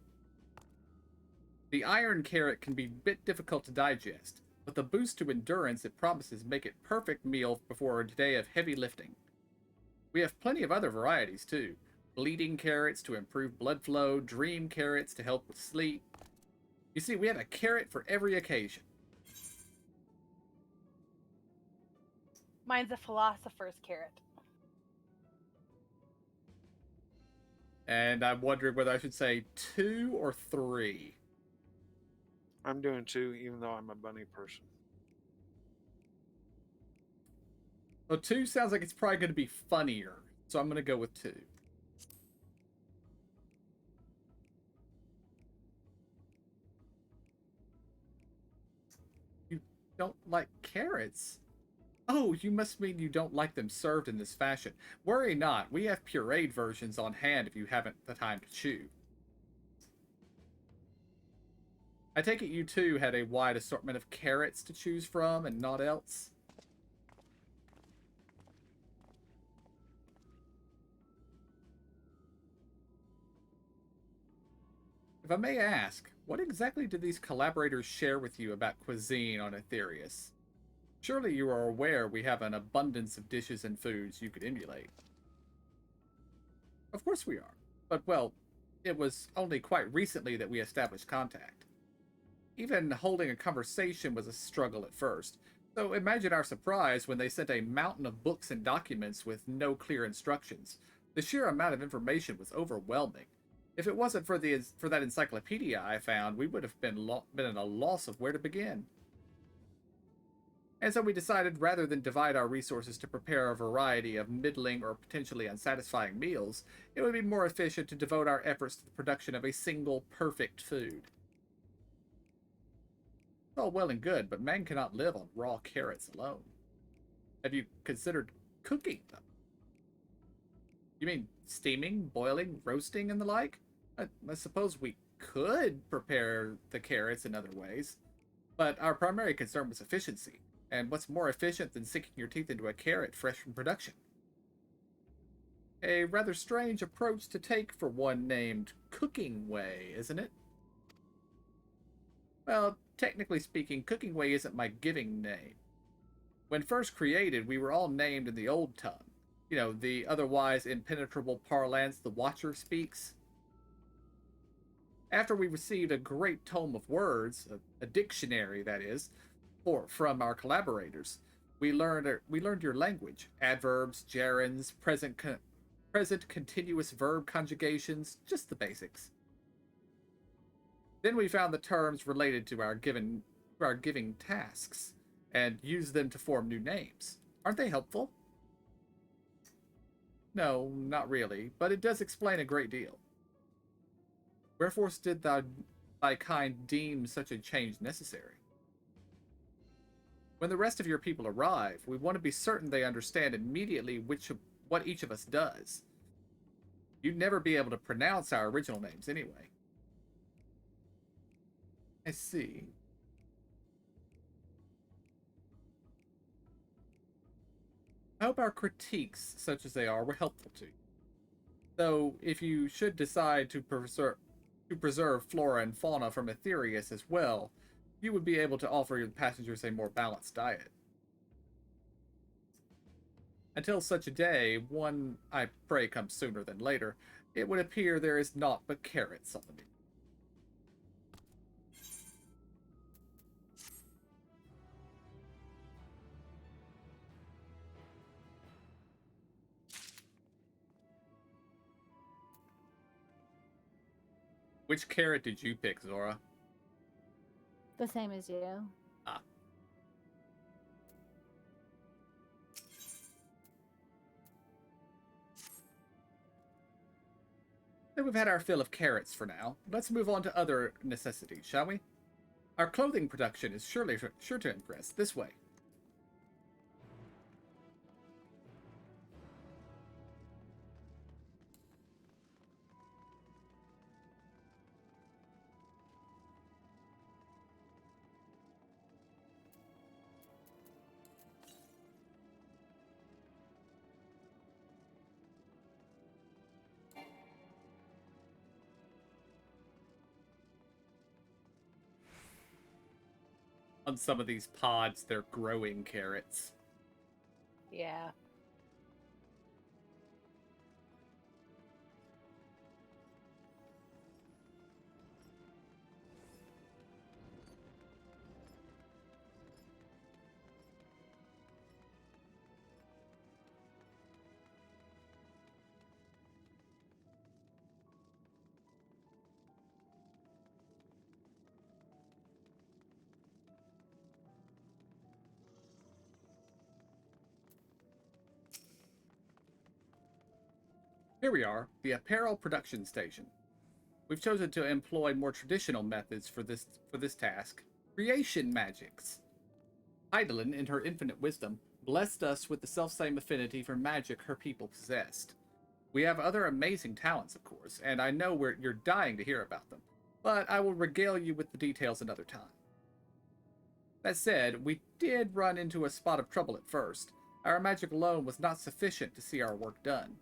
The iron carrot can be a bit difficult to digest, but the boost to endurance it promises make it perfect meal before a day of heavy lifting. We have plenty of other varieties too. Bleeding carrots to improve blood flow, dream carrots to help with sleep. You see, we have a carrot for every occasion. Mine's a philosopher's carrot. And I'm wondering whether I should say 2 or 3. I'm doing 2, even though I'm a bunny person. Well, 2 sounds like it's probably going to be funnier, so I'm going to go with 2. You don't like carrots? Oh, you must mean you don't like them served in this fashion. Worry not, we have pureed versions on hand if you haven't the time to chew. I take it you too had a wide assortment of carrots to choose from and naught else? If I may ask, what exactly did these collaborators share with you about cuisine on Aetherius? Surely you are aware we have an abundance of dishes and foods you could emulate. Of course we are. But, well, it was only quite recently that we established contact. Even holding a conversation was a struggle at first, so imagine our surprise when they sent a mountain of books and documents with no clear instructions. The sheer amount of information was overwhelming. If it wasn't for that encyclopedia I found, we would have been at a loss of where to begin. And so we decided rather than divide our resources to prepare a variety of middling or potentially unsatisfying meals, it would be more efficient to devote our efforts to the production of a single perfect food. It's all well and good, but man cannot live on raw carrots alone. Have you considered cooking them? You mean steaming, boiling, roasting, and the like? I suppose we could prepare the carrots in other ways, but our primary concern was efficiency. And what's more efficient than sinking your teeth into a carrot fresh from production? A rather strange approach to take for one named Cooking Way, isn't it? Well, technically speaking, Cooking Way isn't my giving name. When first created, we were all named in the old tongue. You know, the otherwise impenetrable parlance the Watcher speaks. After we received a great tome of words, a dictionary that is, from our collaborators, we learned your language, adverbs, gerunds, present continuous verb conjugations, just the basics. Then we found the terms related to our giving tasks, and used them to form new names. Aren't they helpful? No, not really, but it does explain a great deal. Wherefore did thy kind deem such a change necessary? When the rest of your people arrive, we want to be certain they understand immediately what each of us does. You'd never be able to pronounce our original names anyway. I see. I hope our critiques, such as they are, were helpful to you. Though, if you should decide to preserve flora and fauna from Aetherius as well, you would be able to offer your passengers a more balanced diet. Until such a day, one I pray comes sooner than later, it would appear there is naught but carrots on the menu. Which carrot did you pick, Zora? The same as you. Ah. Then we've had our fill of carrots for now. Let's move on to other necessities, shall we? Our clothing production is sure to impress. This way. On some of these pods, they're growing carrots. Yeah. Here we are, the apparel production station. We've chosen to employ more traditional methods for this task. Creation magics. Eidolon, in her infinite wisdom, blessed us with the selfsame affinity for magic her people possessed. We have other amazing talents, of course, and I know you're dying to hear about them, but I will regale you with the details another time. That said, we did run into a spot of trouble at first. Our magic alone was not sufficient to see our work done.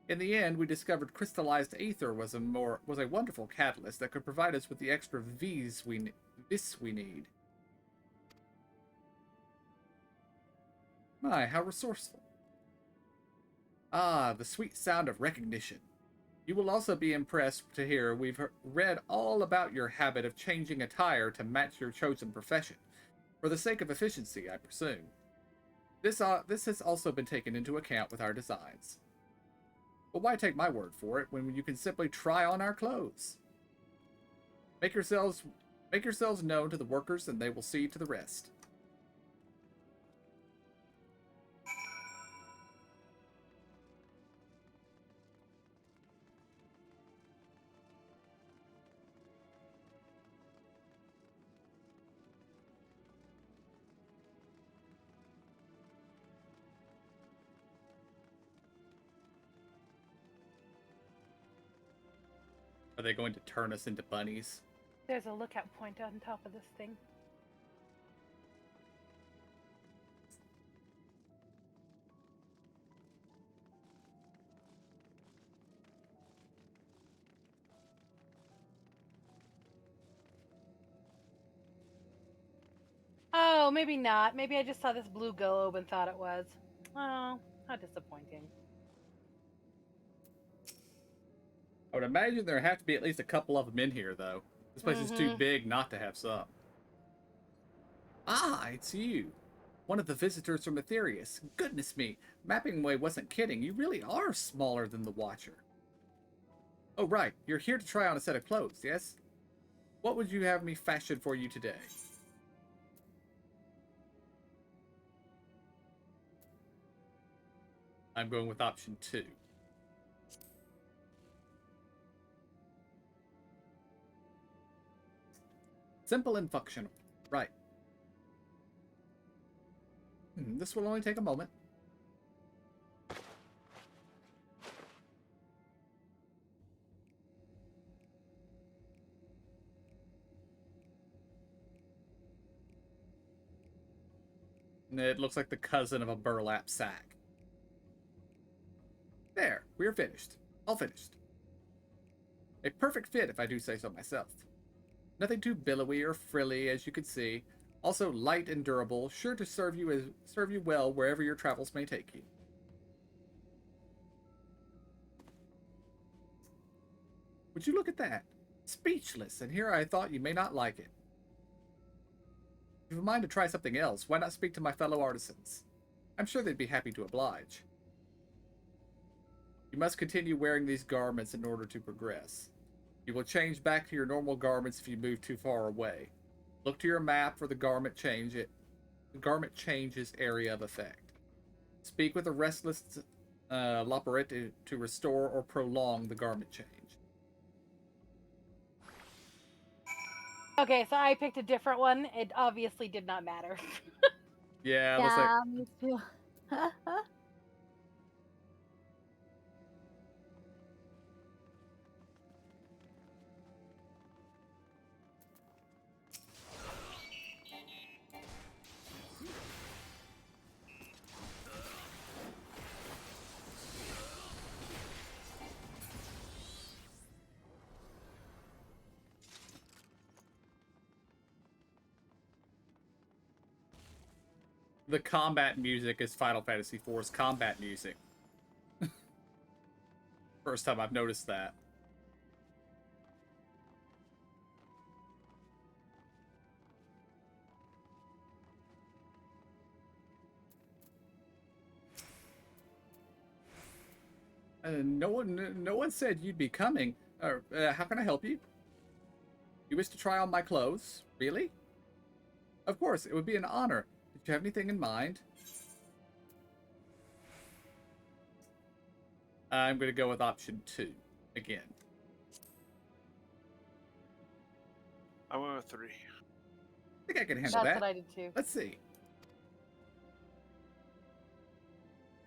In the end, we discovered crystallized aether was a wonderful catalyst that could provide us with the extra vis we need. My, how resourceful. Ah, the sweet sound of recognition. You will also be impressed to hear we've read all about your habit of changing attire to match your chosen profession, for the sake of efficiency, I presume. This has also been taken into account with our designs. But why take my word for it when you can simply try on our clothes? Make yourselves known to the workers and they will see to the rest. Are they going to turn us into bunnies? There's a lookout point on top of this thing. Oh, maybe not. Maybe I just saw this blue globe and thought it was. Oh, how disappointing. I would imagine there have to be at least a couple of them in here, though. This place is too big not to have some. Ah, it's you. One of the visitors from Aetherius. Goodness me, Mappingway wasn't kidding. You really are smaller than the Watcher. Oh, right. You're here to try on a set of clothes, yes? What would you have me fashion for you today? I'm going with option 2. Simple and functional. Right. This will only take a moment. It looks like the cousin of a burlap sack. There, we're finished. All finished. A perfect fit, if I do say so myself. Nothing too billowy or frilly, as you can see. Also light and durable, sure to serve you well wherever your travels may take you. Would you look at that? Speechless, and here I thought you may not like it. If you have a mind to try something else, why not speak to my fellow artisans? I'm sure they'd be happy to oblige. You must continue wearing these garments in order to progress. You will change back to your normal garments if you move too far away. Look to your map for the garment changes area of effect. Speak with a restless Loperette to restore or prolong the garment change. Okay, so I picked a different one. It obviously did not matter. Yeah, yeah, me too. The combat music is Final Fantasy IV's combat music. First time I've noticed that. No one said you'd be coming. How can I help you? You wish to try on my clothes? Really? Of course, it would be an honor. Did you have anything in mind? I'm going to go with option 2 again. I went with 3. I think I can handle That's that. what I did too. Let's see.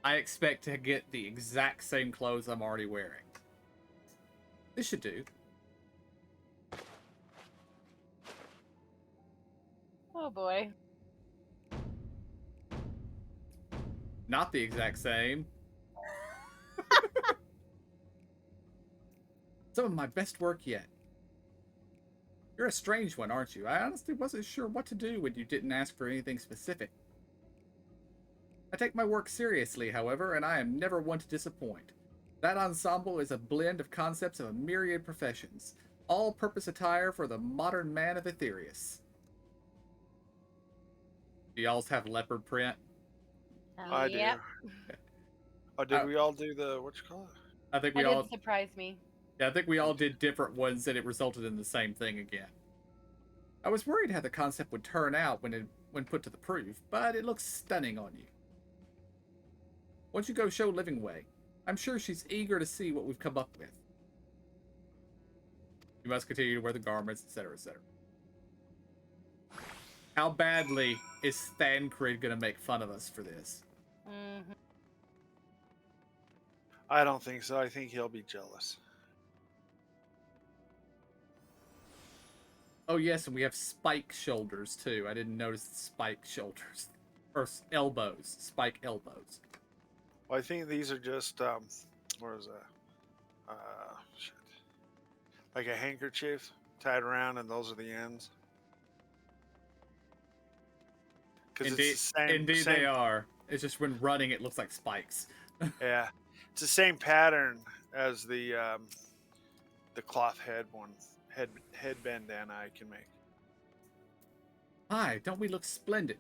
I expect to get the exact same clothes I'm already wearing. This should do. Oh boy. Not the exact same. Some of my best work yet. You're a strange one, aren't you? I honestly wasn't sure what to do when you didn't ask for anything specific. I take my work seriously, however, and I am never one to disappoint. That ensemble is a blend of concepts of a myriad professions, all-purpose attire for the modern man of Aetherius. Do y'all have leopard print? I Yep. do. Oh, did we all do the, what you call it? I think That we all did surprise me. Yeah, I think we all did different ones and it resulted in the same thing again. I was worried how the concept would turn out when put to the proof, but it looks stunning on you. Once you go show Living Way, I'm sure she's eager to see what we've come up with. You must continue to wear the garments, etc., etc. How badly is Thancred gonna make fun of us for this? Mm-hmm. I don't think so. I think he'll be jealous. Oh yes, and we have spike shoulders too. I didn't notice the spike shoulders. Or elbows. Spike elbows. Well, I think these are just, what is that? Shit. Like a handkerchief tied around, and those are the ends. Indeed, indeed they are. It's just when running, it looks like spikes. Yeah, it's the same pattern as the cloth head one, head bandana I can make. Hi, don't we look splendid?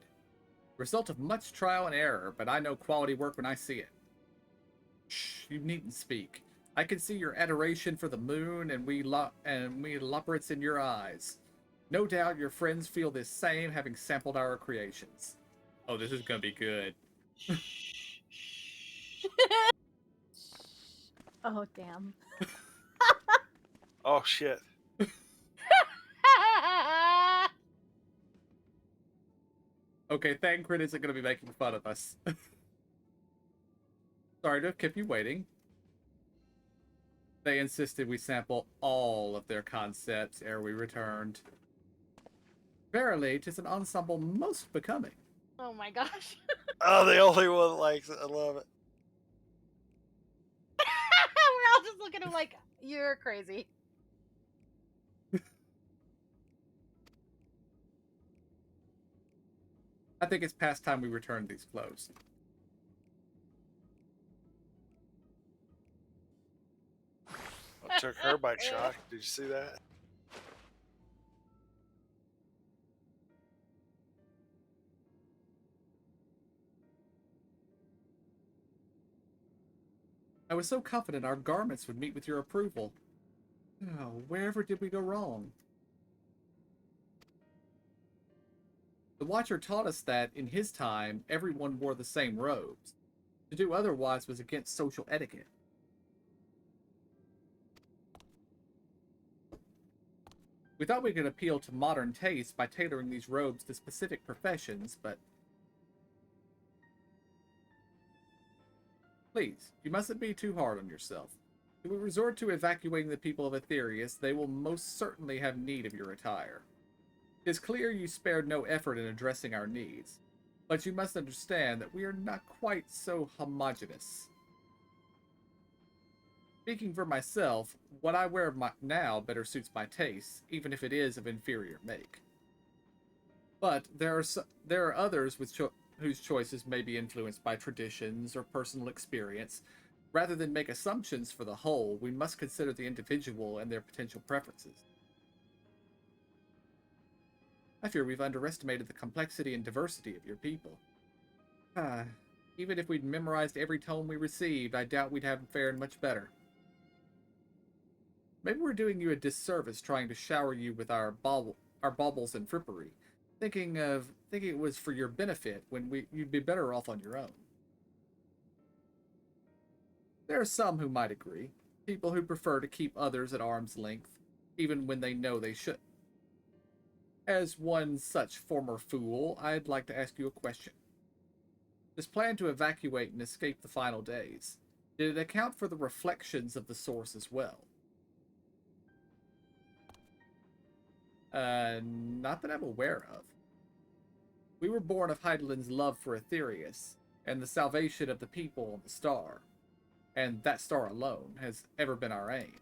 Result of much trial and error, but I know quality work when I see it. Shh, you needn't speak. I can see your adoration for the moon, and we loporits in your eyes. No doubt your friends feel the same, having sampled our creations. Oh, this is gonna be good. Oh, damn. Oh, shit. Okay, Thancred isn't gonna be making fun of us. Sorry to have kept you waiting. They insisted we sample all of their concepts ere we returned. Verily, 'tis an ensemble most becoming. Oh my gosh. Oh, the only one that likes it. I love it. We're all just looking at him like, you're crazy. I think it's past time we return these clothes. I took her by shock. Did you see that? I was so confident our garments would meet with your approval. Oh, wherever did we go wrong? The Watcher taught us that, in his time, everyone wore the same robes. To do otherwise was against social etiquette. We thought we could appeal to modern taste by tailoring these robes to specific professions, but... Please, you mustn't be too hard on yourself. If we resort to evacuating the people of Aetherius, they will most certainly have need of your attire. It is clear you spared no effort in addressing our needs, but you must understand that we are not quite so homogeneous. Speaking for myself, what I wear now better suits my taste, even if it is of inferior make. But there are others whose choices may be influenced by traditions or personal experience. Rather than make assumptions for the whole, we must consider the individual and their potential preferences. I fear we've underestimated the complexity and diversity of your people. Even if we'd memorized every tome we received, I doubt we'd have fared much better. Maybe we're doing you a disservice trying to shower you with our baubles and frippery, thinking it was for your benefit when you'd be better off on your own. There are some who might agree, people who prefer to keep others at arm's length, even when they know they shouldn't. As one such former fool, I'd like to ask you a question. This plan to evacuate and escape the final days, did it account for the reflections of the source as well? Not that I'm aware of. We were born of Heidelin's love for Aetherius, and the salvation of the people on the star, and that star alone has ever been our aim.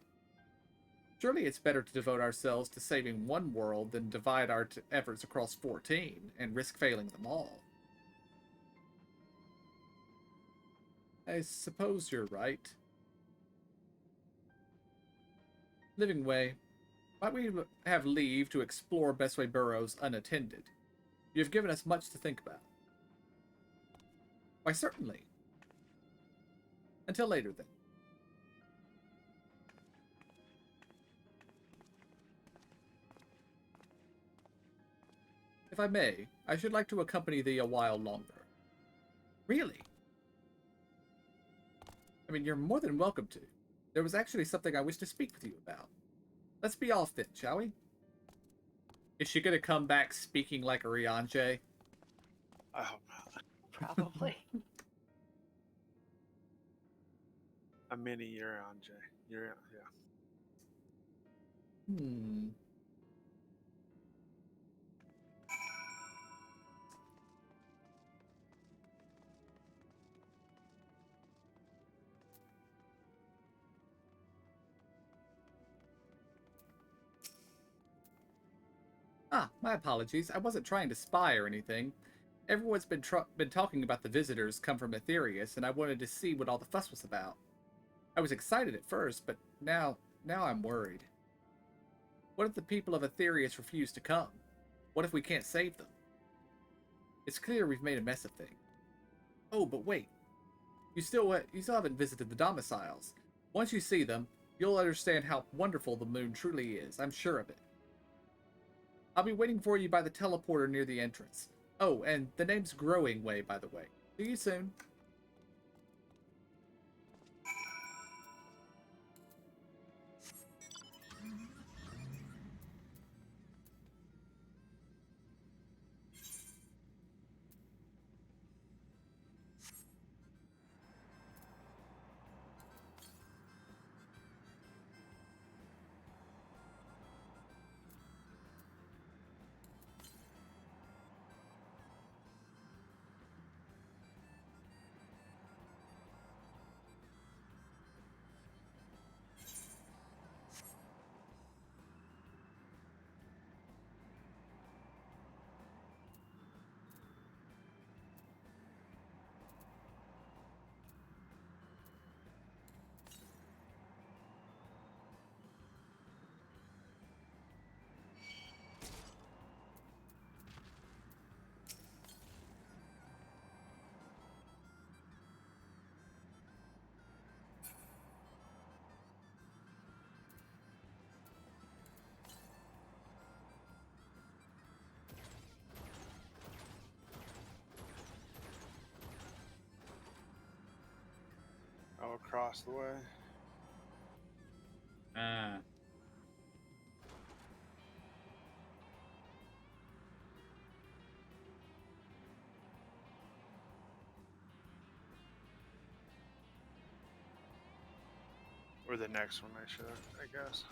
Surely it's better to devote ourselves to saving one world than divide our efforts across 14 and risk failing them all. I suppose you're right. Living Way, might we have leave to explore Bestway Burrows unattended? You have given us much to think about. Why, certainly. Until later, then. If I may, I should like to accompany thee a while longer. Really? I mean, you're more than welcome to. There was actually something I wish to speak with you about. Let's be off then, shall we? Is she gonna come back speaking like a Rianche? I hope not. Probably. A mini Euron, Jay. Euron, yeah. Ah, my apologies. I wasn't trying to spy or anything. Everyone's been talking about the visitors come from Aetherius, and I wanted to see what all the fuss was about. I was excited at first, but now I'm worried. What if the people of Aetherius refuse to come? What if we can't save them? It's clear we've made a mess of things. Oh, but wait. You still haven't visited the domiciles. Once you see them, you'll understand how wonderful the moon truly is. I'm sure of it. I'll be waiting for you by the teleporter near the entrance. Oh, and the name's Growing Way, by the way. See you soon. Oh, across the way. Ah. Or the next one, I guess.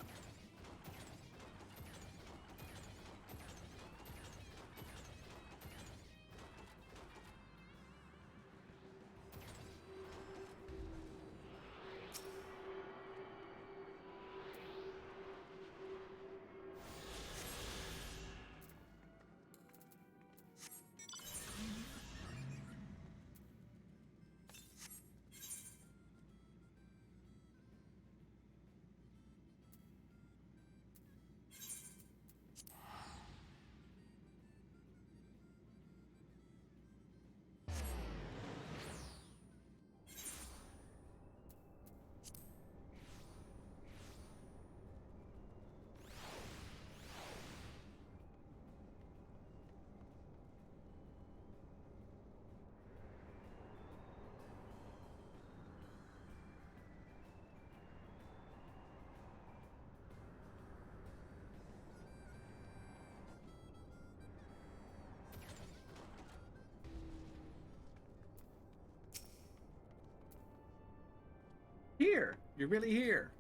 here. You're really here.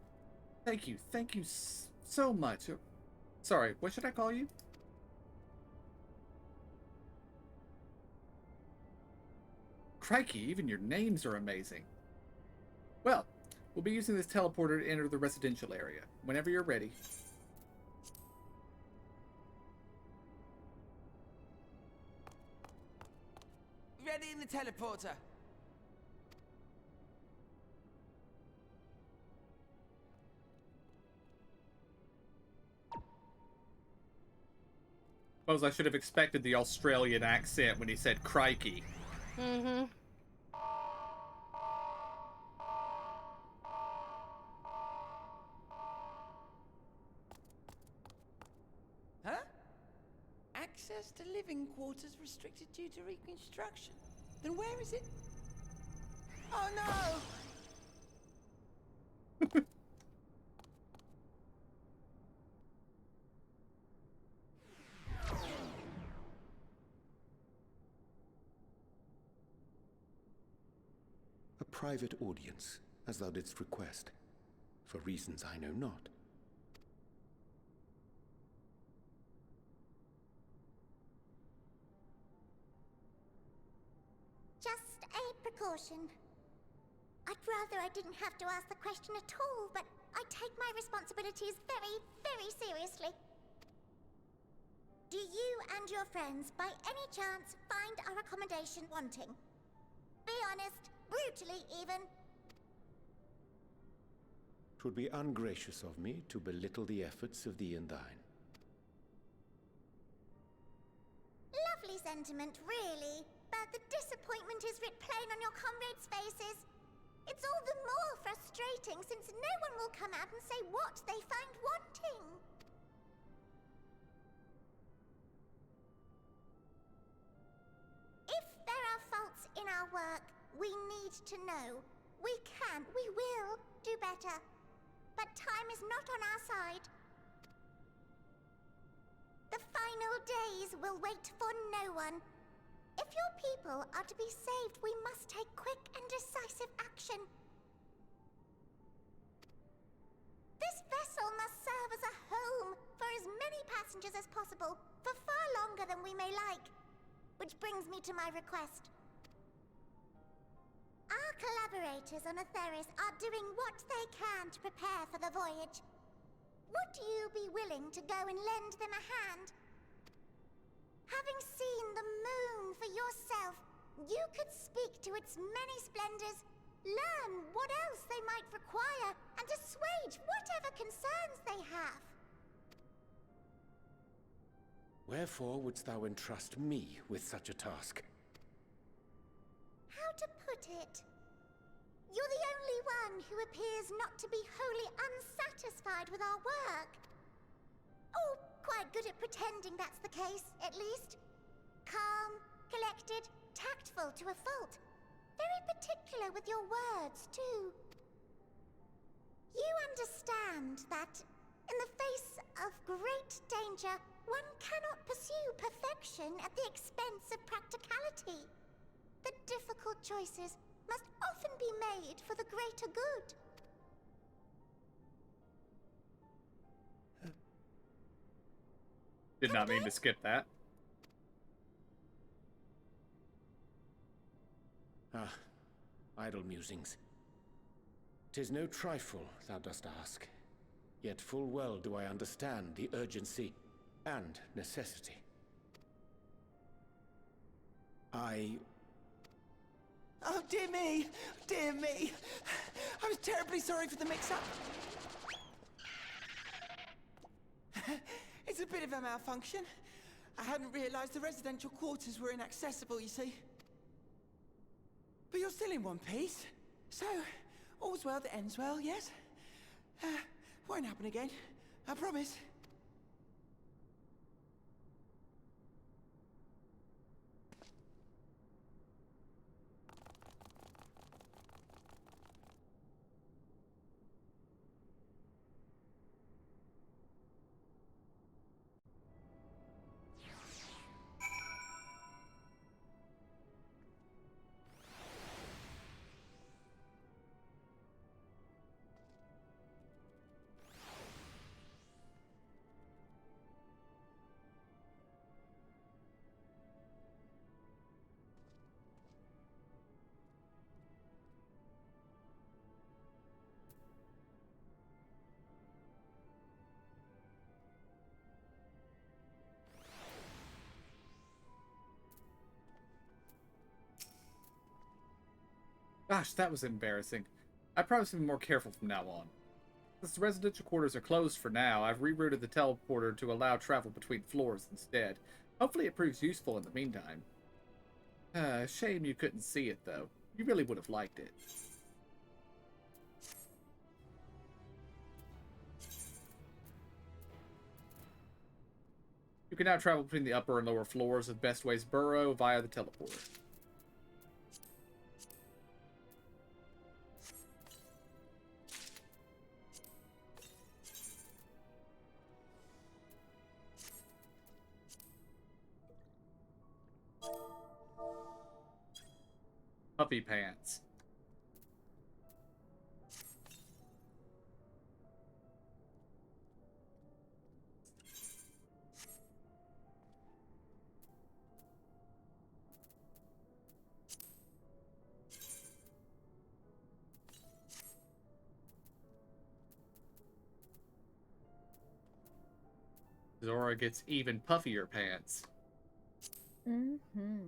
Thank you. Thank you so much. Sorry, what should I call you? Crikey, even your names are amazing. Well, we'll be using this teleporter to enter the residential area. Whenever you're ready. Ready in the teleporter. Suppose I should have expected the Australian accent when he said crikey. Mm-hmm. Huh? Access to living quarters restricted due to reconstruction. Then where is it? Oh no! A private audience, as thou didst request, for reasons I know not. Just a precaution. I'd rather I didn't have to ask the question at all, but I take my responsibilities very, very seriously. Do you and your friends, by any chance, find our accommodation wanting? Be honest, brutally even. 'Twould be ungracious of me to belittle the efforts of thee and thine. Lovely sentiment, really. But the disappointment is writ plain on your comrades' faces. It's all the more frustrating since no one will come out and say what they find wanting. If there are faults in our work, we need to know. We can, we will do better. But time is not on our side. The final days will wait for no one. If your people are to be saved, we must take quick and decisive action. This vessel must serve as a home for as many passengers as possible, for far longer than we may like. Which brings me to my request. Our collaborators on Atheris are doing what they can to prepare for the voyage. Would you be willing to go and lend them a hand? Having seen the moon for yourself, you could speak to its many splendors, learn what else they might require, and assuage whatever concerns they have. Wherefore wouldst thou entrust me with such a task? How to put it? You're the only one who appears not to be wholly unsatisfied with our work. Oh, quite good at pretending that's the case, at least. Calm, collected, tactful to a fault. Very particular with your words, too. You understand that, in the face of great danger, one cannot pursue perfection at the expense of practicality. The difficult choices must often be made for the greater good. Did not mean to skip that. Ah, idle musings. 'Tis no trifle thou dost ask, yet full well do I understand the urgency and necessity. Oh, dear me! Dear me! I was terribly sorry for the mix-up. It's a bit of a malfunction. I hadn't realized the residential quarters were inaccessible, you see. But you're still in one piece. So, all's well that ends well, yes? Won't happen again. I promise. Gosh, that was embarrassing. I promise to be more careful from now on. Since the residential quarters are closed for now, I've rerouted the teleporter to allow travel between floors instead. Hopefully it proves useful in the meantime. Shame you couldn't see it, though. You really would have liked it. You can now travel between the upper and lower floors of Bestway's burrow via the teleporter. Puffy pants. Zora gets even puffier pants. Mm-hmm.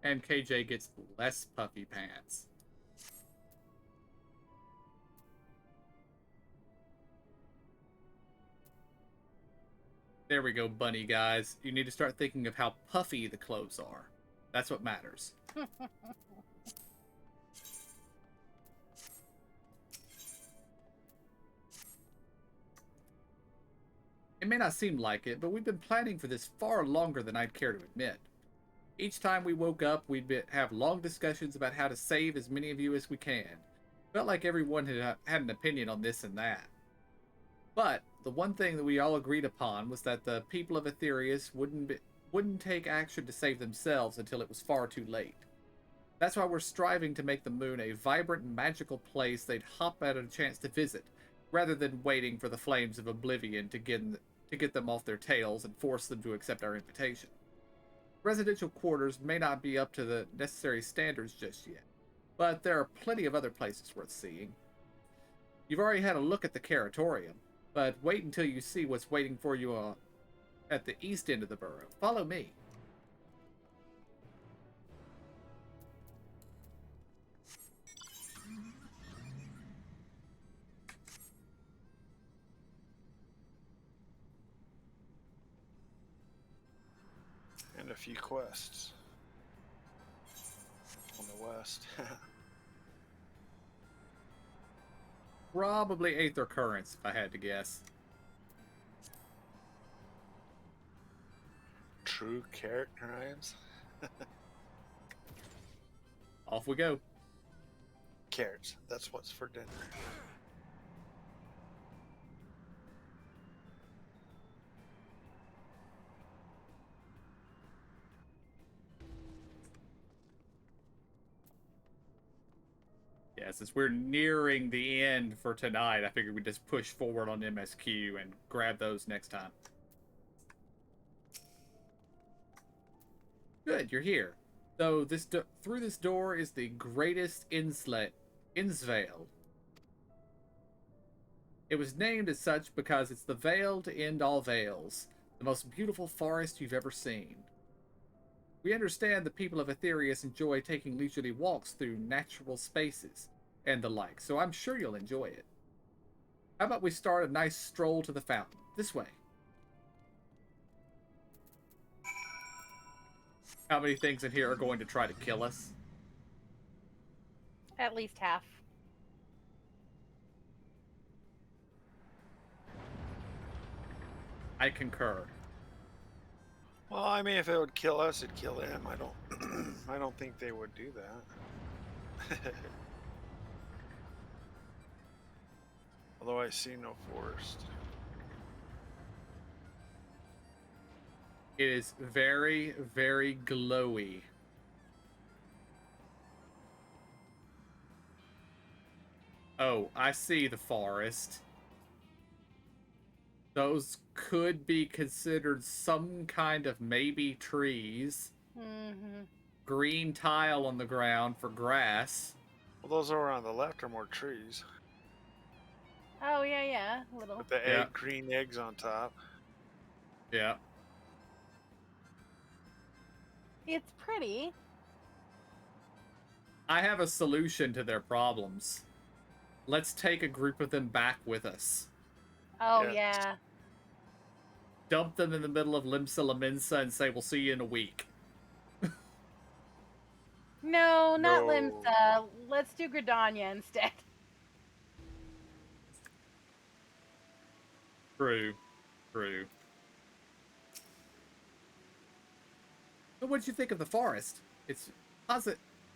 And KJ gets less puffy pants. There we go, bunny guys. You need to start thinking of how puffy the clothes are. That's what matters. It may not seem like it, but we've been planning for this far longer than I'd care to admit. Each time we woke up, we'd have long discussions about how to save as many of you as we can. Felt like everyone had an opinion on this and that. But the one thing that we all agreed upon was that the people of Aetherius wouldn't take action to save themselves until it was far too late. That's why we're striving to make the moon a vibrant, magical place they'd hop at a chance to visit, rather than waiting for the flames of oblivion to get them off their tails and force them to accept our invitation. Residential quarters may not be up to the necessary standards just yet, but there are plenty of other places worth seeing. You've already had a look at the Caratorium, but wait until you see what's waiting for you at the east end of the burrow. Follow me. And a few quests on the west. Probably Aether Currents, if I had to guess. True carrot crimes. Off we go. Carrots. That's what's for dinner. Yeah, since we're nearing the end for tonight, I figured we'd just push forward on MSQ and grab those next time. Good, you're here. So through this door is the greatest Insvale. It was named as such because it's the veil to end all veils, the most beautiful forest you've ever seen. We understand the people of Aetherius enjoy taking leisurely walks through natural spaces and the like, so I'm sure you'll enjoy it. How about we start a nice stroll to the fountain? This way. How many things in here are going to try to kill us? At least half. I concur. Well, I mean, if it would kill us, it'd kill him. I don't. I don't think they would do that. Although I see no forest. It is very, very glowy. Oh, I see the forest. Those could be considered some kind of maybe trees. Mm-hmm. Green tile on the ground for grass. Well, those over on the left are more trees. Oh, yeah, little. With the green eggs on top. Yeah. It's pretty. I have a solution to their problems. Let's take a group of them back with us. Oh, Yes. yeah. Dump them in the middle of Limsa Laminsa and say, we'll see you in a week. No, not No. Limsa. Let's do Gridania instead. True. True. So what did you think of the forest? It's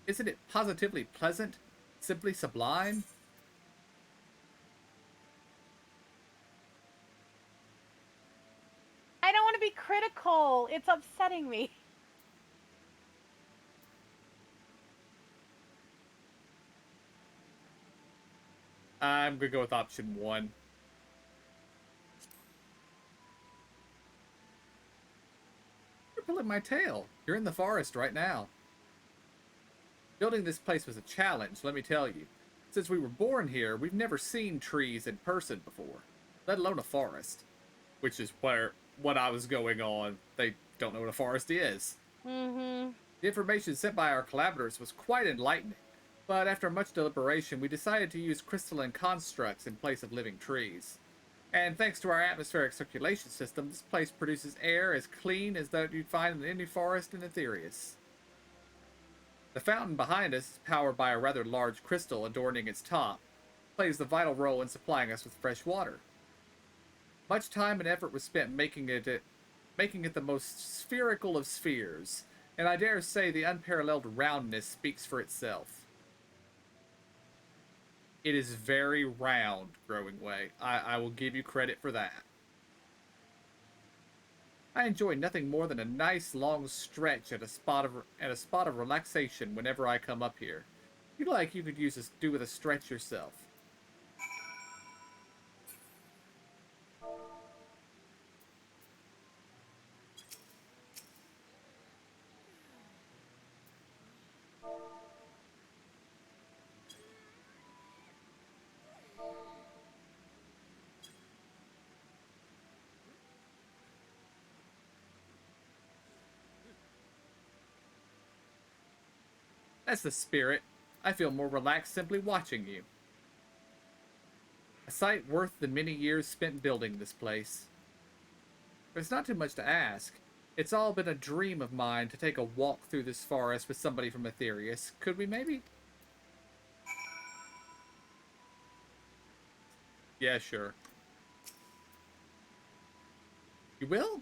Isn't it positively pleasant? Simply sublime? I don't want to be critical. It's upsetting me. I'm gonna go with option 1. You're pulling my tail. You're in the forest right now. Building this place was a challenge, let me tell you. Since we were born here, we've never seen trees in person before, let alone a forest. Which is what I was going on. They don't know what a forest is. Mm-hmm. The information sent by our collaborators was quite enlightening, but after much deliberation, we decided to use crystalline constructs in place of living trees. And thanks to our atmospheric circulation system, this place produces air as clean as that you'd find in any forest in Aetherius. The fountain behind us is powered by a rather large crystal adorning its top, plays the vital role in supplying us with fresh water. Much time and effort was spent making it the most spherical of spheres, and I dare say the unparalleled roundness speaks for itself. It is very round, Growing Way. I will give you credit for that. I enjoy nothing more than a nice long stretch at a spot of relaxation whenever I come up here. You could do with a stretch yourself. That's the spirit. I feel more relaxed simply watching you. A sight worth the many years spent building this place. But it's not too much to ask. It's all been a dream of mine to take a walk through this forest with somebody from Aetherius. Could we maybe? Yeah, sure. You will?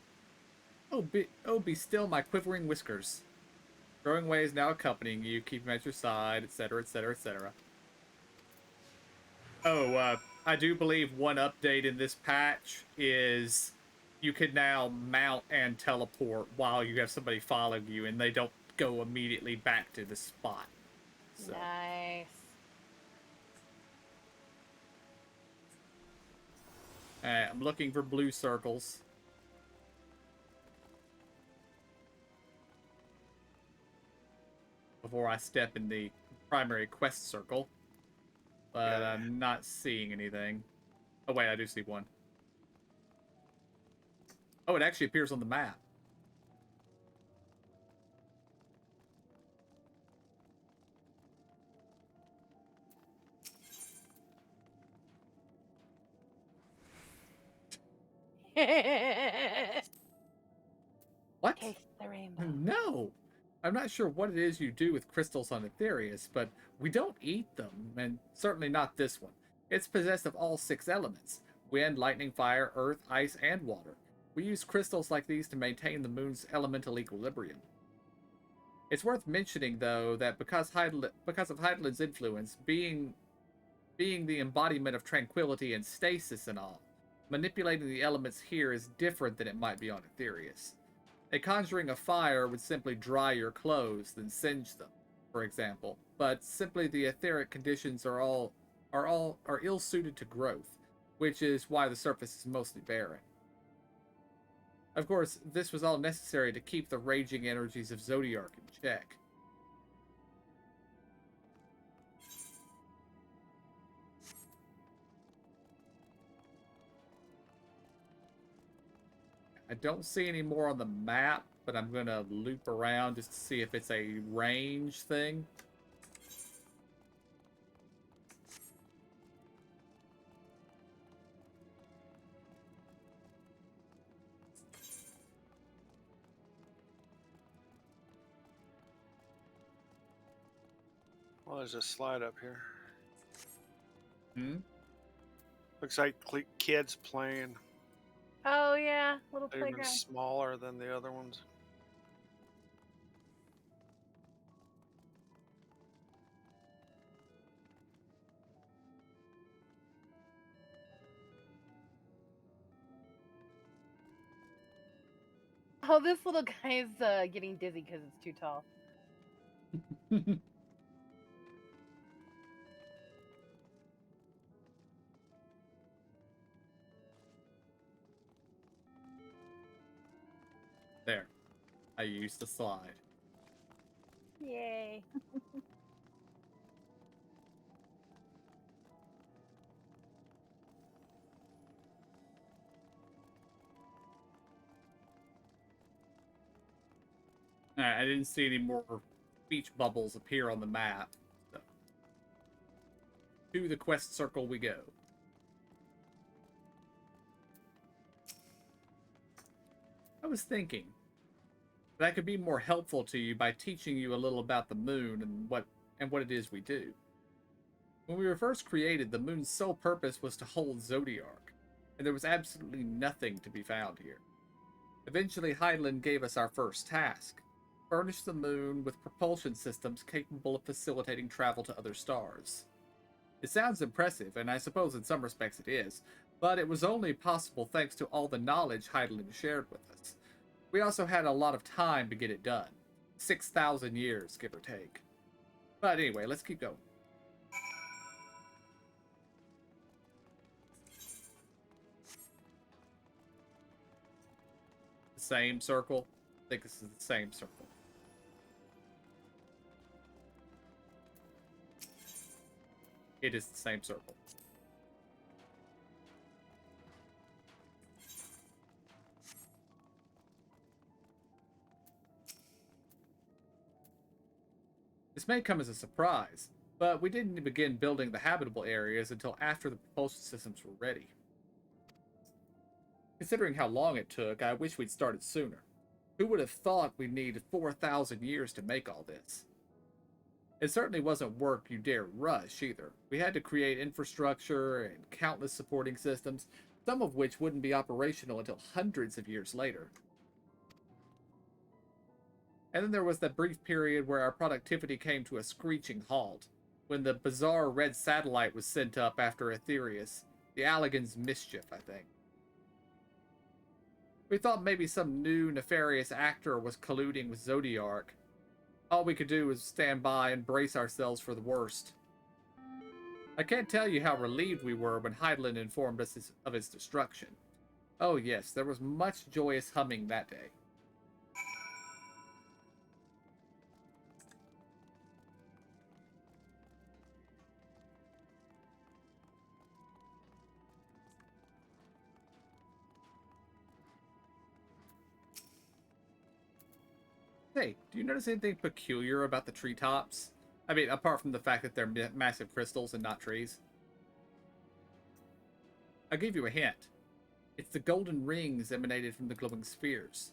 Be still, my quivering whiskers. Growing Way is now accompanying you, keep him at your side, etc., etc., etc. Oh, I do believe one update in this patch is you can now mount and teleport while you have somebody following you, and they don't go immediately back to the spot. So. Nice. I'm looking for blue circles. Before I step in the primary quest circle. But Yeah. I'm not seeing anything. Oh wait, I do see one. Oh, it actually appears on the map. What? Taste the rainbow. No! I'm not sure what it is you do with crystals on Aetherius, but we don't eat them, and certainly not this one. It's possessed of all 6 elements: wind, lightning, fire, earth, ice, and water. We use crystals like these to maintain the moon's elemental equilibrium. It's worth mentioning, though, that because of Heidelin's influence, being the embodiment of tranquility and stasis and all, manipulating the elements here is different than it might be on Aetherius. A conjuring of fire would simply dry your clothes, then singe them, for example. But simply the etheric conditions are ill suited to growth, which is why the surface is mostly barren. Of course, this was all necessary to keep the raging energies of Zodiark in check. I don't see any more on the map, but I'm gonna loop around just to see if it's a range thing. Oh, there's a slide up here. Hmm? Looks like kids playing. Oh yeah, little They're even playground. smaller than the other ones. Oh, this little guy is getting dizzy because it's too tall. There. I used the slide. Yay. Alright, I didn't see any more speech bubbles appear on the map. So. To the quest circle we go. I was thinking that I could be more helpful to you by teaching you a little about the moon and what it is we do. When we were first created, the moon's sole purpose was to hold Zodiark, and there was absolutely nothing to be found here. Eventually, Hydaelyn gave us our first task: furnish the moon with propulsion systems capable of facilitating travel to other stars. It sounds impressive, and I suppose in some respects it is, but it was only possible thanks to all the knowledge Hydaelyn shared with us. We also had a lot of time to get it done. 6,000 years, give or take. But anyway, let's keep going. The same circle? I think this is the same circle. It is the same circle. This may come as a surprise, but we didn't begin building the habitable areas until after the propulsion systems were ready. Considering how long it took, I wish we'd started sooner. Who would have thought we'd need 4,000 years to make all this? It certainly wasn't work you dare rush, either. We had to create infrastructure and countless supporting systems, some of which wouldn't be operational until hundreds of years later. And then there was that brief period where our productivity came to a screeching halt, when the bizarre red satellite was sent up after Aetherius, the Allagan's mischief, I think. We thought maybe some new nefarious actor was colluding with Zodiark. All we could do was stand by and brace ourselves for the worst. I can't tell you how relieved we were when Hydaelyn informed us of its destruction. Oh yes, there was much joyous humming that day. Hey, do you notice anything peculiar about the treetops? I mean, apart from the fact that they're massive crystals and not trees. I'll give you a hint. It's the golden rings emanated from the glowing spheres.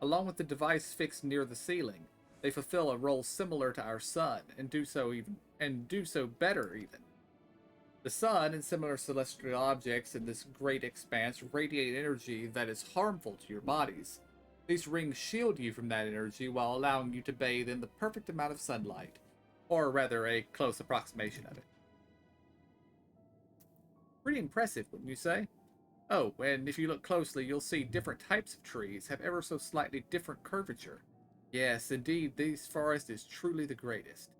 Along with the device fixed near the ceiling, they fulfill a role similar to our sun, and do so better even. The sun and similar celestial objects in this great expanse radiate energy that is harmful to your bodies. These rings shield you from that energy while allowing you to bathe in the perfect amount of sunlight, or rather a close approximation of it. Pretty impressive, wouldn't you say? Oh, and if you look closely, you'll see different types of trees have ever so slightly different curvature. Yes, indeed, this forest is truly the greatest.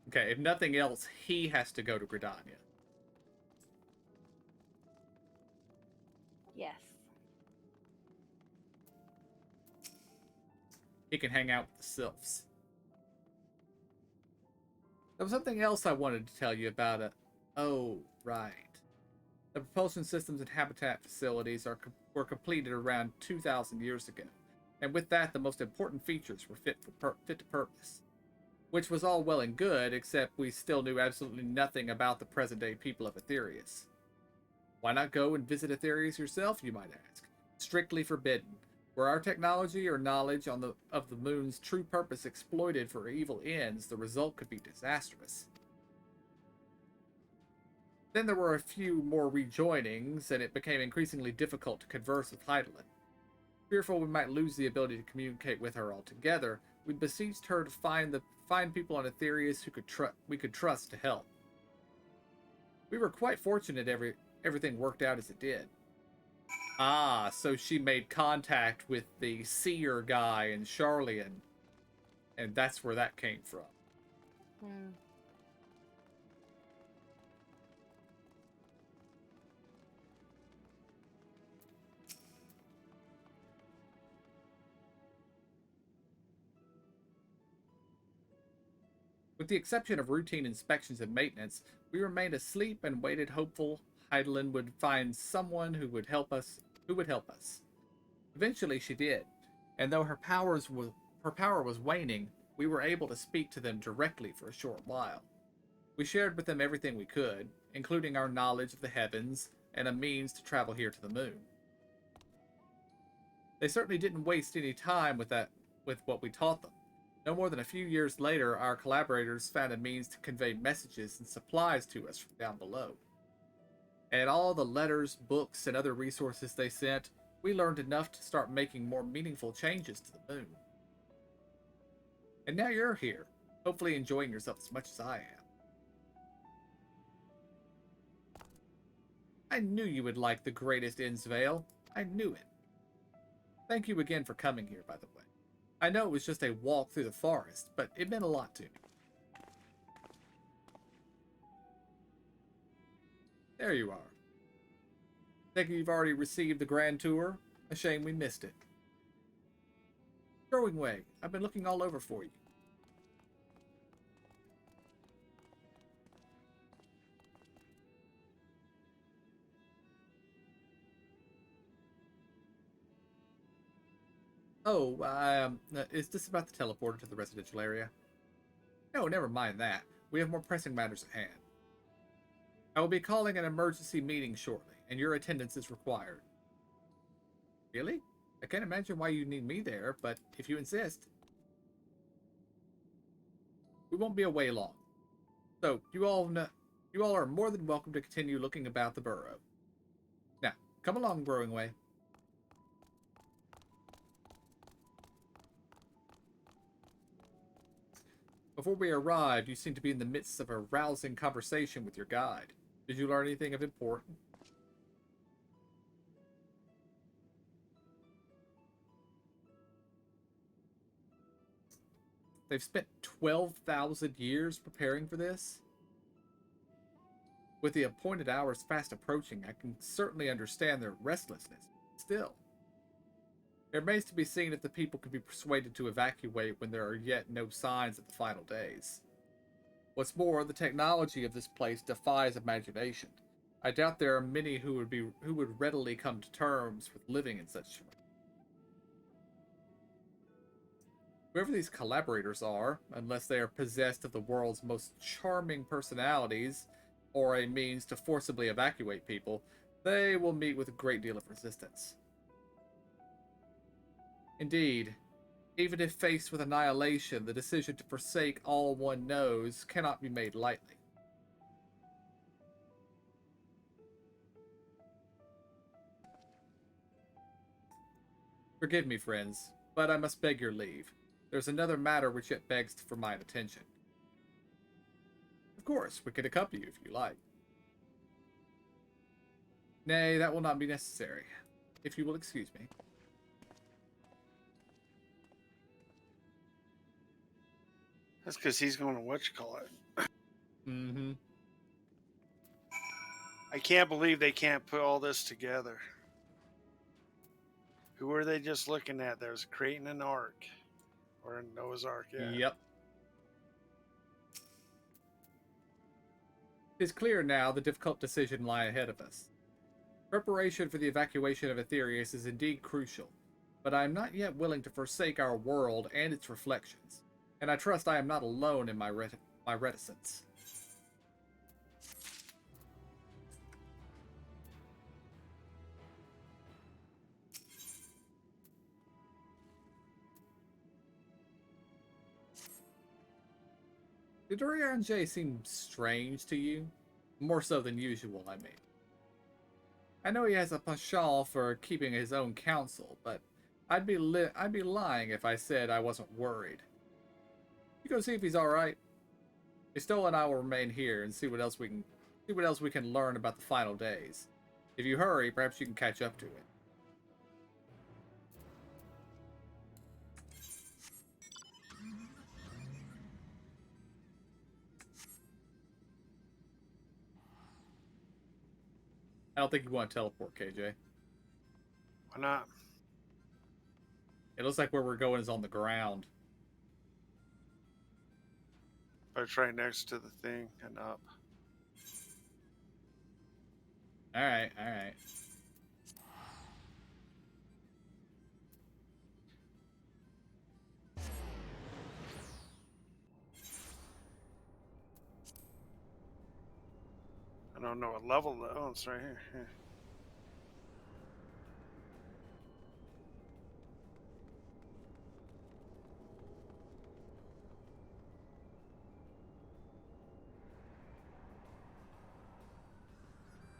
Okay, if nothing else, he has to go to Gridania. Yes. He can hang out with the sylphs. There was something else I wanted to tell you about it. Oh, right. The propulsion systems and habitat facilities were completed around 2,000 years ago, and with that, the most important features were fit to purpose. Which was all well and good, except we still knew absolutely nothing about the present-day people of Aetherius. Why not go and visit Aetherius yourself, you might ask? Strictly forbidden. Were our technology or knowledge of the moon's true purpose exploited for evil ends, the result could be disastrous. Then there were a few more rejoinings, and it became increasingly difficult to converse with Heidelin. Fearful we might lose the ability to communicate with her altogether, we beseeched her to find people on Aetherius who we could trust to help. We were quite fortunate everything worked out as it did. Ah, so she made contact with the seer guy in Charlian, and that's where that came from. Hmm. With the exception of routine inspections and maintenance, we remained asleep and waited hopeful Heidelin would find someone who would help us. Eventually she did, and though her power was waning, we were able to speak to them directly for a short while. We shared with them everything we could, including our knowledge of the heavens and a means to travel here to the moon. They certainly didn't waste any time with what we taught them. No more than a few years later, our collaborators found a means to convey messages and supplies to us from down below. And all the letters, books, and other resources they sent, we learned enough to start making more meaningful changes to the moon. And now you're here, hopefully enjoying yourself as much as I am. I knew you would like the greatest Innsvale. I knew it. Thank you again for coming here, by the way. I know it was just a walk through the forest, but it meant a lot to me. There you are. Think you've already received the grand tour? A shame we missed it. Growing Way, I've been looking all over for you. Oh, is this about the teleporter to the residential area? No, never mind that. We have more pressing matters at hand. I will be calling an emergency meeting shortly, and your attendance is required. Really? I can't imagine why you need me there, but if you insist. We won't be away long. So, you all are more than welcome to continue looking about the burrow. Now, come along, Growing Way. Before we arrived, you seemed to be in the midst of a rousing conversation with your guide. Did you learn anything of importance? They've spent 12,000 years preparing for this? With the appointed hours fast approaching, I can certainly understand their restlessness. Still, it remains to be seen if the people can be persuaded to evacuate when there are yet no signs of the final days. What's more, the technology of this place defies imagination. I doubt there are many who would readily come to terms with living in such terrain. Whoever these collaborators are, unless they are possessed of the world's most charming personalities or a means to forcibly evacuate people, they will meet with a great deal of resistance. Indeed, even if faced with annihilation, the decision to forsake all one knows cannot be made lightly. Forgive me, friends, but I must beg your leave. There's another matter which yet begs for mine attention. Of course, we could accompany you if you like. Nay, that will not be necessary, if you will excuse me. That's because he's going to whatchamacallit. Mm-hmm. I can't believe they can't put all this together. Who were they just looking at? There's a crate and an ark. Or a Noah's Ark, yeah. Yep. It is clear now the difficult decision lie ahead of us. Preparation for the evacuation of Aetherius is indeed crucial, but I am not yet willing to forsake our world and its reflections, and I trust I am not alone in my reticence. Did J seem strange to you? More so than usual, I mean. I know he has a penchant for keeping his own counsel, but I'd be lying if I said I wasn't worried. You go see if he's all right. Estelle and I will remain here and see what else we can learn about the final days. If you hurry, perhaps you can catch up to it. I don't think you want to teleport, KJ. Why not? It looks like where we're going is on the ground. But it's right next to the thing and up. Alright, alright. I don't know what level though. Oh, it's right here. Yeah.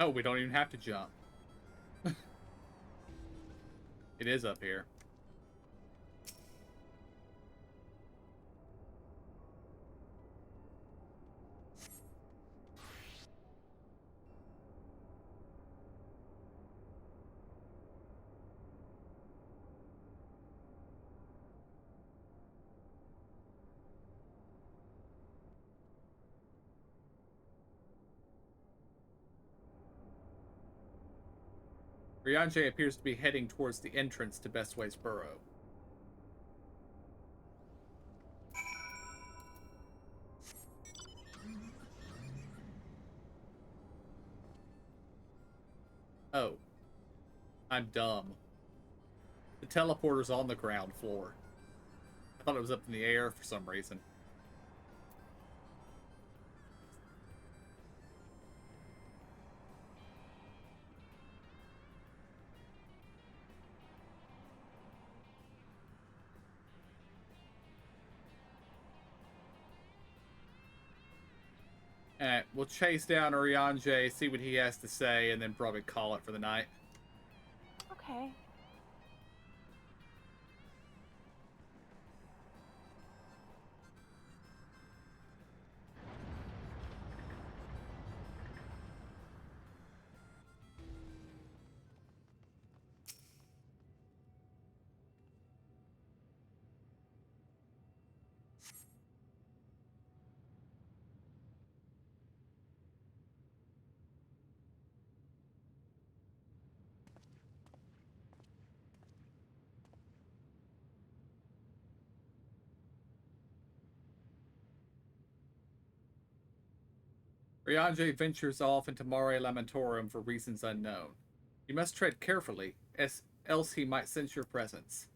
Oh, we don't even have to jump. It is up here. Ryanje appears to be heading towards the entrance to Bestway's Burrow. Oh. I'm dumb. The teleporter's on the ground floor. I thought it was up in the air for some reason. Alright, we'll chase down Ryanje, see what he has to say, and then probably call it for the night. Okay. Ryanje ventures off into Mare Lamentorum for reasons unknown. You must tread carefully, else he might sense your presence.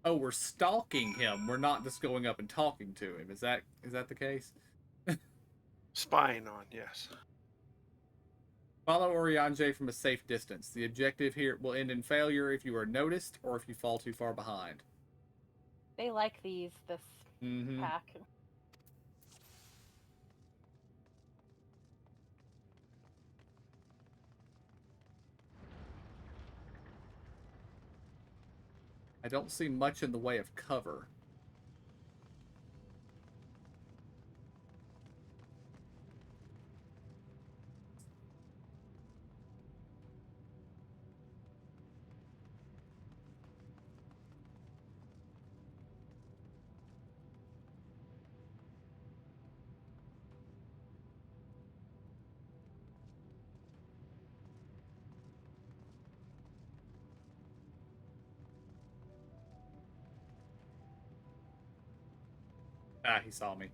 Oh, we're stalking him. We're not just going up and talking to him. Is that the case? Spying on, yes. Follow Ryanje from a safe distance. The objective here will end in failure if you are noticed or if you fall too far behind. They like this pack. I don't see much in the way of cover. Ah, he saw me.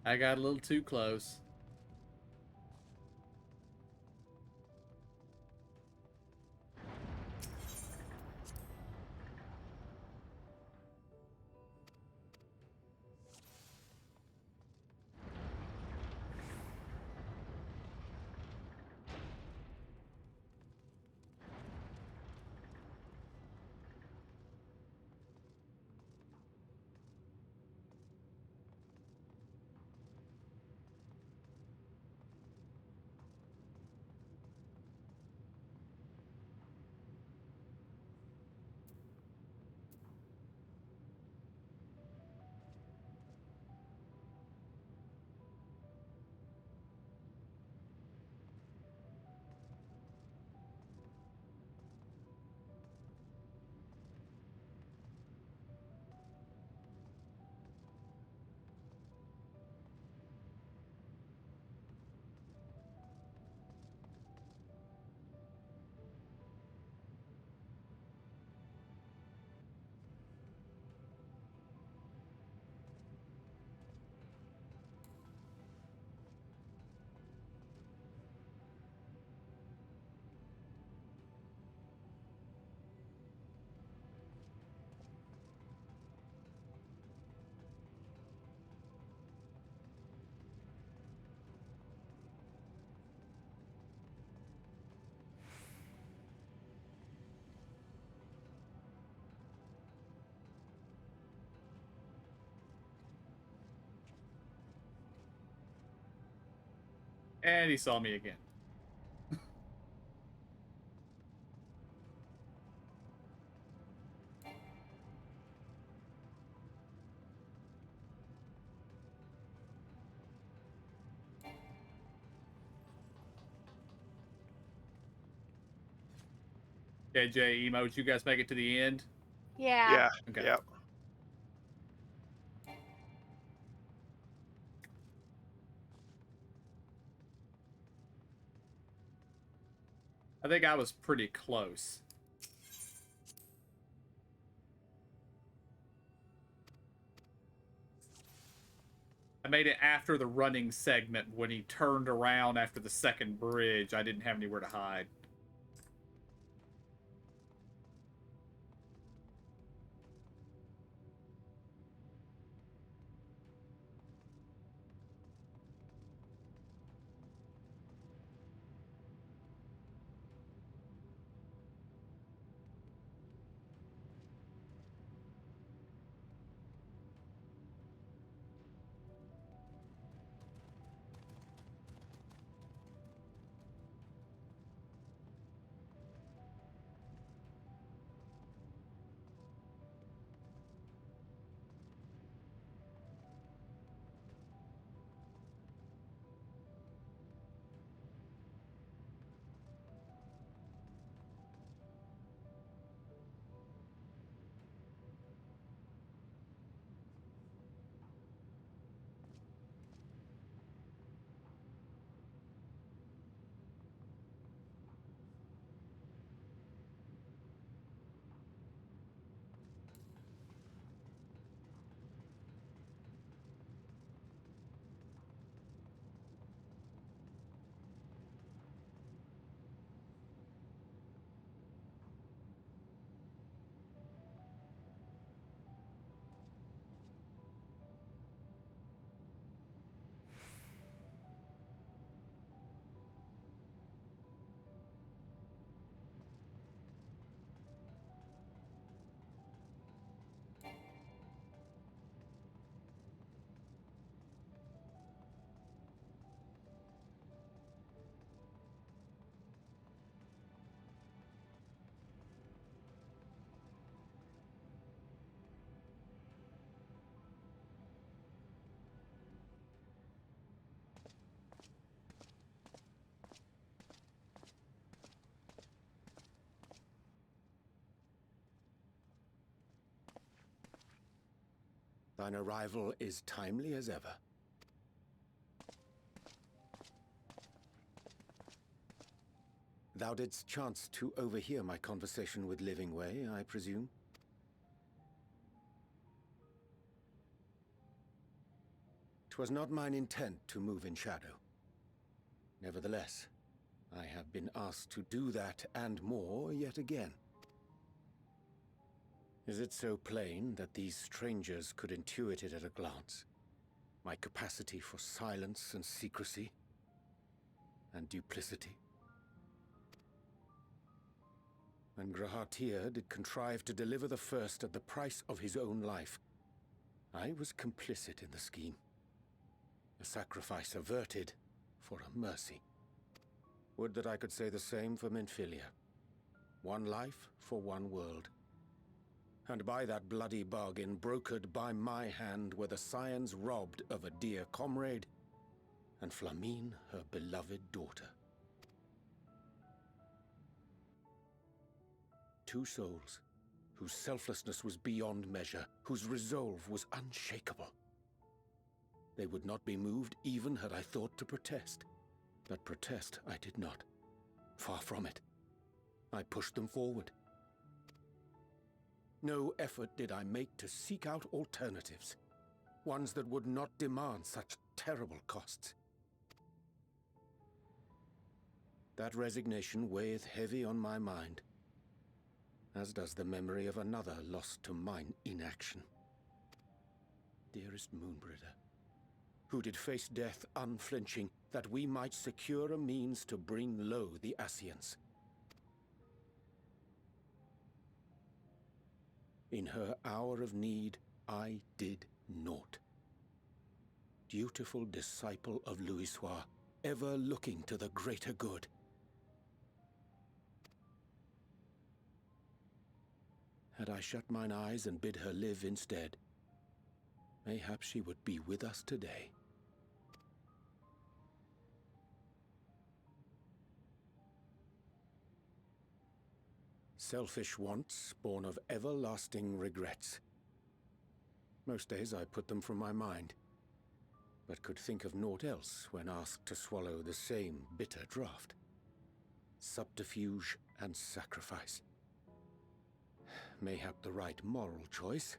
I got a little too close. And he saw me again. JJ, Emo, did you guys make it to the end? Yeah. Yeah. Okay. Yep. I think I was pretty close. I made it after the running segment when he turned around after the second bridge. I didn't have anywhere to hide. Thine arrival is timely as ever. Thou didst chance to overhear my conversation with Living Way, I presume? 'Twas not mine intent to move in shadow. Nevertheless, I have been asked to do that and more yet again. Is it so plain that these strangers could intuit it at a glance? My capacity for silence and secrecy and duplicity? When Grahatir did contrive to deliver the first at the price of his own life, I was complicit in the scheme. A sacrifice averted for a mercy. Would that I could say the same for Menphilia. One life for one world. And by that bloody bargain brokered by my hand were the scions robbed of a dear comrade, and Flamine her beloved daughter. Two souls, whose selflessness was beyond measure, whose resolve was unshakable. They would not be moved even had I thought to protest. But protest I did not. Far from it. I pushed them forward. No effort did I make to seek out alternatives, ones that would not demand such terrible costs. That resignation weigheth heavy on my mind, as does the memory of another lost to mine inaction. Dearest Moonbrider, who did face death unflinching, that we might secure a means to bring low the Ascians. In her hour of need, I did naught. Dutiful disciple of Louisoix, ever looking to the greater good. Had I shut mine eyes and bid her live instead, mayhap she would be with us today. Selfish wants born of everlasting regrets. Most days I put them from my mind, but could think of naught else when asked to swallow the same bitter draught. Subterfuge and sacrifice. Mayhap the right moral choice,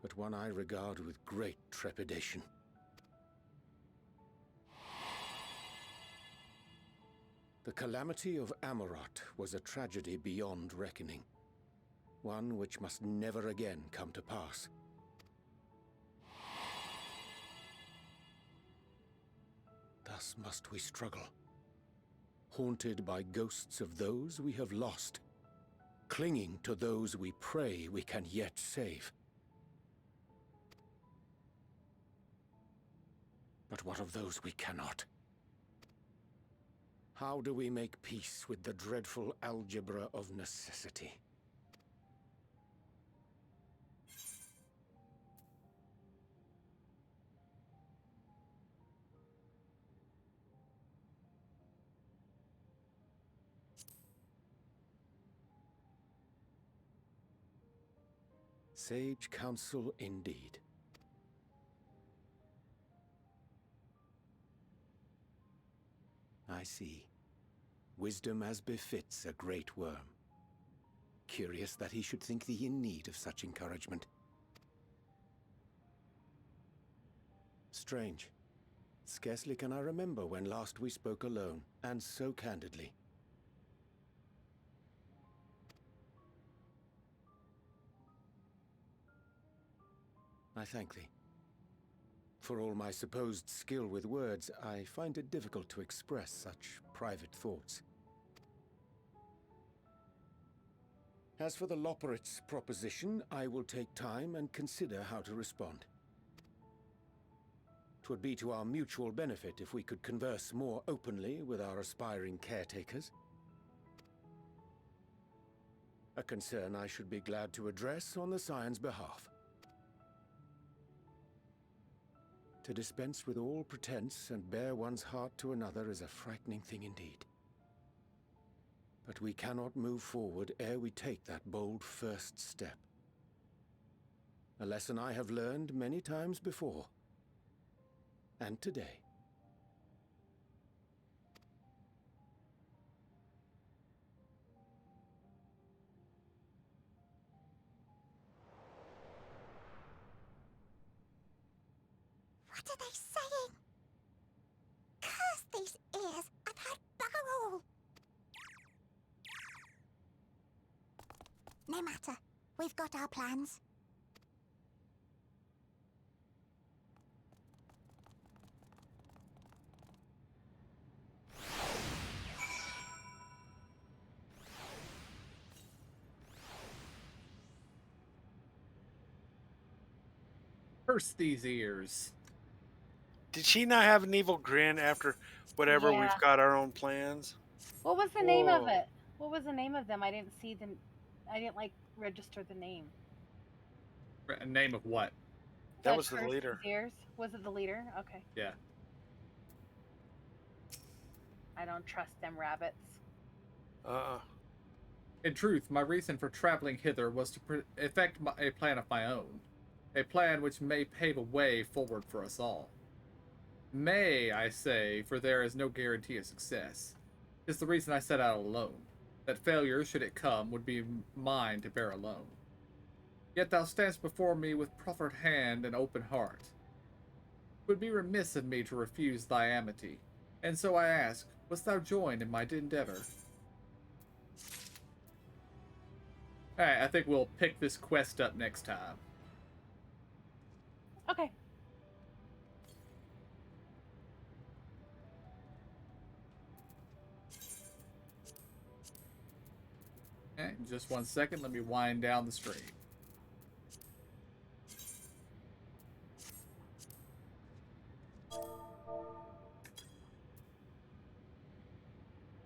but one I regard with great trepidation. The calamity of Amarot was a tragedy beyond reckoning, one which must never again come to pass. Thus must we struggle, haunted by ghosts of those we have lost, clinging to those we pray we can yet save. But what of those we cannot? How do we make peace with the dreadful algebra of necessity? Sage counsel indeed. I see. Wisdom as befits a great worm. Curious that he should think thee in need of such encouragement. Strange. Scarcely can I remember when last we spoke alone, and so candidly. I thank thee. For all my supposed skill with words, I find it difficult to express such private thoughts. As for the Loporrit's proposition, I will take time and consider how to respond. 'Twould be to our mutual benefit if we could converse more openly with our aspiring caretakers. A concern I should be glad to address on the Scion's behalf. To dispense with all pretense and bare one's heart to another is a frightening thing indeed. But we cannot move forward ere we take that bold first step. A lesson I have learned many times before. And today. What are they saying? Curse these ears! I've heard bugger all! No matter. We've got our plans. Curse these ears. Did she not have an evil grin after whatever Yeah. we've got our own plans? What was the name of Whoa. it? What was the name of them? I didn't see them. I didn't register the name. A name of what? That was the Curse leader. These Ears? Was it the leader? Okay. Yeah. I don't trust them rabbits. In truth, my reason for traveling hither was to effect a plan of my own. A plan which may pave a way forward for us all. May, I say, for there is no guarantee of success. 'Tis the reason I set out alone, that failure, should it come, would be mine to bear alone. Yet thou standst before me with proffered hand and open heart. 'Twould be remiss of me to refuse thy amity, and so I ask, wouldst thou join in my endeavor? Alright, I think we'll pick this quest up next time. Okay. Okay, just 1 second, let me wind down the stream.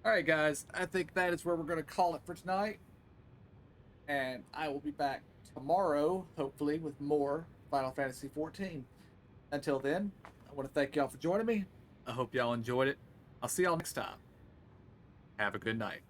Alright, guys, I think that is where we're going to call it for tonight. And I will be back tomorrow, hopefully, with more Final Fantasy XIV. Until then, I want to thank y'all for joining me. I hope y'all enjoyed it. I'll see y'all next time. Have a good night.